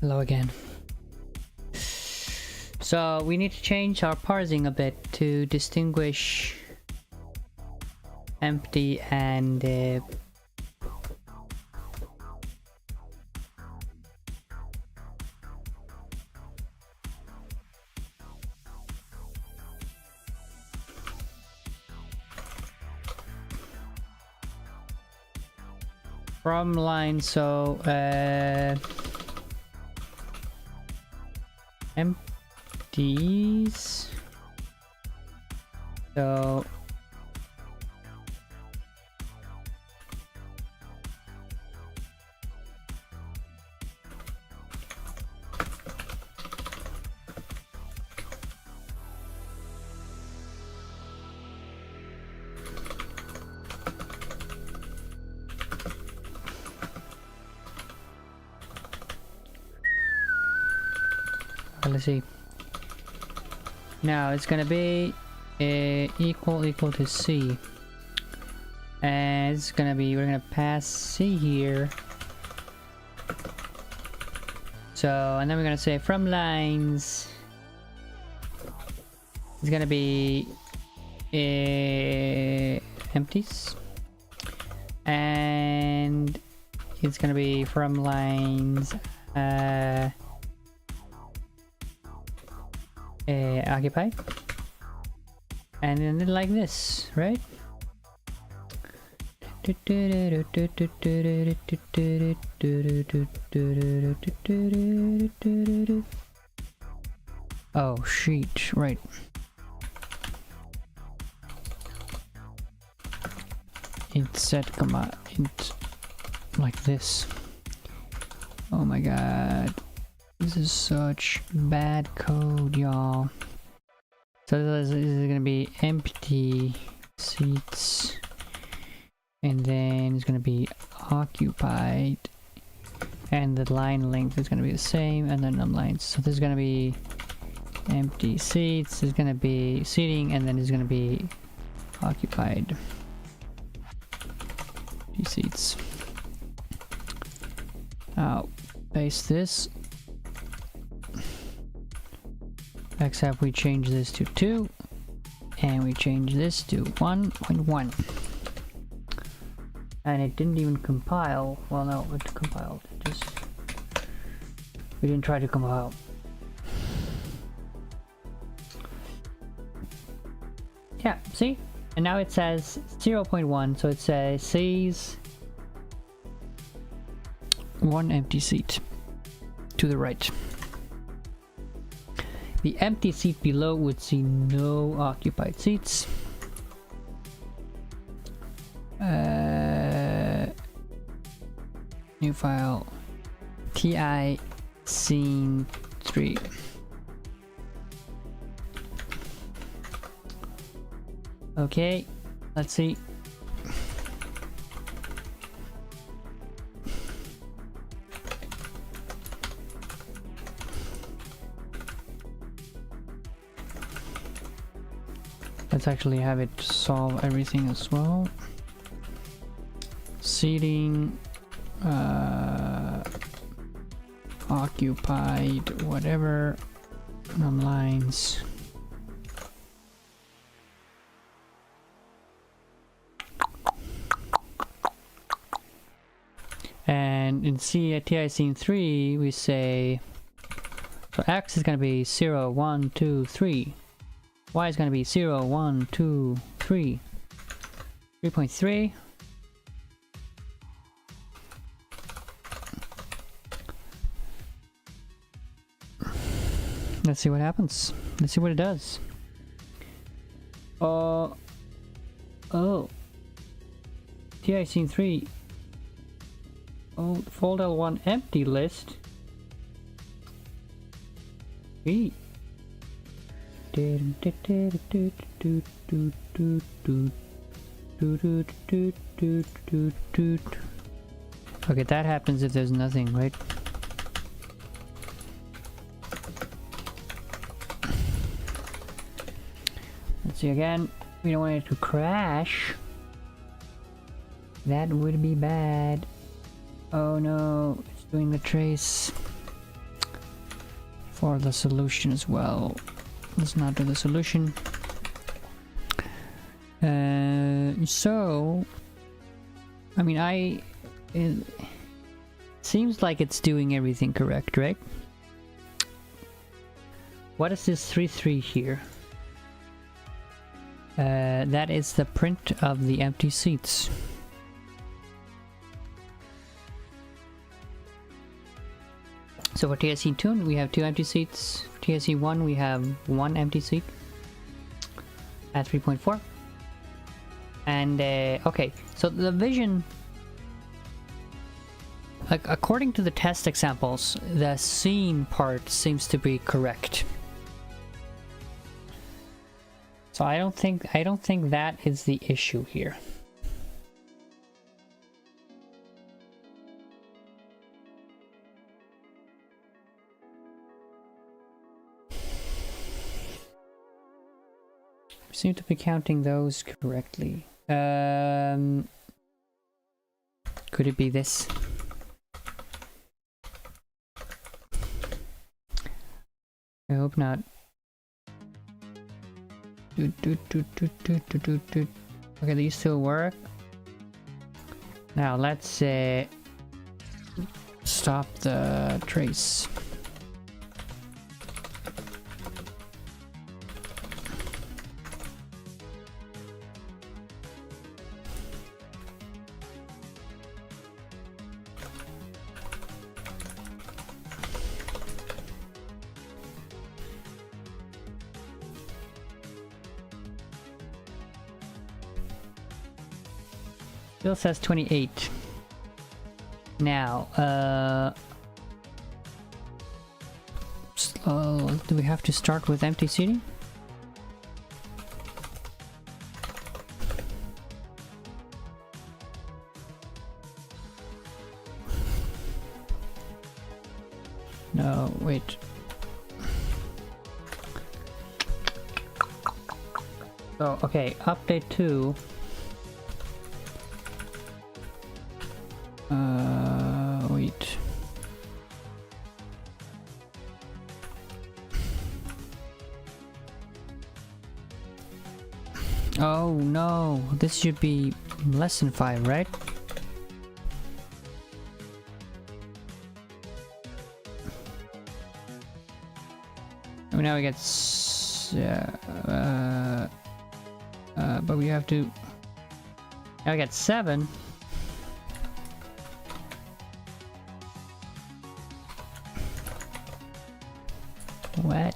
Hello again. So we need to change our parsing a bit to distinguish empty and from line, so empties, so let's see. Now it's gonna be equal to C, and it's gonna be, we're gonna pass C here. So, and then we're gonna say from lines, it's gonna be empties, and it's gonna be from lines occupied, and then like this, right? Oh sheet, right. int set comma int like this. Oh my god, this is such bad code, y'all. So this is gonna be empty seats, and then it's gonna be occupied, and the line length is gonna be the same, and then lines. So this is gonna be empty seats, is gonna be seating, and then it's gonna be occupied seats. Now paste this, except we change this to 2 and we change this to 1.1, and it didn't even compile. Well, no, it compiled, it just, we didn't try to compile. Yeah, see? And now it says 0.1, so it says 1 empty seat to the right. The empty seat below would see no occupied seats. New file, TI scene 3. Okay, let's see. Let's actually have it solve everything as well. Seating, occupied, whatever, lines. And in TI scene 3, we say, so X is going to be 0, 1, 2, 3. Y is going to be 0, 1, 2, 3. 3.3. Let's see what happens. Let's see what it does. Oh. TI scene 3. Oh, fold L1 empty list. E. Okay, that happens if there's nothing, right? Let's see again. We don't want it to crash. That would be bad. Oh no, it's doing the trace for the solution as well. Let's not do the solution. So, I mean, it seems like it's doing everything correct, right? What is this 3.3 here? That is the print of the empty seats. So for TSC 2, we have 2 empty seats. For TSC 1, we have 1 empty seat at 3.4. And, okay, so the vision, like, according to the test examples, the scene part seems to be correct. So I don't think that is the issue here. Seem to be counting those correctly. Could it be this? I hope not. Okay, these still work. Now let's stop the trace. Still says 28. Now, do we have to start with empty seating? No, wait. So, okay, update 2. Wait. Oh no, this should be less than 5, right? Oh, now we get but we have to. Now we got 7. What?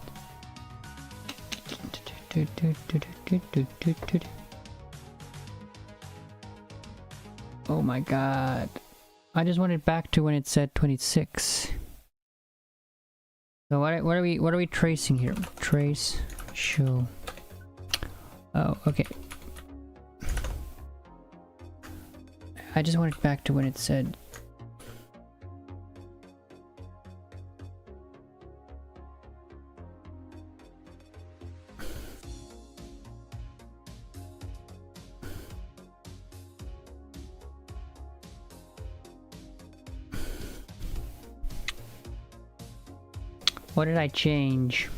Oh my god. I just want it back to when it said 26. So what are we tracing here? Trace show. Oh, okay. I just want it back to when it said. What did I change?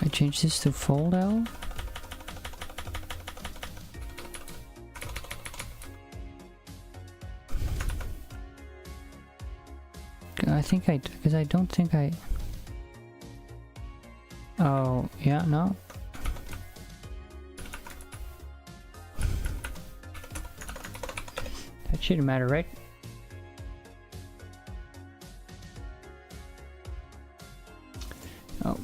I changed this to fold out. I think because I don't think I. Oh, yeah, no. That shouldn't matter, right? Oh.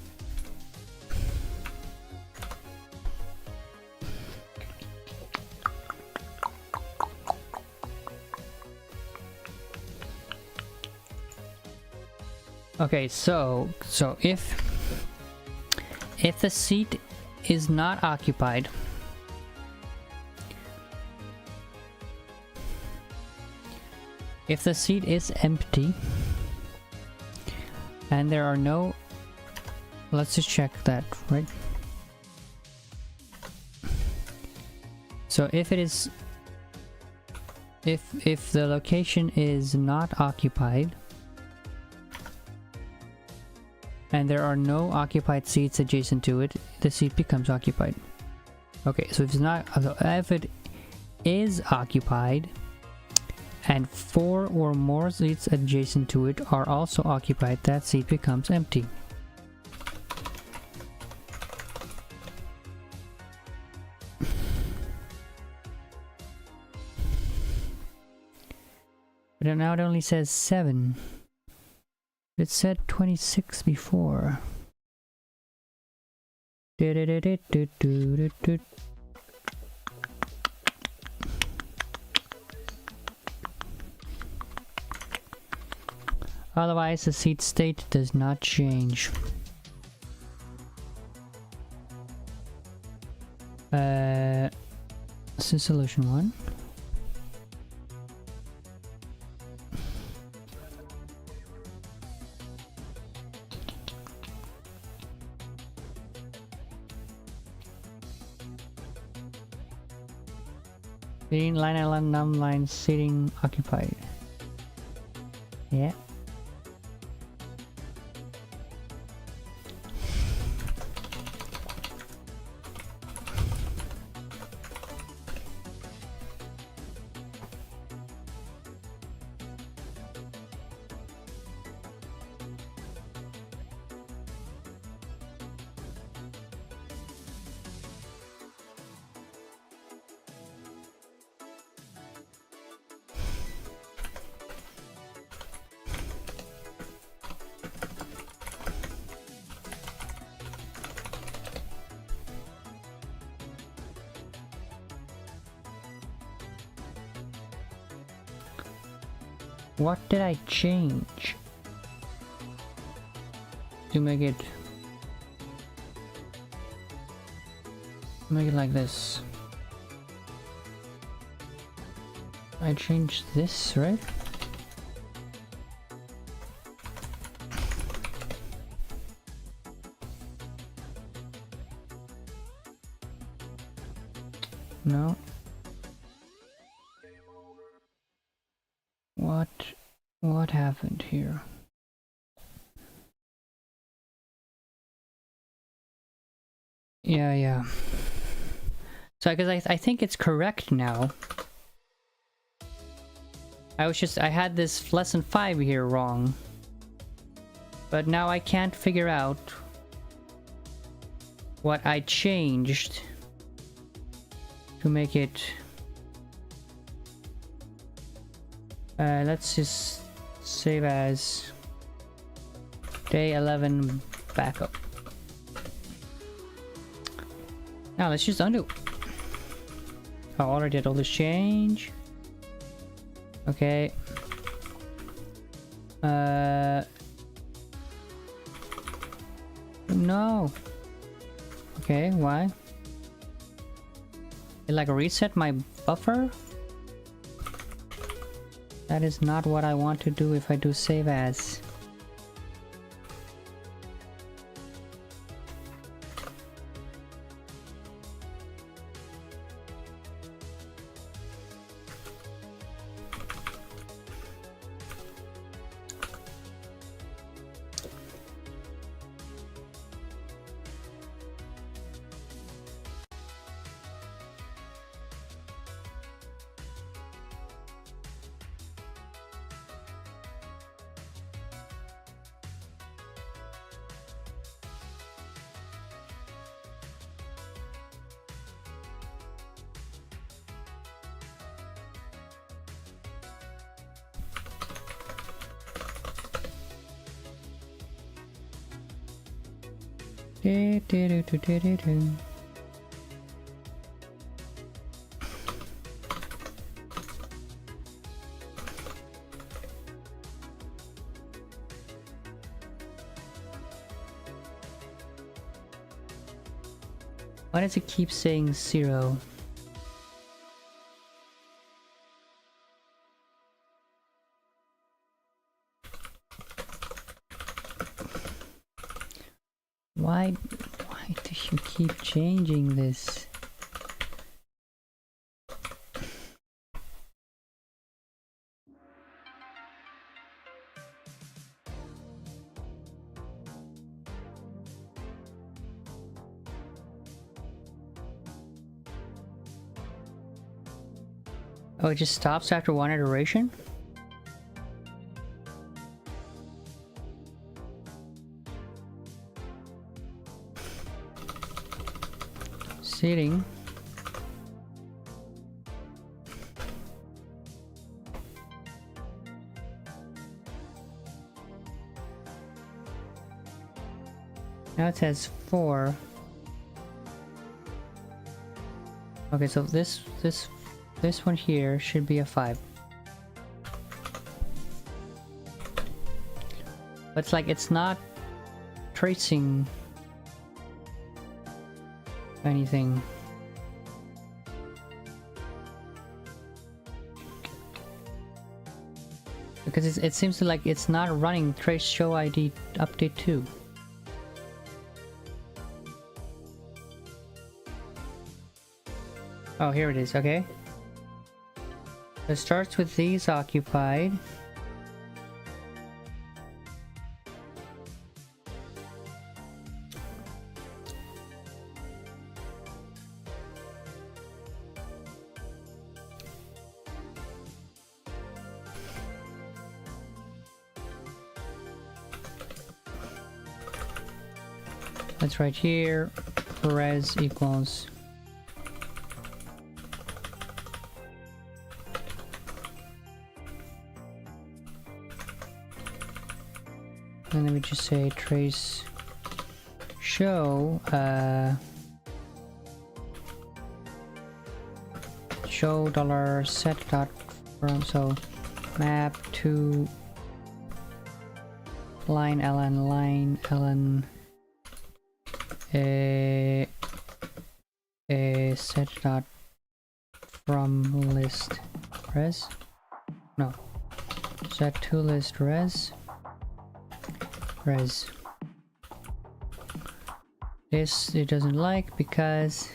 Okay, so if the seat is not occupied, if the seat is empty and there are no, let's just check that, right? So if it is, if the location is not occupied and there are no occupied seats adjacent to it, the seat becomes occupied. Okay, so if it's not, if it is occupied and 4 or more seats adjacent to it are also occupied, that seat becomes empty. But now it only says 7. It said 26 before. Otherwise, the seat state does not change. This is solution 1. Seating line and num line seating occupied. Yeah. What did I change to make it like this? I changed this, right? No. What happened here? Yeah. So because I think it's correct now. I had this lesson 5 here wrong. But now I can't figure out what I changed to make it. Let's just save as day 11 backup. Now let's just undo. Oh, already did all this change. Okay. No. Okay, why? It like reset my buffer? That is not what I want to do if I do save as. Why does it keep saying 0? Why do you keep changing this? Oh, it just stops after one iteration? Seating. Now it says 4. Okay, so this one here should be a 5. But it's like it's not tracing anything. Because it seems like it's not running trace show ID update 2. Oh, here it is, okay. It starts with these occupied. That's right here. Res equals. And then we just say trace show show $set dot from, so map to line ln set dot from list res, no, set to list res. This it doesn't like because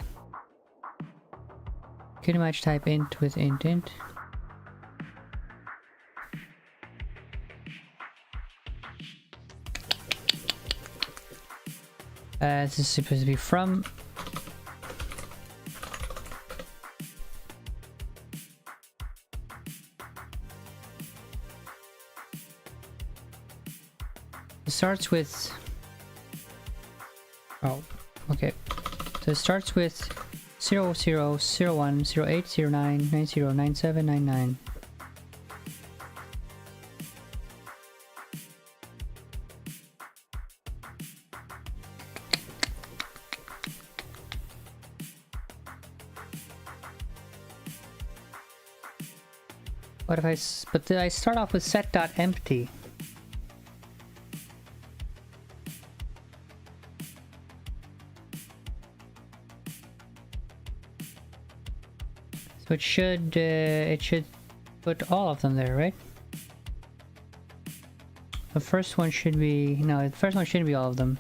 pretty much type int with int. This is supposed to be from. It starts with. Oh, okay. So it starts with 00, 01, 08, 09, 90, 97, 99. What if but did I start off with set.empty? So it should put all of them there, right? The first one should be, no, the first one shouldn't be all of them.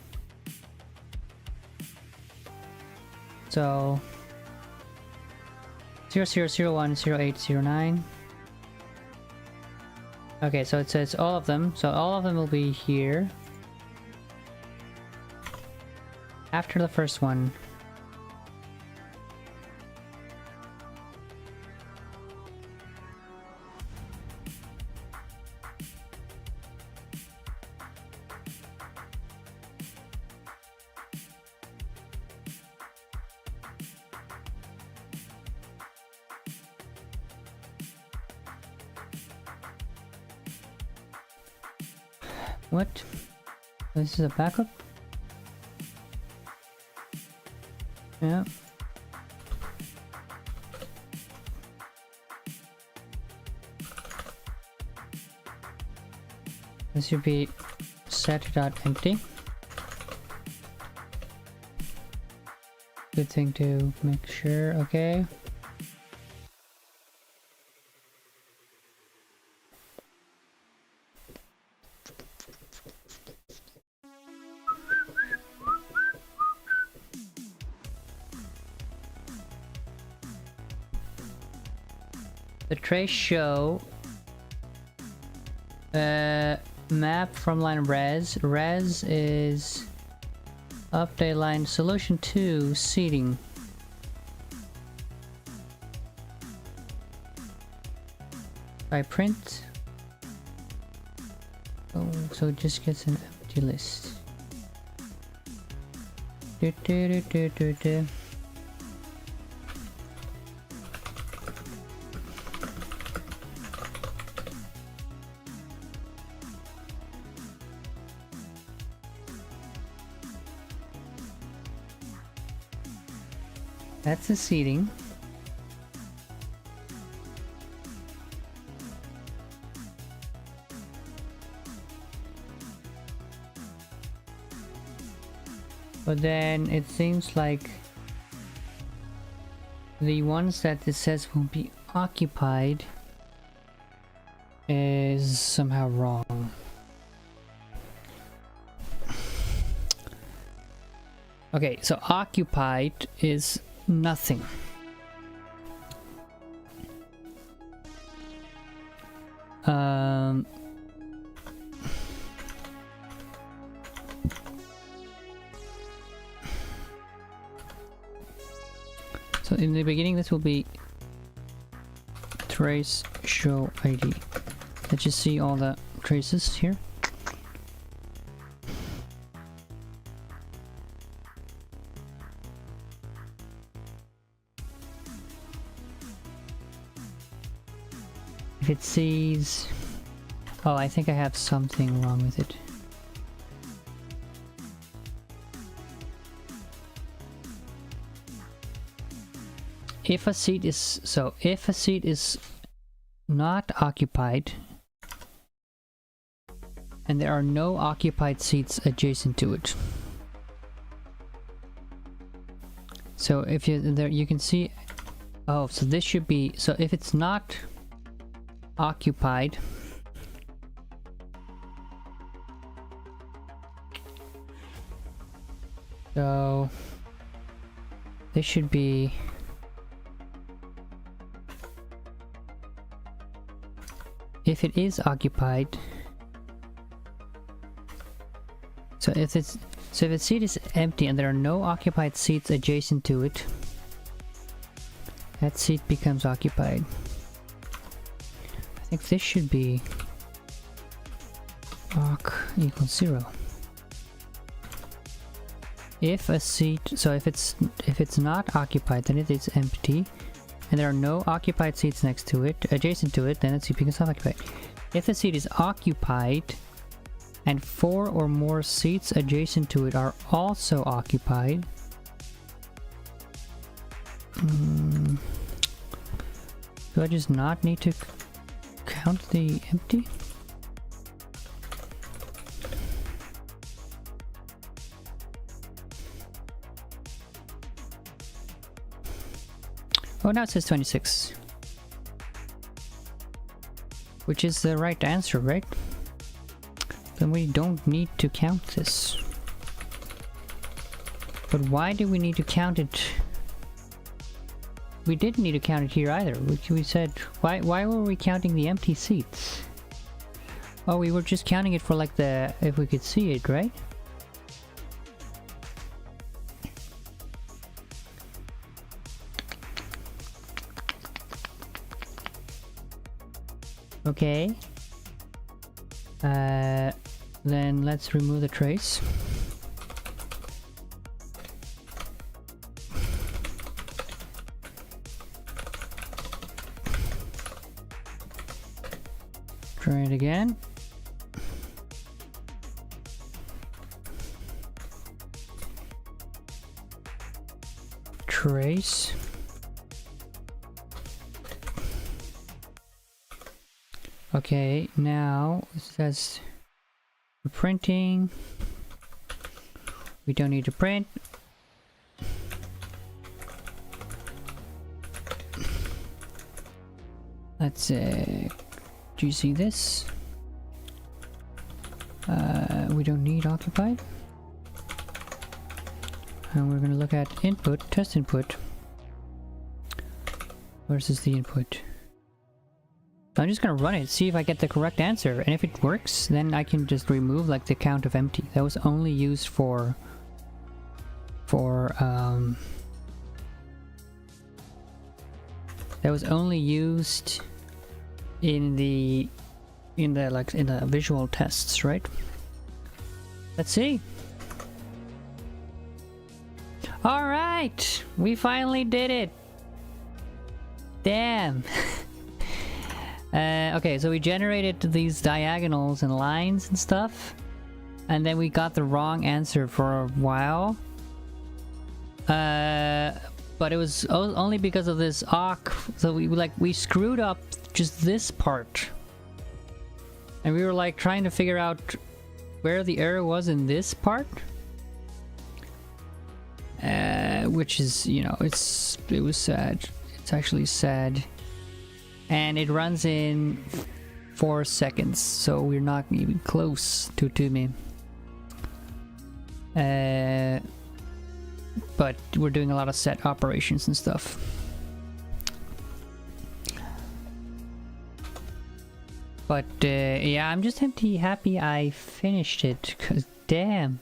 So 0001, 08, 09. Okay, so it says all of them, so all of them will be here after the first one. What? This is a backup? Yeah. This should be set.empty. Good thing to make sure, okay. The trace show map from line res. Res is update line solution 2 seeding. By print. Oh, so it just gets an empty list. That's the seeding. But then it seems like the ones that it says will be occupied is somehow wrong. Okay, so occupied is nothing. So in the beginning this will be trace show ID. Let's just see all the traces here. If it sees... Oh, I think I have something wrong with it. If a seat is... So, if a seat is not occupied, and there are no occupied seats adjacent to it. So if you there, you can see. Oh, so this should be. So if it's not occupied, so this should be. If it is occupied, so if the seat is empty and there are no occupied seats adjacent to it, that seat becomes occupied. I think this should be occ equals 0. If a seat, so if it's not occupied, then it is empty. And there are no occupied seats next to it, adjacent to it, then the seat becomes occupied. If the seat is occupied and 4 or more seats adjacent to it are also occupied, do I just not need to count the empty? Oh, now it says 26. Which is the right answer, right? Then we don't need to count this. But why do we need to count it? We didn't need to count it here either. We said, why were we counting the empty seats? Oh, we were just counting it for like the, if we could see it, right? Okay. Then let's remove the trace. Try it again. Trace. Okay, now it says printing. We don't need to print. Let's do you see this? We don't need occupied. And we're gonna look at input, test input versus the input. I'm just gonna run it, see if I get the correct answer, and if it works, then I can just remove like the count of empty. That was only used for that was only used in the visual tests, right? Let's see. All right, we finally did it. Damn. Okay, so we generated these diagonals and lines and stuff, and then we got the wrong answer for a while. But it was only because of this awk. So we screwed up just this part, and we were like trying to figure out where the error was in this part, which is, you know, it was sad. It's actually sad. And it runs in 4 seconds, so we're not even close to me. But we're doing a lot of set operations and stuff. But yeah, I'm just happy I finished it, cause damn,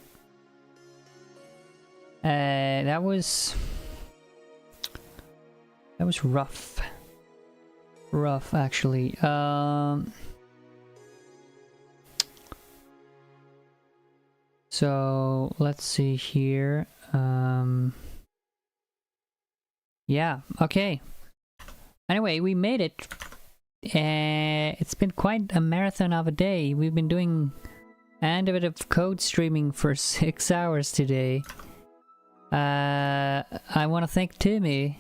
that was rough actually. So let's see here. Yeah, okay. Anyway, we made it. It's been quite a marathon of a day. We've been doing and a bit of code streaming for 6 hours today. I want to thank Timmy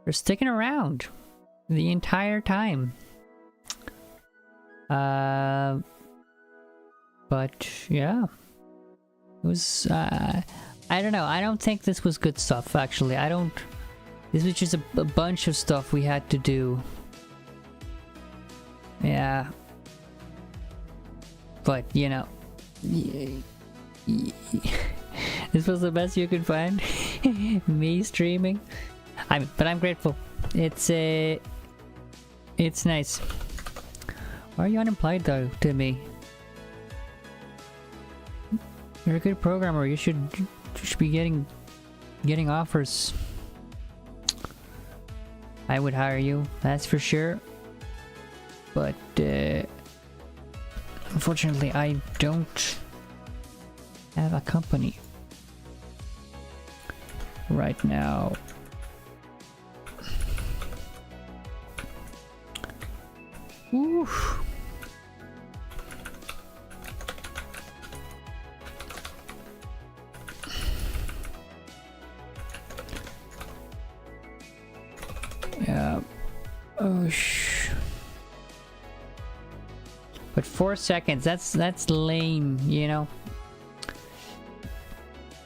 for sticking around the entire time. But yeah, it was. I don't know. I don't think this was good stuff. Actually, I don't. This was just a bunch of stuff we had to do. Yeah. But you know, this was the best you could find. Me streaming. But I'm grateful. It's nice. Why are you unemployed though, Timmy? You're a good programmer. You should be getting offers. I would hire you, that's for sure. But unfortunately, I don't have a company right now. Oof. Yeah. Oh But 4 seconds, that's lame, you know.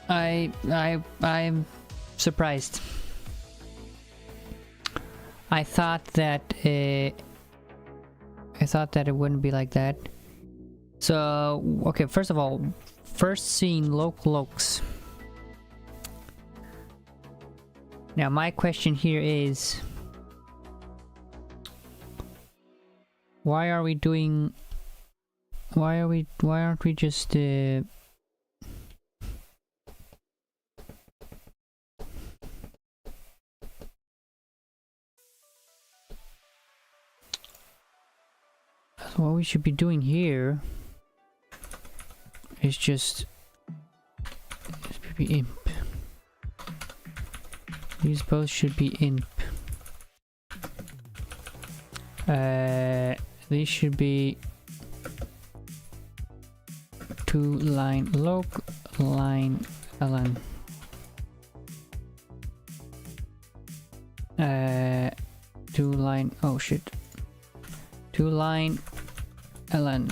I'm surprised. I thought that it wouldn't be like that. So okay, first of all, first scene lokes. Now my question here is, why aren't we just what we should be doing here is just be imp. These both should be imp. These should be 2-line loc, line ln. 2-line, oh shit. 2-line ln.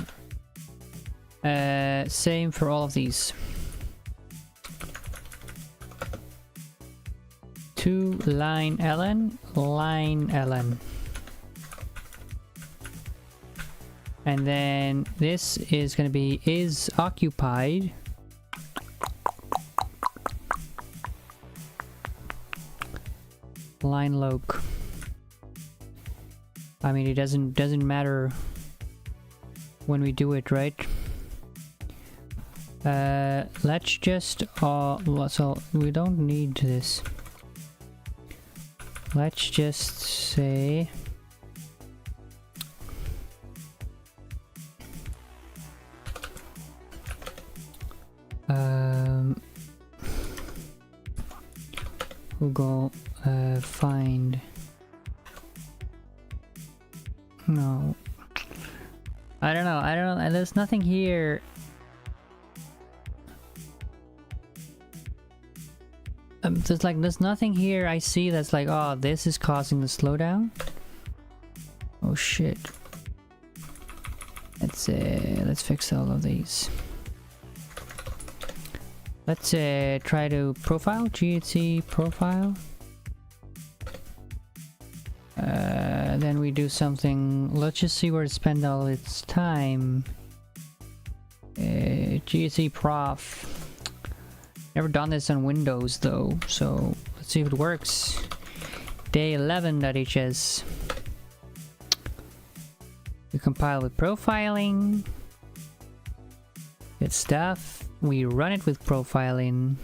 Same for all of these. 2-line ln, line ln. And then this is going to be is occupied. Line loc. I mean, it doesn't matter when we do it, right? Let's just so we don't need this. Let's just say we'll go find. No, I don't know, there's nothing here. There's nothing here I see that's like, oh, this is causing the slowdown. Oh shit. Let's fix all of these. Let's try to profile, GHC profile. Then we do something. Let's just see where it spends all its time. GHC prof. Never done this on Windows though, so let's see if it works. Day 11.hs. We compile with profiling. Good stuff. We run it with profiling.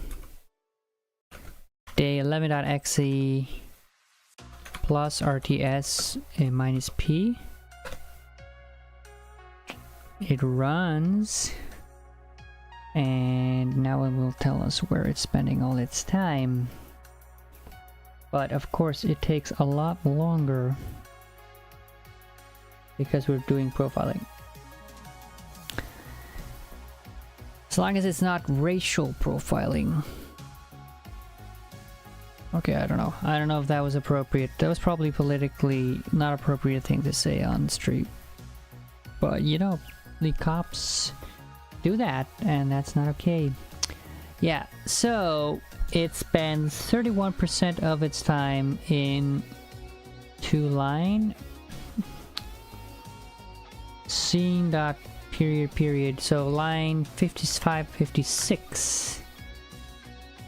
Day 11.exe plus RTS minus P. It runs. And now it will tell us where it's spending all its time. But of course it takes a lot longer because we're doing profiling. As long as it's not racial profiling. Okay, I don't know. I don't know if that was appropriate. That was probably politically not appropriate thing to say on stream. But you know, the cops do that, and that's not okay. Yeah, so it spends 31% of its time in line scene dot period, so line 55 56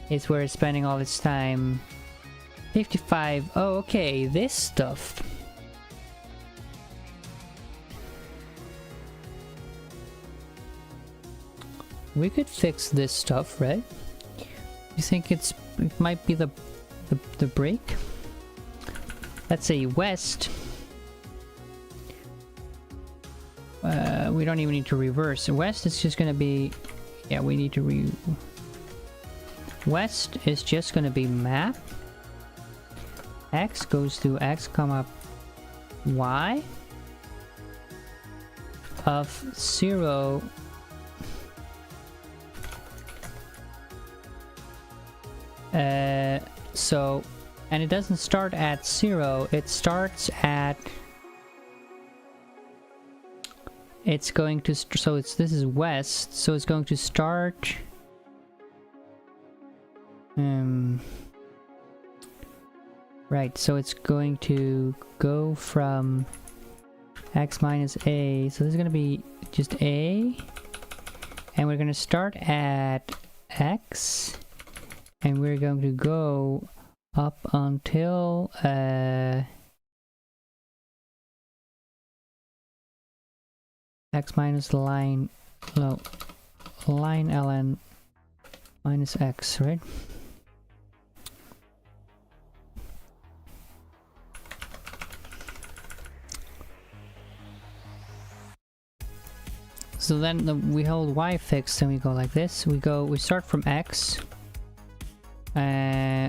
is where it's spending all its time. 55, oh okay, this stuff. We could fix this stuff, right? You think it might be the break? Let's say west. We don't even need to reverse. West is just gonna be, yeah, we need to west is just gonna be map. X goes to X comma Y of 0 so, and it doesn't start at 0, it starts at, it's going to, so it's, this is west, so it's going to start, right, so it's going to go from X minus A, so this is going to be just A, and we're going to start at X, and we're going to go up until X minus line ln minus X, right? So then we hold Y fixed and we go like this. We start from X.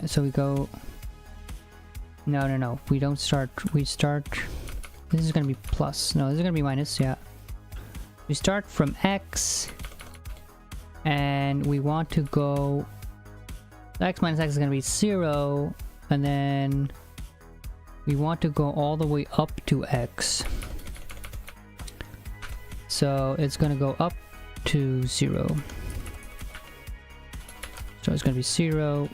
So we go, no, we don't start, we start, this is gonna be plus, no, this is gonna be minus, yeah. We start from X, and we want to go, X minus X is gonna be 0, and then we want to go all the way up to X. So it's gonna go up to 0. So it's going to be 0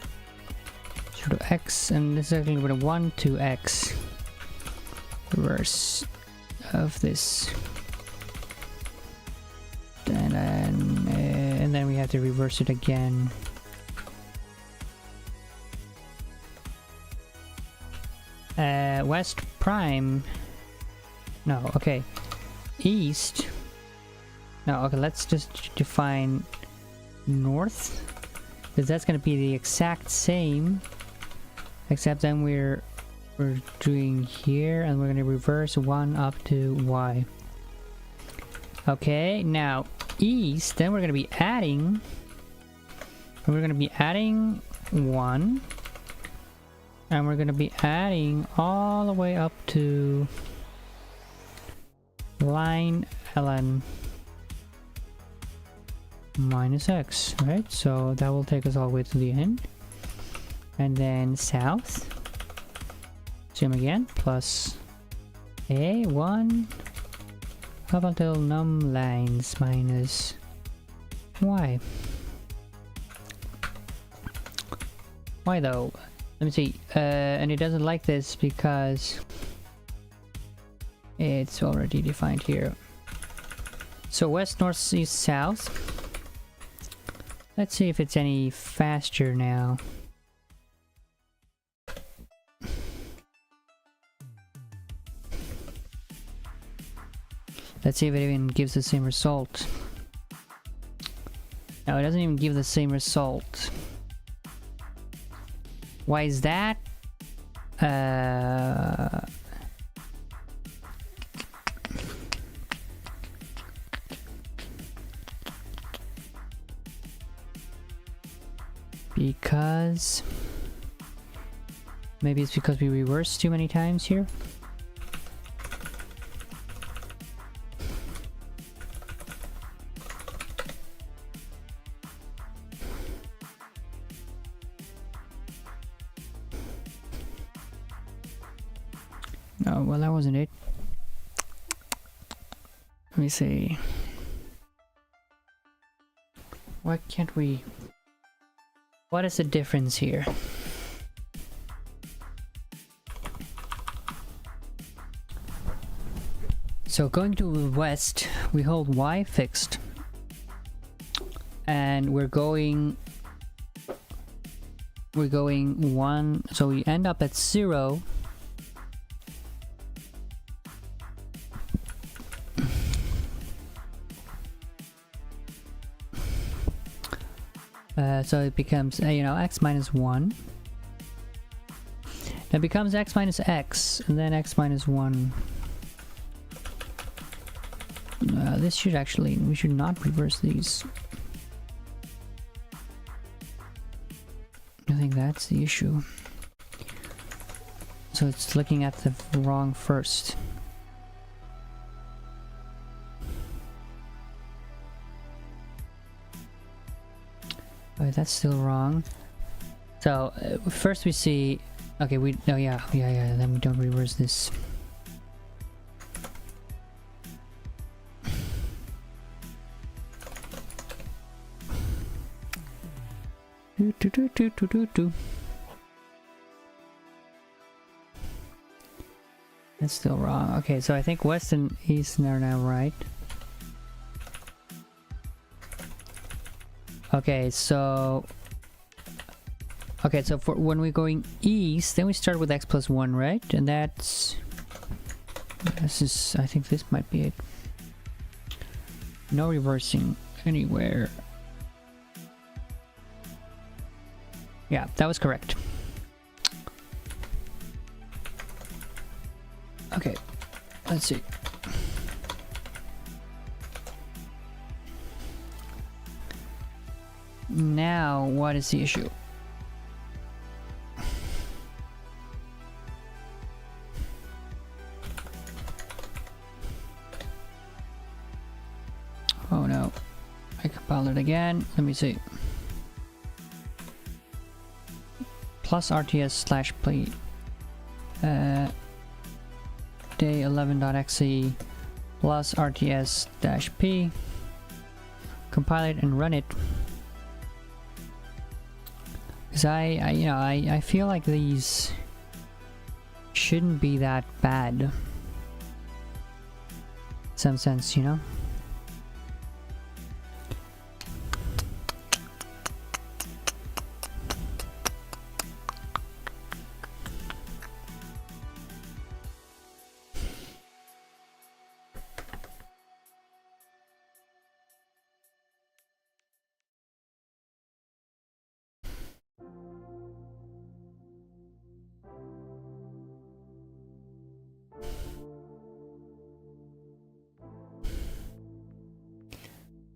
to X, and this is actually going to be 1 to X. Reverse of this. And then we have to reverse it again. West prime. No, okay. East. No, okay, let's just define north. Because that's going to be the exact same, except then we're doing here, and we're going to reverse 1 up to Y. Okay, now east, then we're going to be adding, and we're going to be adding 1, and we're going to be adding all the way up to line ln minus X, right? So that will take us all the way to the end. And then south, same again, plus A1 up until num lines minus Y. Why though? Let me see. And it doesn't like this because it's already defined here. So west, north, east, south. Let's see if it's any faster now. Let's see if it even gives the same result. No, it doesn't even give the same result. Why is that? Because maybe it's because we reversed too many times here. Oh, well, that wasn't it. Let me see. Why can't we... What is the difference here? So going to the west, we hold Y fixed. And we're going 1, so we end up at 0. So it becomes, you know, x minus 1. It becomes x minus x, and then x minus 1. This should actually, we should not reverse these. I think that's the issue. So it's looking at the wrong first. Oh, that's still wrong. So first we see, okay, we, oh yeah, then we don't reverse this. That's still wrong. Okay, so I think west and east are now right. Okay, so for when we're going east, then we start with x plus 1, right? And this is, I think this might be it. No reversing anywhere. Yeah, that was correct. Okay, let's see. Now, what is the issue? Oh no, I compiled it again. Let me see. Plus RTS slash play day 11.exe plus RTS dash p. Compile it and run it. Because I feel like these shouldn't be that bad. In some sense, you know?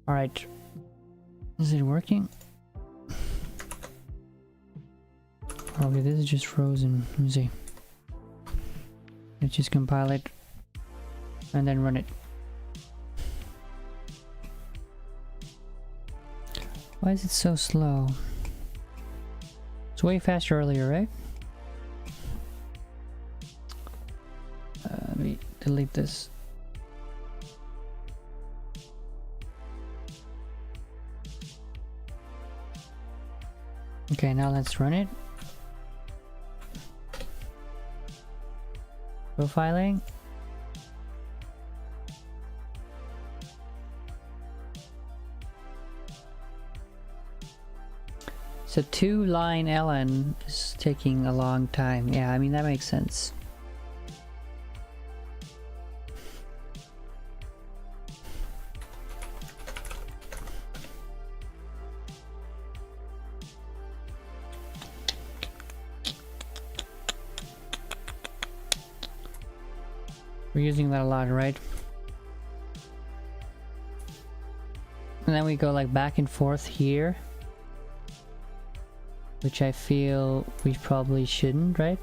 Alright. Is it working? Okay, this is just frozen. Let me see. Let's just compile it and then run it. Why is it so slow? It's way faster earlier, right? Let me delete this. Okay, now let's run it. Profiling. So 2-line ln is taking a long time. Yeah, I mean, that makes sense. We're using that a lot, right? And then we go like back and forth here, which I feel we probably shouldn't, right?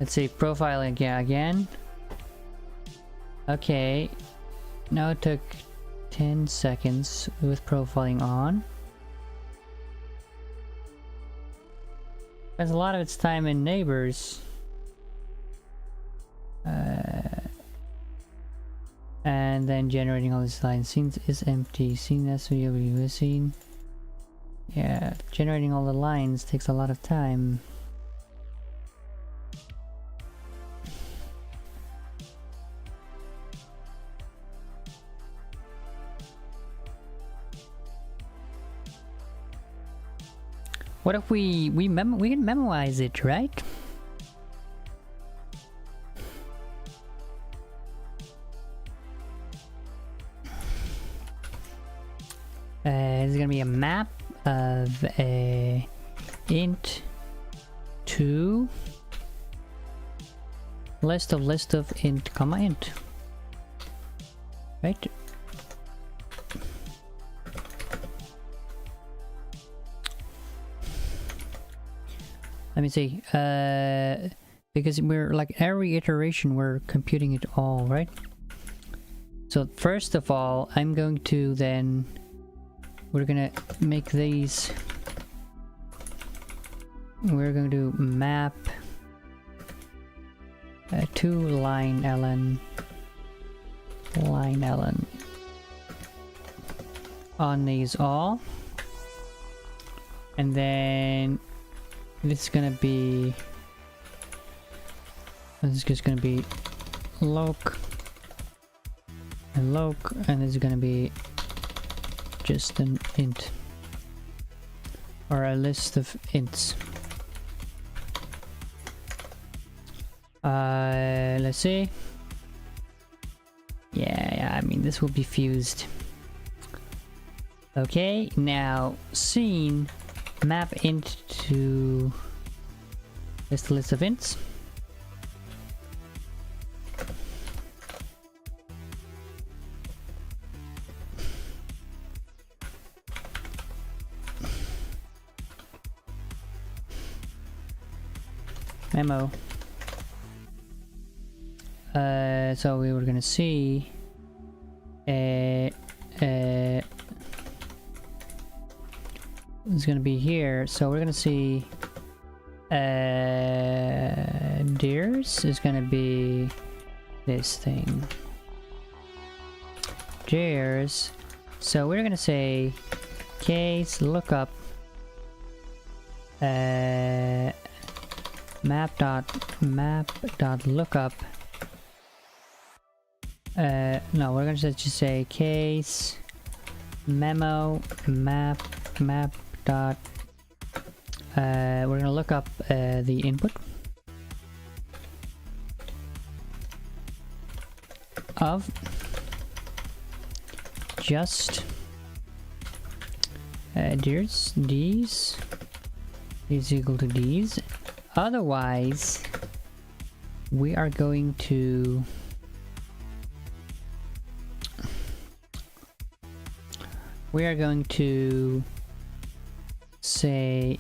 Let's see, profiling, yeah, again. Okay, now it took 10 seconds with profiling on. Spends a lot of its time in neighbors. And And then generating all these lines. Scene is empty. Scene as we have seen. Yeah, generating all the lines takes a lot of time. What if we can memorize it, right? It's gonna be a map of a int to list of int comma int, right? Let me see, because we're like every iteration we're computing it all, right? So first of all, I'm going to then we're gonna make these. We're going to map to line ln on these all, and then this is gonna be. This is just gonna be loc and loc, and this is gonna be just an int or a list of ints. Let's see. Yeah, I mean this will be fused. Okay, now scene map int to this list of ints. Memo. So we were gonna see it's gonna be here, so we're gonna see deers is gonna be this thing, deers. So we're gonna say case lookup map dot lookup. No, we're gonna just say case memo map dot. We're gonna look up the input of just these is equal to these. Otherwise, we are going to say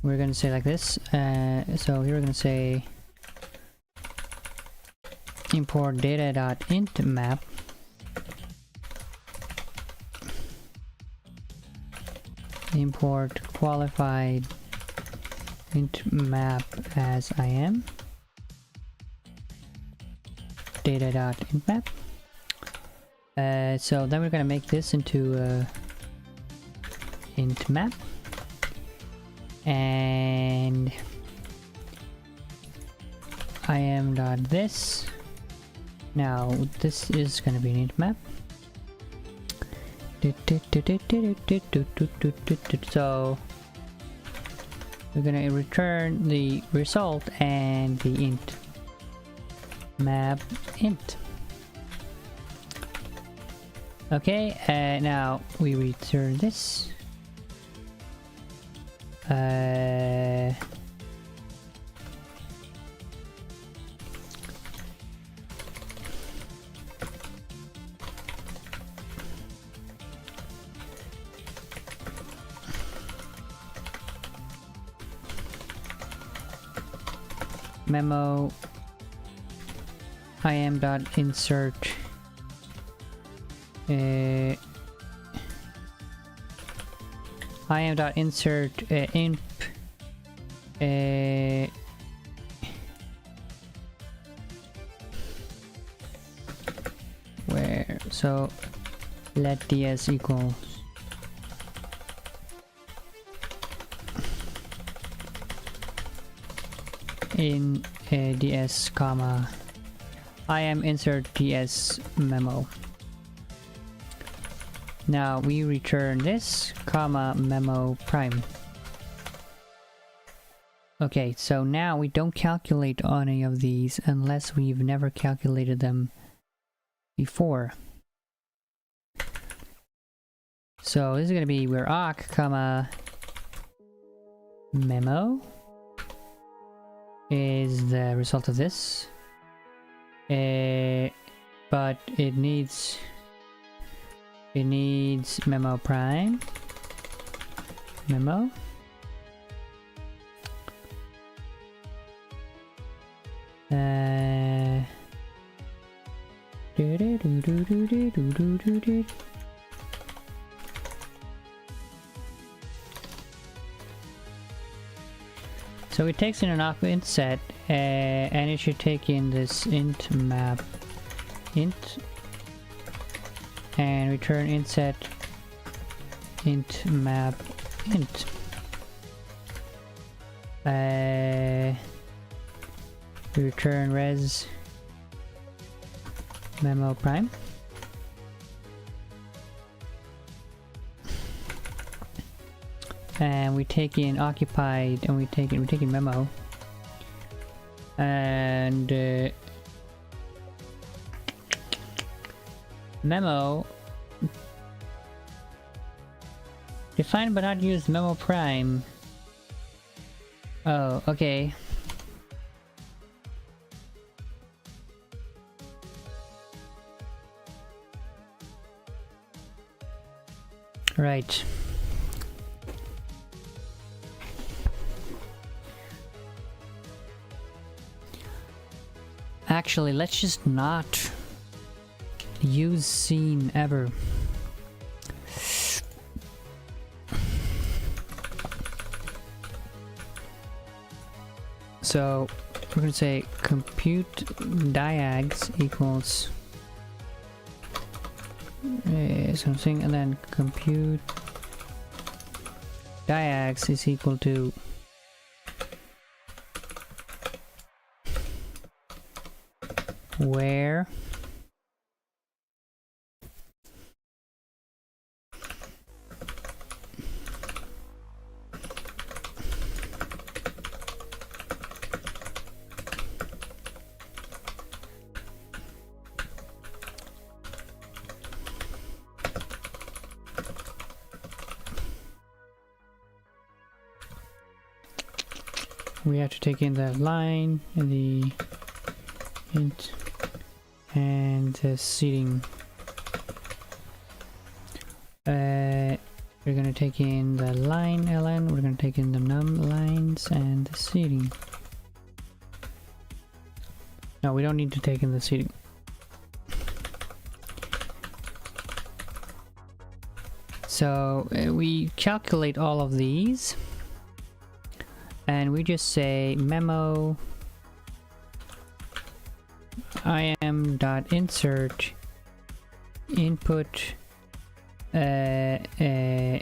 we're gonna say like this. So here we're gonna say import data.int map import qualified int map as IM data.int map. So then we're gonna make this into int map, and IM.this. Now this is gonna be an int map. So we're gonna return the result and the int map int. Okay, now we return this. Memo im.insert imp So let ds equals in ds comma I am insert ds memo. Now we return this comma memo prime. Okay, so now we don't calculate on any of these unless we've never calculated them before. So this is going to be where awk comma memo is the result of this, but it needs memo prime memo. So it takes in an awk int set, and it should take in this int map int and return int set int map int. Return res memo prime. And we take in occupied, and we take in memo, and memo define but not use memo prime. Oh, okay. Right. Actually, let's just not use scene ever. So we're gonna say compute diags equals something, and then compute diags is equal to where we have to take in the line and the int and the seating. We're gonna take in the line ln, we're gonna take in the num lines and the seating. No, we don't need to take in the seating. So we calculate all of these, and we just say memo im.insert input and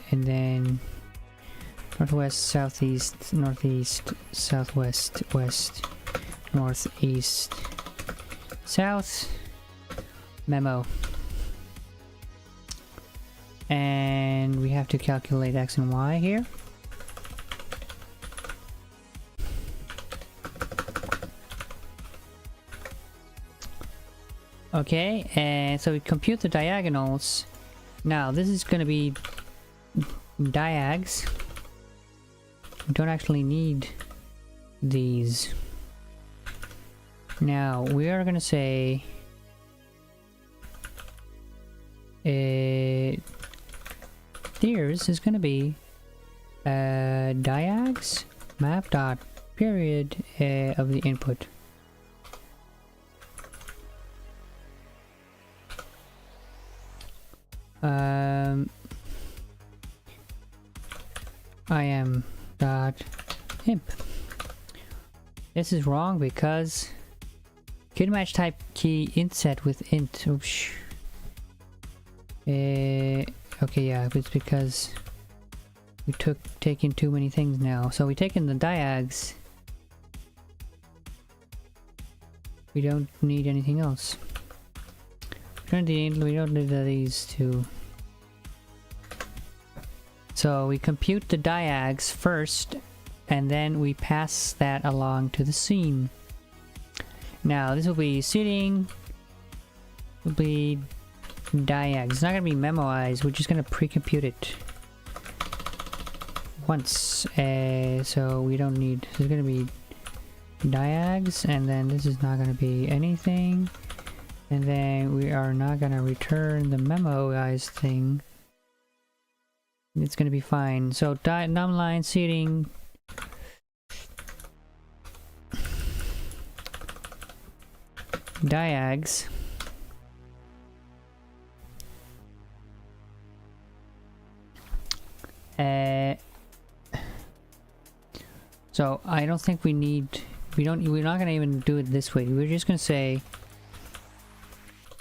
then northwest, southeast, northeast, southwest, west, northeast, south, memo. And we have to calculate x and y here. Okay, and so we compute the diagonals. Now this is going to be diags. We don't actually need these. Now we are going to say theirs is going to be diags map dot period of the input. im dot imp. This is wrong because could match type key int set with int. Oops. Okay, yeah, it's because we taking too many things now. So we taken the diags. We don't need anything else. We don't need these two. So we compute the diags first, and then we pass that along to the scene. Now this will be seating. Will be diags. It's not gonna be memoized. We're just gonna pre-compute it once. So we don't need. This is gonna be diags, and then this is not gonna be anything, and then we are not gonna return the memoized thing. It's gonna be fine. So num line seating. Diags. So I don't think we need. We're not gonna even do it this way. We're just gonna say,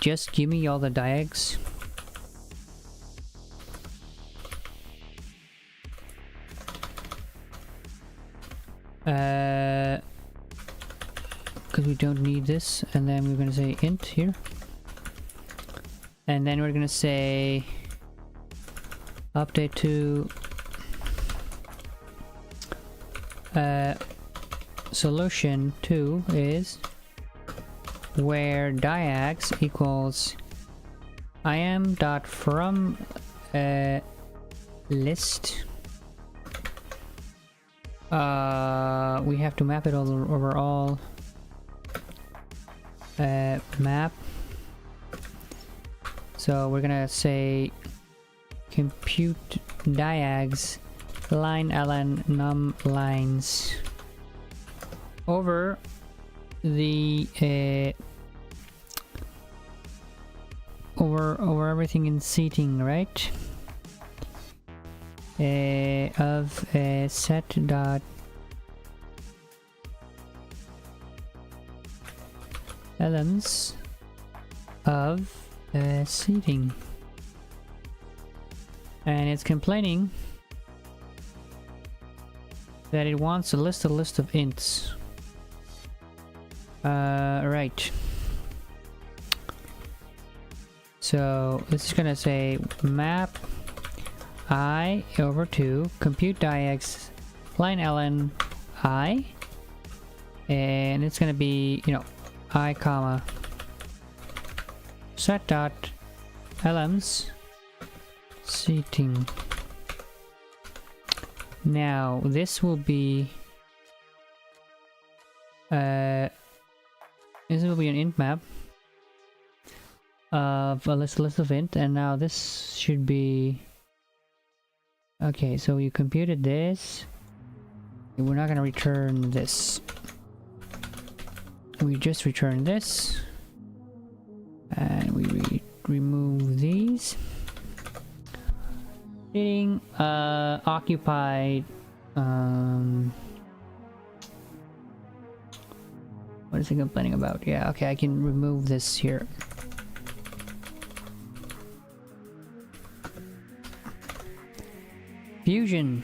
just give me all the diags. Because we don't need this, and then we're gonna say int here, and then we're gonna say update to solution 2 is where diags equals im.from list. We have to map it all over all map. So we're gonna say compute diags line ln num lines over the over everything in seating, right? Of set dot elements of seating, and it's complaining that it wants a list of ints. Right. So this is gonna say map I over to compute diags line ln I, and it's gonna be, you know, I comma set dot lms seating. Now this will be an int map of a list of int, and now this should be okay. So you computed this. We're not gonna return this. We just return this, and we remove these. Hitting occupied. What is it complaining about? Yeah, okay, I can remove this here. Fusion.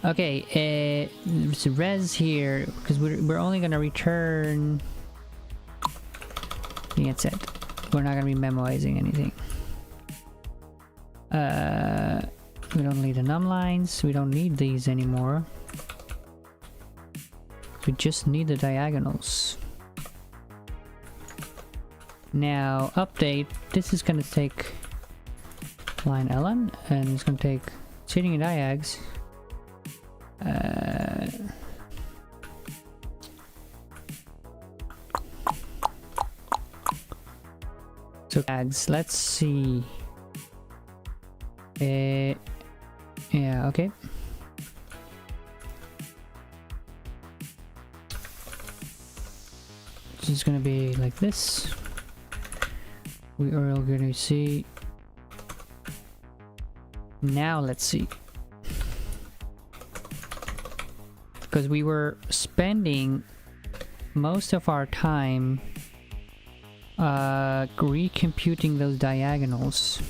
Okay, it's res here because we're only gonna return. That's it. We're not gonna be memoizing anything. We don't need the num lines. We don't need these anymore. We just need the diagonals. Now update. This is gonna take line ln, and it's gonna take seating and diags. So diags. Let's see. Yeah. Okay. This is gonna be like this. We are all gonna see. Now let's see. Because we were spending most of our time recomputing those diagonals.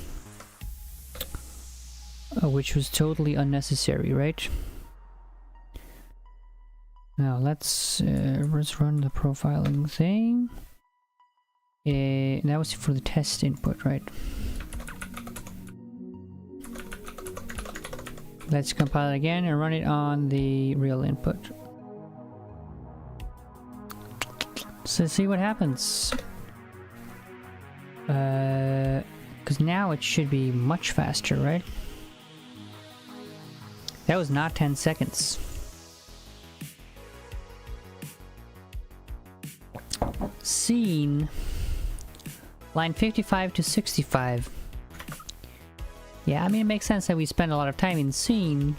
which was totally unnecessary, right? Now let's run the profiling thing. That was for the test input, right? Let's compile it again and run it on the real input. So see what happens. Because now it should be much faster, right? That was not 10 seconds. Scene. Line 55 to 65. Yeah, I mean, it makes sense that we spend a lot of time in scene,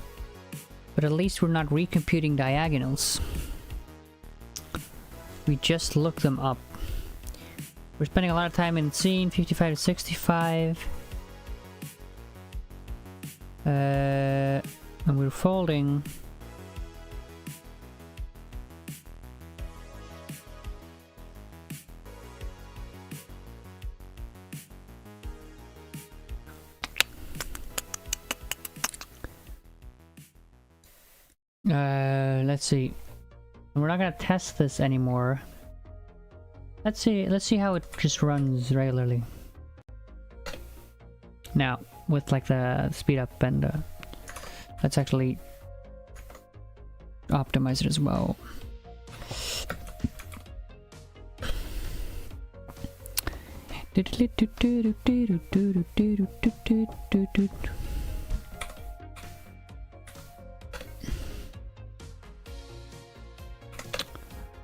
but at least we're not recomputing diagonals. We just look them up. We're spending a lot of time in scene 55 to 65. And we're folding. Let's see. We're not gonna test this anymore. Let's see how it just runs regularly. Now, with like the speed up and let's actually optimize it as well.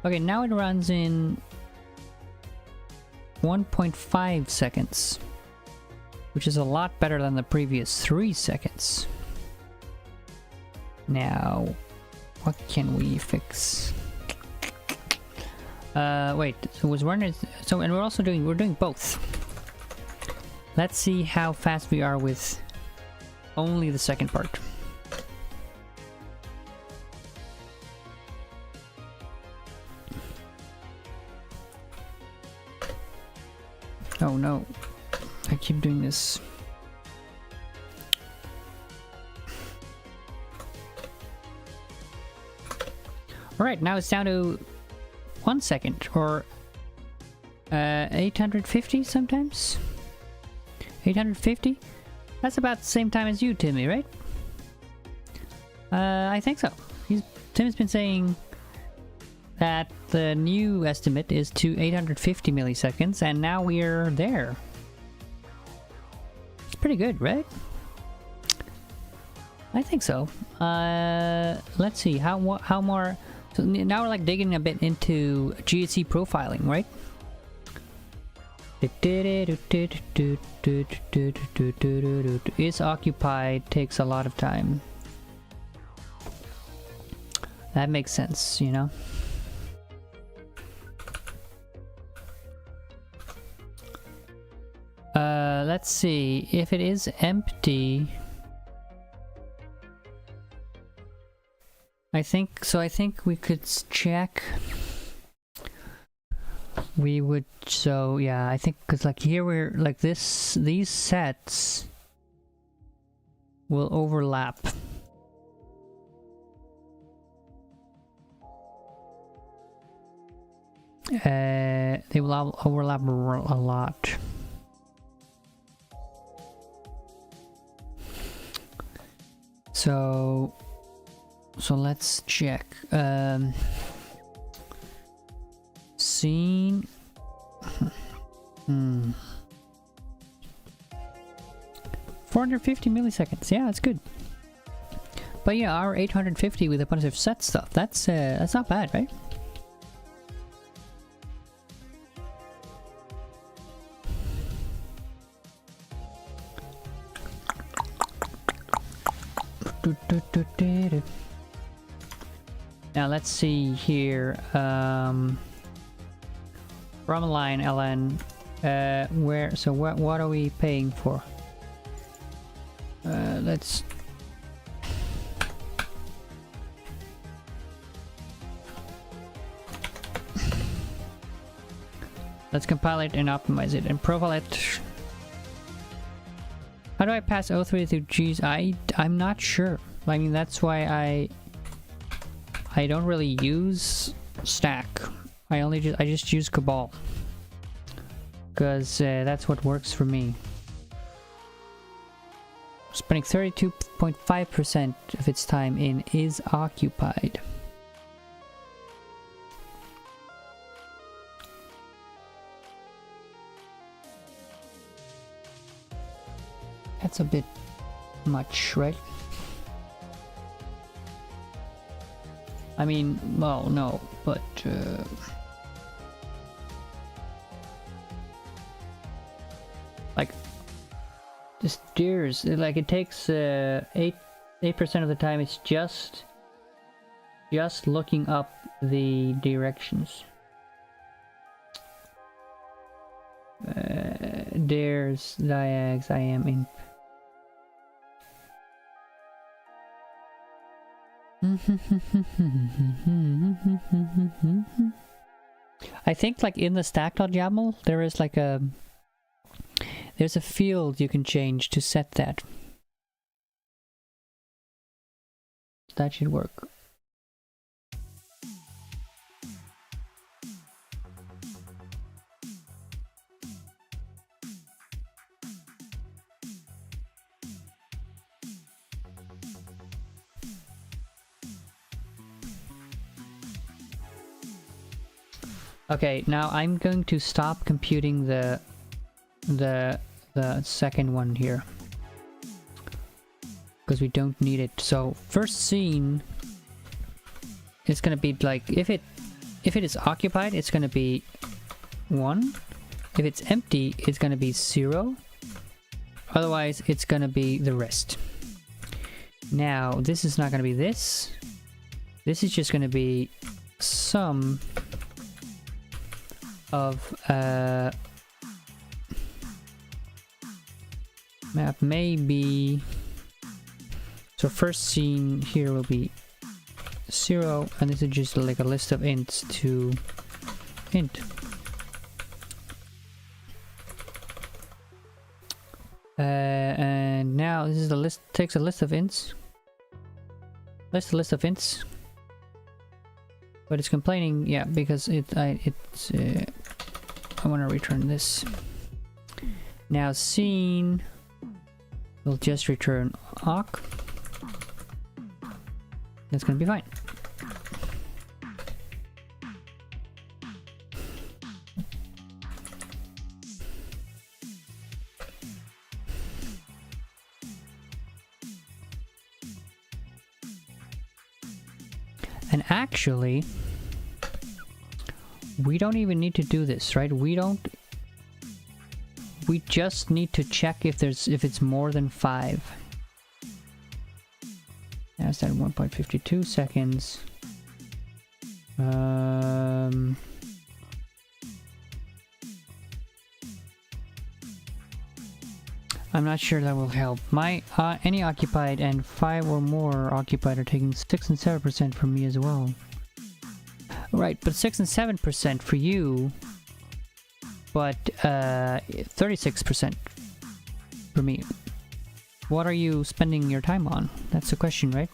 Okay, now it runs in 1.5 seconds, which is a lot better than the previous 3 seconds. Now, what can we fix? Wait, so was running, so, and we're doing both. Let's see how fast we are with only the second part. Oh no, I keep doing this. Alright, now it's down to 1 second, or 850 sometimes? 850? That's about the same time as you, Timmy, right? I think so. Tim's been saying that the new estimate is to 850 milliseconds, and now we're there. It's pretty good, right? I think so. Let's see, how more... So now we're like digging a bit into GHC profiling, right? Is occupied, takes a lot of time. That makes sense, you know? Let's see, if it is empty, I think we could check. We would, so yeah, I think, because like here we're like this, these sets will overlap. They will overlap a lot. So let's check. Scene. 450 milliseconds. Yeah, that's good. But yeah, our 850 with a bunch of set stuff. That's not bad, right? Now let's see here. From line ln, where? So what are we paying for? Let's. Let's compile it and optimize it and profile it. How do I pass O3 through G's? I'm not sure. I mean, that's why I don't really use stack. I just use Cabal. Because that's what works for me. Spending 32.5% of its time in is occupied. That's a bit much, right? I mean, well, no, but like the steers, like it takes 8% of the time. It's just looking up the directions. There's diags. I am in. I think like in the stack.yaml there is like there's a field you can change to set that. That should work. Okay, now I'm going to stop computing the second one here because we don't need it. So first scene is gonna be like if it is occupied, it's gonna be 1. If it's empty, it's gonna be 0. Otherwise, it's gonna be the rest. Now this is not gonna be this. This is just gonna be some of map maybe. So first scene here will be 0, and this is just like a list of ints to int. And now this is the list, takes a list of ints. List of ints. But it's complaining, yeah, because I want to return this. Now scene will just return awk. That's gonna be fine. And actually, we don't even need to do this, right? We just need to check if it's more than 5. That's at 1.52 seconds. I'm not sure that will help. My any occupied and 5 or more occupied are taking 6 and 7% from me as well. Right, but 6 and 7% for you, but 36% for me. What are you spending your time on? That's the question, right?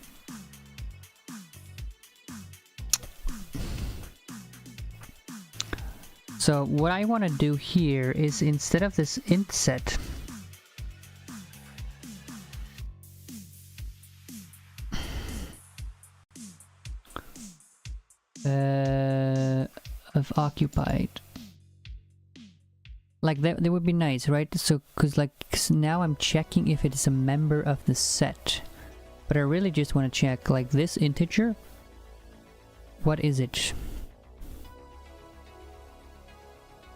So what I want to do here is, instead of this int set, of occupied, like that would be nice, right? So because like now I'm checking if it is a member of the set, but I really just want to check like this integer, what is it?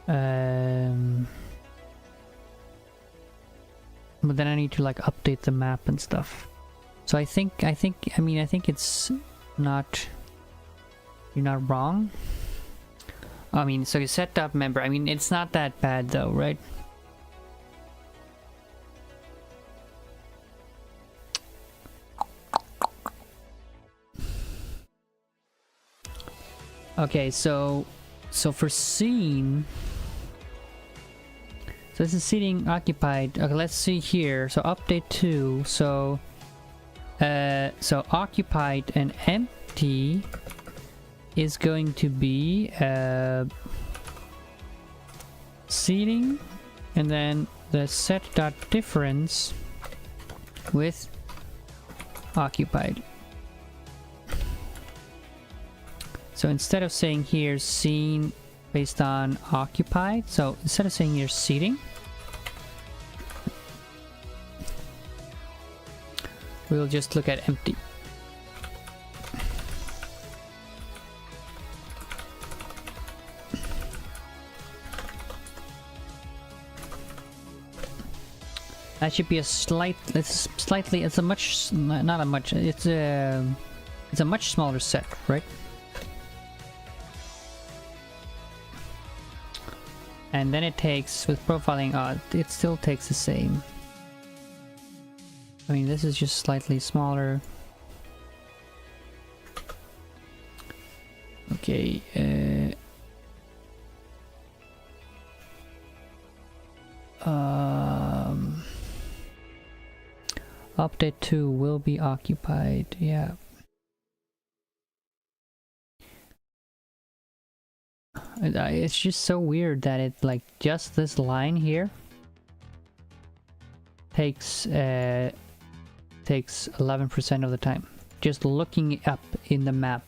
But then I need to like update the map and stuff. So I think it's not, you're not wrong. I mean, so you set up member. I mean, it's not that bad though, right? Okay, so for scene, So this is seating occupied. Okay, let's see here. So update 2. So occupied and empty is going to be seating, and then the set dot difference with occupied. So instead of saying here scene based on occupied, so instead of saying here seating, we'll just look at empty. That should be a slightly, it's a much, not a much, it's a much smaller set, right? And then it takes, with profiling, it still takes the same. I mean, this is just slightly smaller. Okay, update 2 will be occupied, yeah. It's just so weird that it, like, just this line here takes 11% of the time. Just looking up in the map.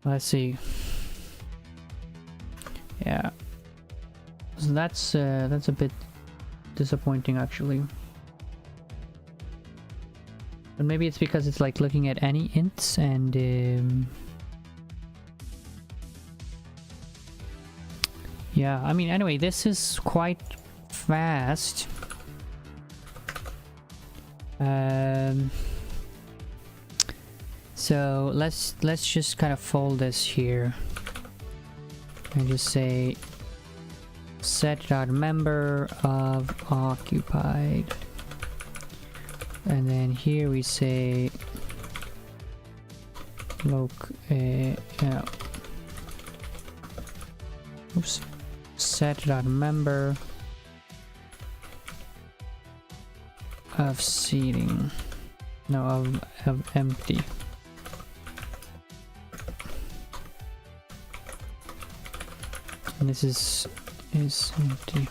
Let's see. Yeah. So that's a bit disappointing, actually. But maybe it's because it's like looking at any ints and yeah, I mean, anyway, this is quite fast. So let's just kind of fold this here and just say set.member of occupied, and then here we say set.member of seating, no, of empty. And this is empty.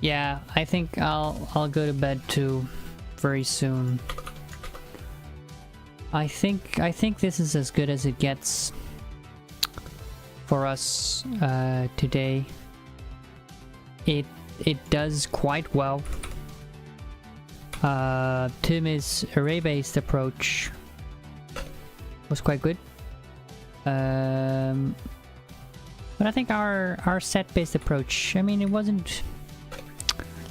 Yeah, I think I'll go to bed too very soon. I think this is as good as it gets for us today. It does quite well. Tim's array-based approach was quite good. But I think our set-based approach, I mean,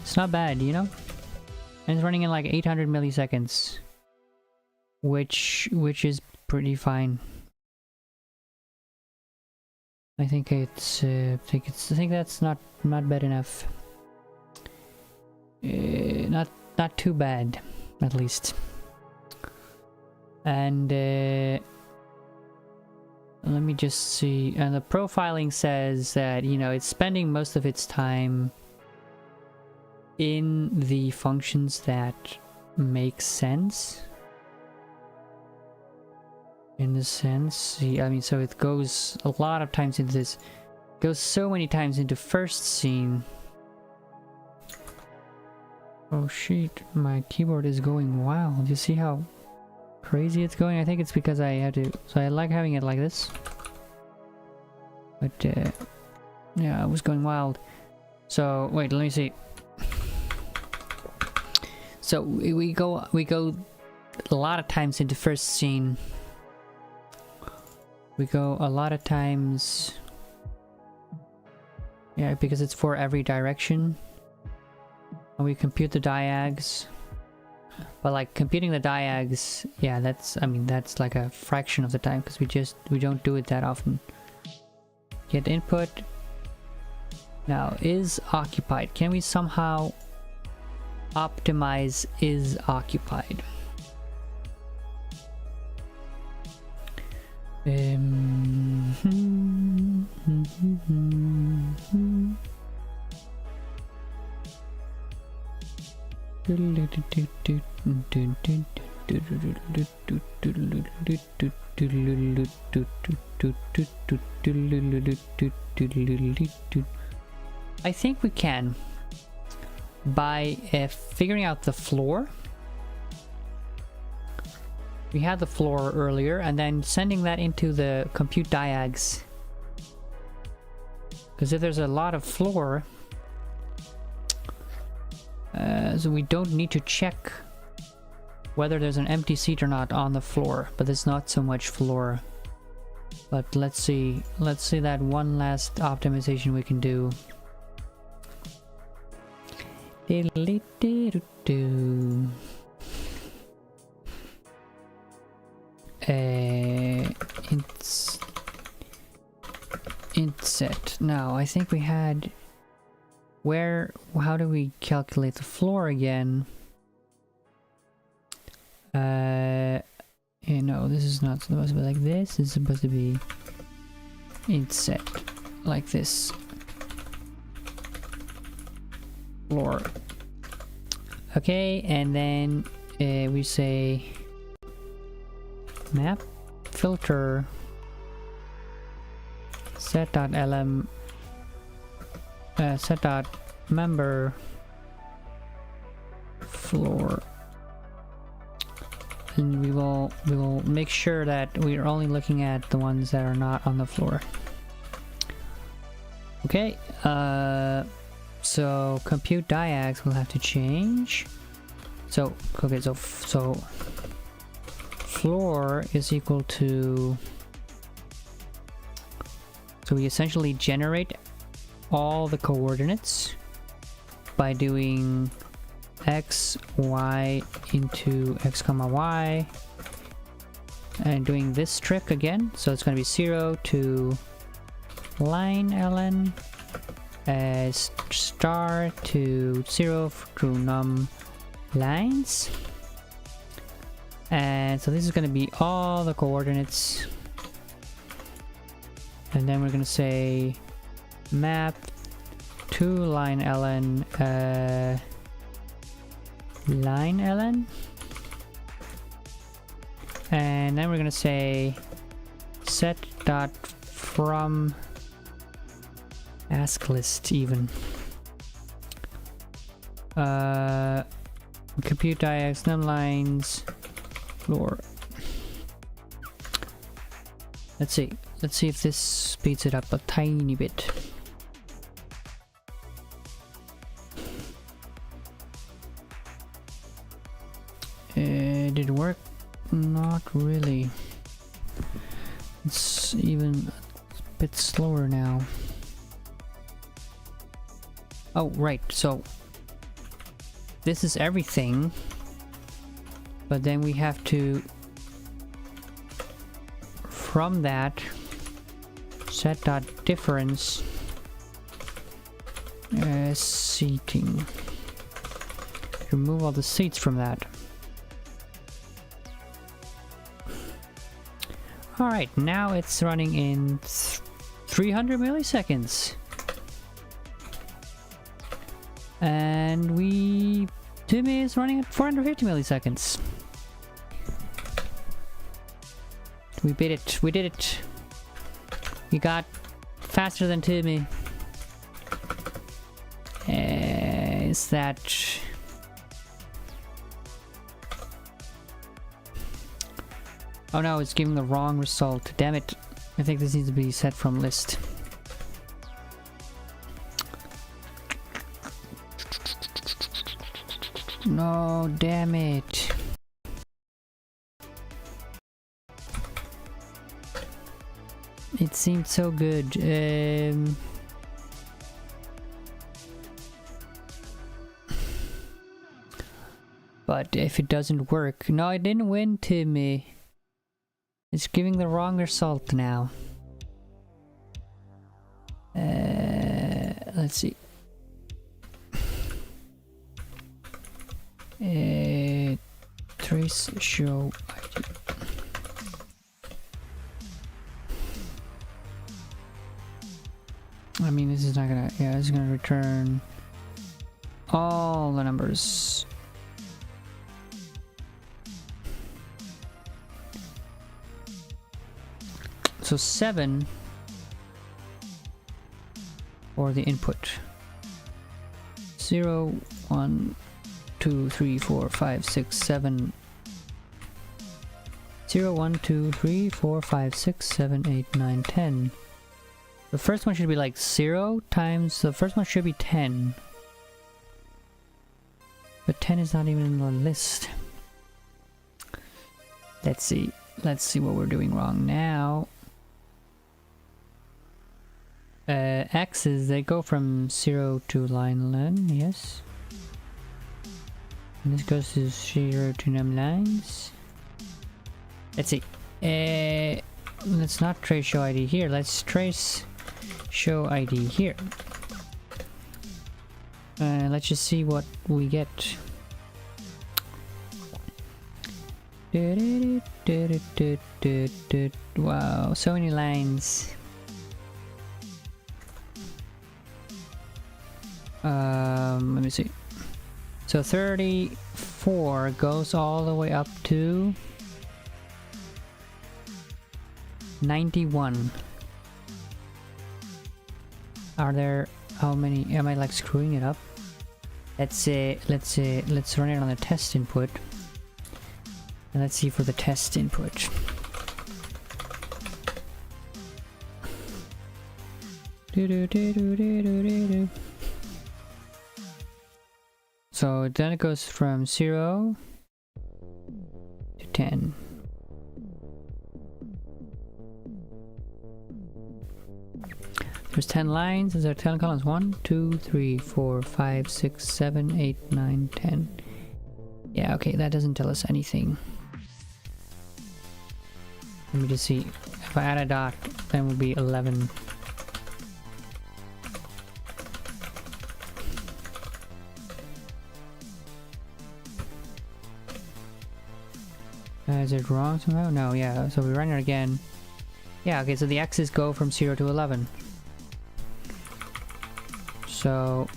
it's not bad, you know? And it's running in like 800 milliseconds, which is pretty fine. I think that's not bad enough. Not too bad, at least. And let me just see. And the profiling says that, you know, it's spending most of its time in the functions that make sense. In the sense, I mean, so it goes a lot of times into this. Goes so many times into first scene. Oh shit, my keyboard is going wild. You see how crazy it's going? I think it's because I had to, so I like having it like this. But yeah, it was going wild. So wait, let me see. So we go a lot of times into first scene. We go a lot of times, yeah, because it's for every direction. And we compute the diags. But like computing the diags, yeah, that's like a fraction of the time, because we don't do it that often. Get input, Now, is occupied. Can we somehow optimize is occupied? I think we can by figuring out the floor. We had the floor earlier, and then sending that into the compute diags. Because if there's a lot of floor, so we don't need to check whether there's an empty seat or not on the floor, but there's not so much floor. But let's see that one last optimization we can do. Inset. Now I think we had how do we calculate the floor again? You know, this is not supposed to be like this. It's supposed to be inset like this. Floor. Okay, and then we say map filter set.lm set.member floor, and we will make sure that we are only looking at the ones that are not on the floor. Okay, so compute diags will have to change. So okay, so floor is equal to, so we essentially generate all the coordinates by doing x, y into x comma y, and doing this trick again. So it's going to be 0 to line ln, star to 0 to num lines, and so this is going to be all the coordinates. And then we're going to say map to line ln line ln, and then we're going to say set dot from ask list even. Compute diags num lines floor. Let's see if this speeds it up a tiny bit. Did it work? Not really. It's even a bit slower now. Oh, right, so this is everything, but then we have to, from that, set dot difference seating. Remove all the seats from that. Alright, now it's running in 300 milliseconds. And Timmy is running at 450 milliseconds. We beat it. We did it. We got faster than Timmy. Is that... Oh no, it's giving the wrong result. Damn it. I think this needs to be set from list. No, damn it. It seemed so good. But if it doesn't work... No, it didn't win, Timmy. It's giving the wrong result now. let's see. Trace show ID. I mean, this is not gonna, yeah, it's gonna return all the numbers. So 7 for the input. 0, 1, 2, 3, 4, 5, 6, 7. 0, 1, 2, 3, 4, 5, 6, 7, 8, 9, 10. The first one should be like 0 times, the first one should be 10. But 10 is not even in the list. Let's see what we're doing wrong now. X's, they go from 0 to line 11, yes. And this goes to 0 to num lines. Let's see. Let's not trace show ID here. Let's trace show ID here. Let's just see what we get. Wow, so many lines. Let me see. So 34 goes all the way up to 91. Are there, how many, am I like screwing it up? Let's run it on the test input. And let's see for the test input. So then it goes from 0 to 10. There's 10 lines. Is there 10 columns? 1, 2, 3, 4, 5, 6, 7, 8, 9, 10. Yeah, okay, that doesn't tell us anything. Let me just see. If I add a dot, then it will be 11. Is it wrong somehow? No, yeah, so we run it again. Yeah, okay, so the x's go from 0 to 11. So,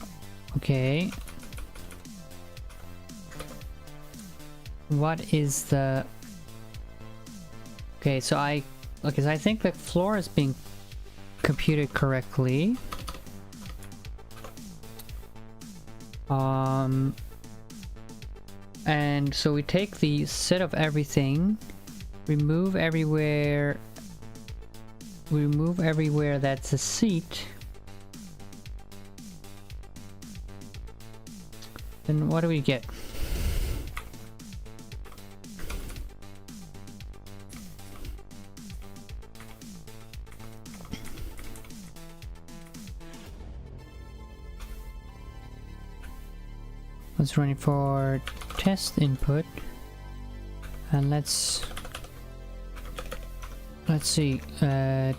okay. What is the... Okay, so I think the floor is being computed correctly. And so we take the set of everything, remove everywhere that's a seat. Then what do we get? Let's run it for test input, and let's see,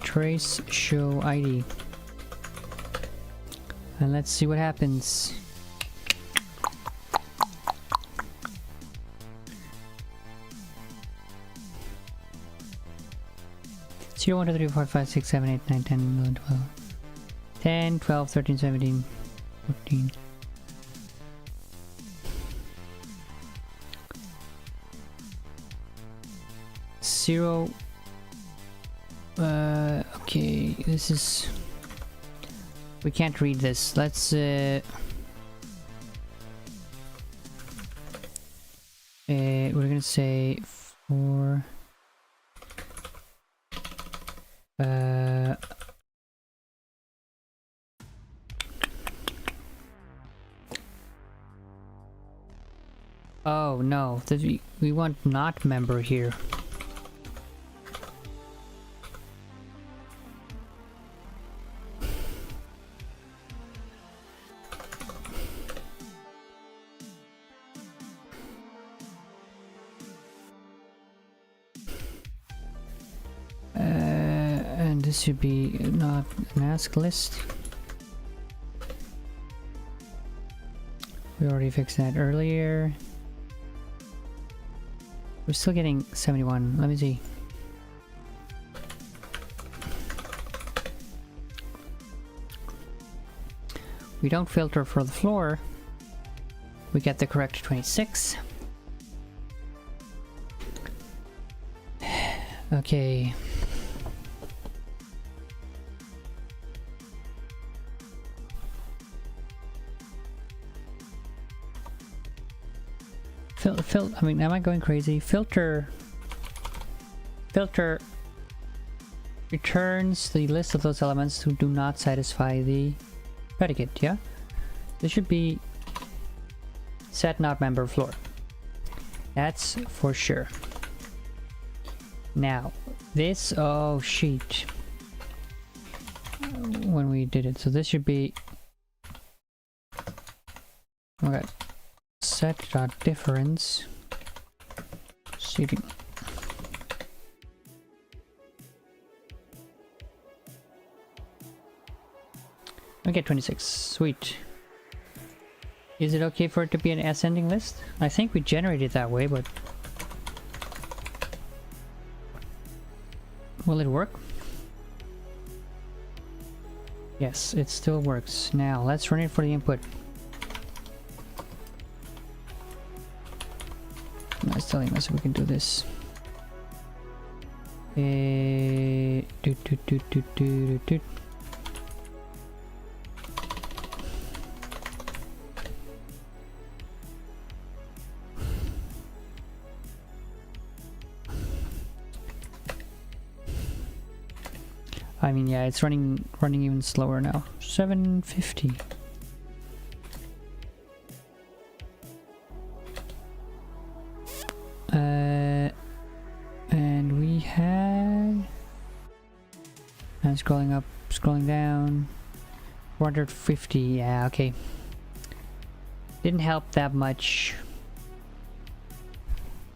trace show ID, and let's see what happens. Zero, 1, 2, 3, 4, 5, 6, 7, 8, 9, 10, 11, 12, 10, 12, 13, 17, 14. Zero. Okay, this is... We can't read this. Let's we're gonna say 4. Oh no, we want not member here. And this should be not an ask list. We already fixed that earlier. We're still getting 71. Let me see. We don't filter for the floor. We get the correct 26. Okay. I mean, am I going crazy? Filter returns the list of those elements who do not satisfy the predicate, yeah? This should be set not member floor. That's for sure. Now, this, oh sheet. When we did it, so this should be, okay. Set dot difference seating. We get 26. Sweet. Is it okay for it to be an ascending list? I think we generated that way, but will it work? Yes, it still works. Now let's run it for the input. It's telling us we can do this. I mean, yeah, it's running even slower now. 750. And we had, and scrolling up, scrolling down, 450. Yeah, okay. Didn't help that much,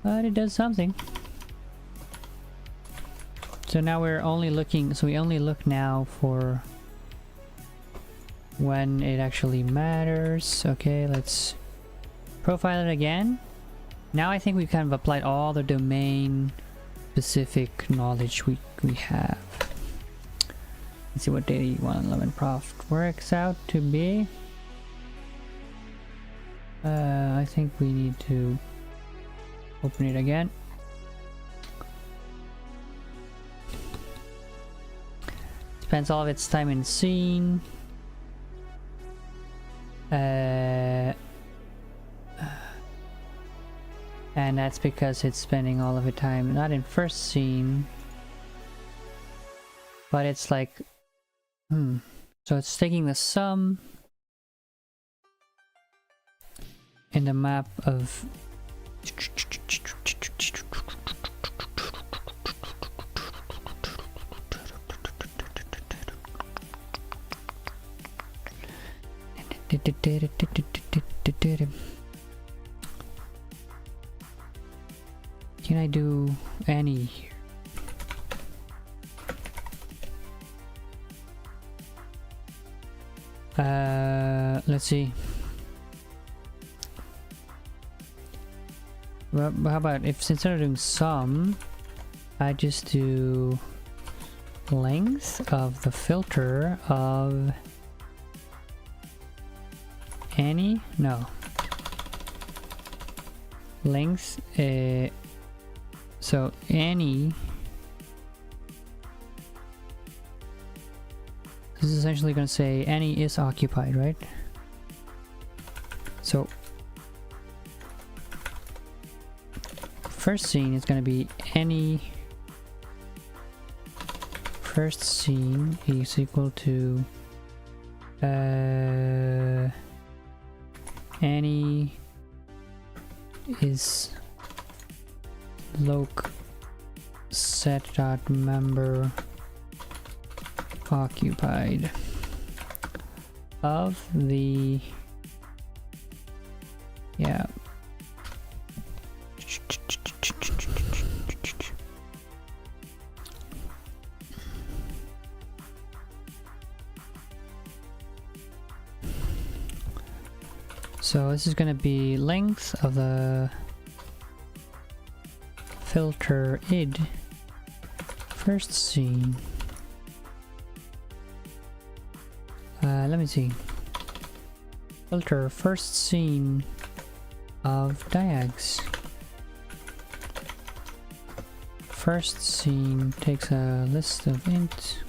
but it does something. So now we're only looking, so we only look now for when it actually matters. Okay, let's profile it again. Now I think we kind of applied all the domain specific knowledge we have. Let's see what data 111 prof works out to be. I think we need to open it again. Spends all of its time in scene. And that's because it's spending all of its time not in first scene, but it's like, so it's taking the sum in the map of can I do any here? Let's see. Well, how about if instead of doing sum, I just do length of the filter of any? No. Length, so any, this is essentially going to say any is occupied, right? So first scene is going to be any first scene is equal to any is loc set dot member occupied of the, yeah, So this is gonna be length of the filter id first scene. Let me see. Filter first scene of diags. First scene takes a list of int.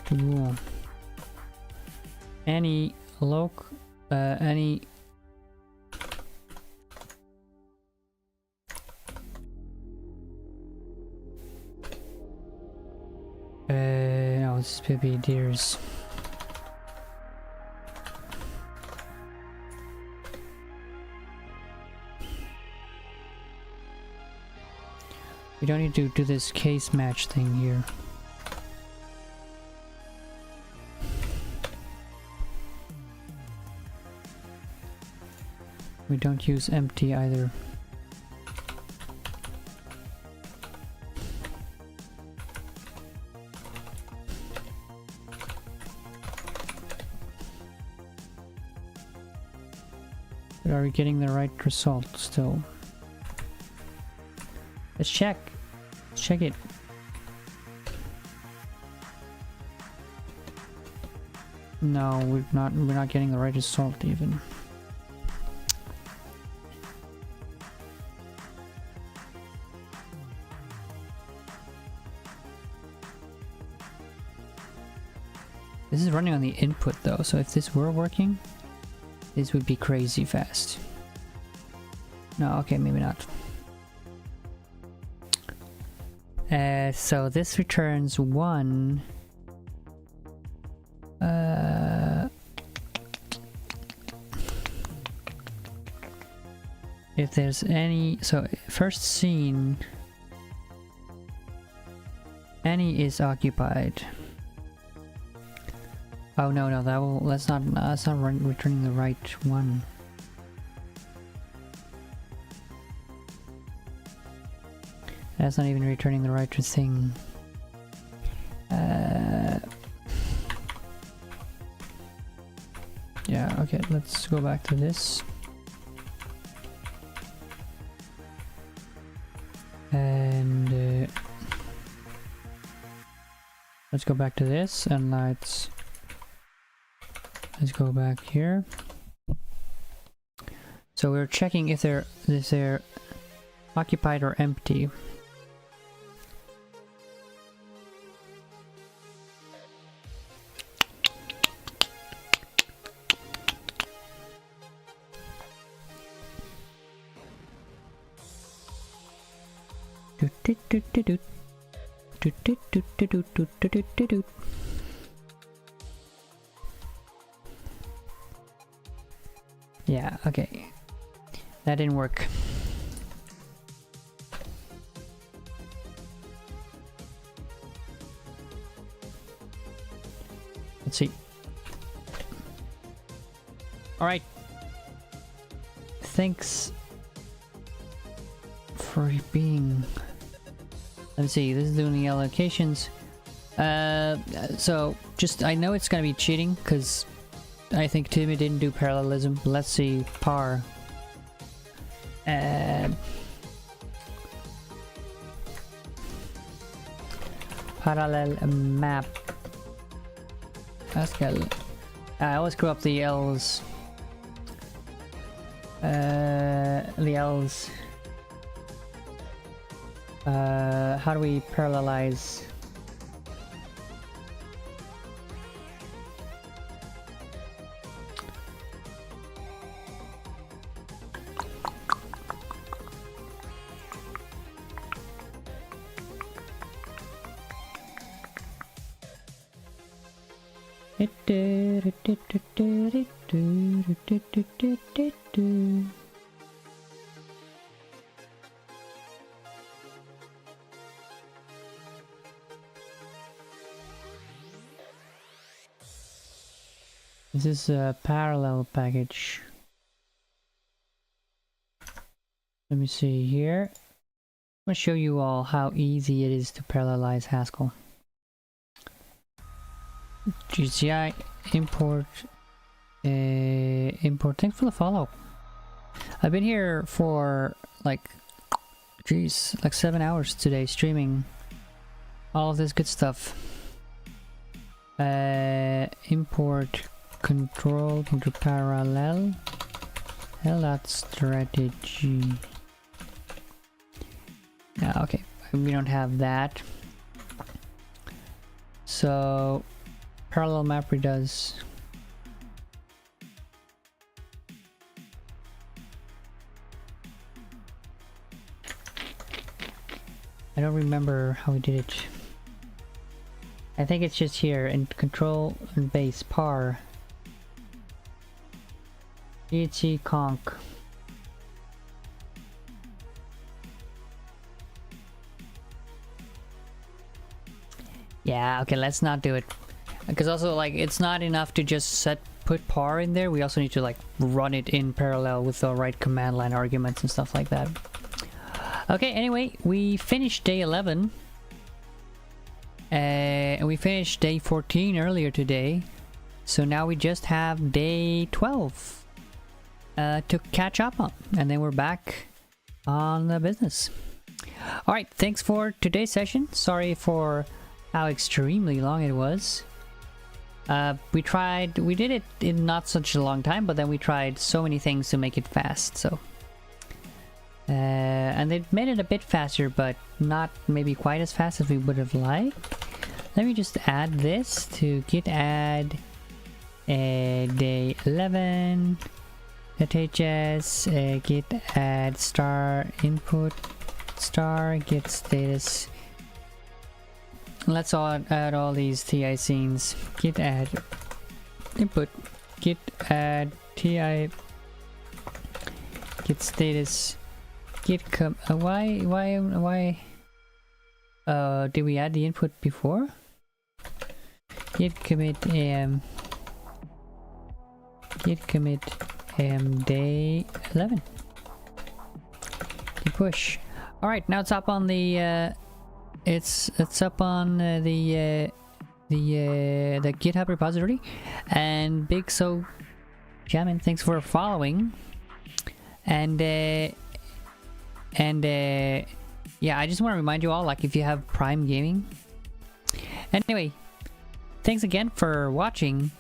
Cool. Any any no, this is be deers. We don't need to do this case match thing here. We don't use empty either. But are we getting the right result still? Let's check. Let's check it. No, we're not getting the right result even. This is running on the input though, so if this were working, this would be crazy fast. No, okay, maybe not. So this returns 1. If there's any, so first scene, any is occupied. Oh no, that's not returning the right one. That's not even returning the right thing. Yeah, okay, let's go back to this. And let's go back to this and let's go back here. So we're checking if they're occupied or empty. Yeah, okay. That didn't work. Let's see. Alright. Thanks for being... Let's see, this is doing the allocations. So, just, I know it's gonna be cheating, because I think Timmy didn't do parallelism. Let's see, par. Parallel map. Haskell. I always screw up the L's. The L's. How do we parallelize? This is a parallel package. Let me see here. I'm gonna show you all how easy it is to parallelize Haskell. GCI import Import. Thanks for the follow. I've been here for like, geez, like 7 hours today streaming all of this good stuff. Import control into parallel. Hell, that's strategy. No, okay, we don't have that. So parallel map redoes. I don't remember how we did it. I think it's just here in control and base par. DHC conk. Yeah, okay, let's not do it. Because also, like, it's not enough to just put par in there. We also need to, like, run it in parallel with the right command line arguments and stuff like that. Okay, anyway, we finished day 11. And we finished day 14 earlier today. So now we just have day 12 to catch up on. And then we're back on the business. Alright, thanks for today's session. Sorry for how extremely long it was. We did it in not such a long time, but then we tried so many things to make it fast, so. And they made it a bit faster, but not maybe quite as fast as we would have liked. Let me just add this to git add day 11 .hs git add star input star git status. Let's add all these TI scenes. Git add input git add TI git status git com why did we add the input before? Git commit git commit day 11 git push. All right, now it's up on the it's up on the GitHub repository. And Big So Jamin, thanks for following. And yeah, I just want to remind you all, like, if you have Prime Gaming. Anyway, thanks again for watching.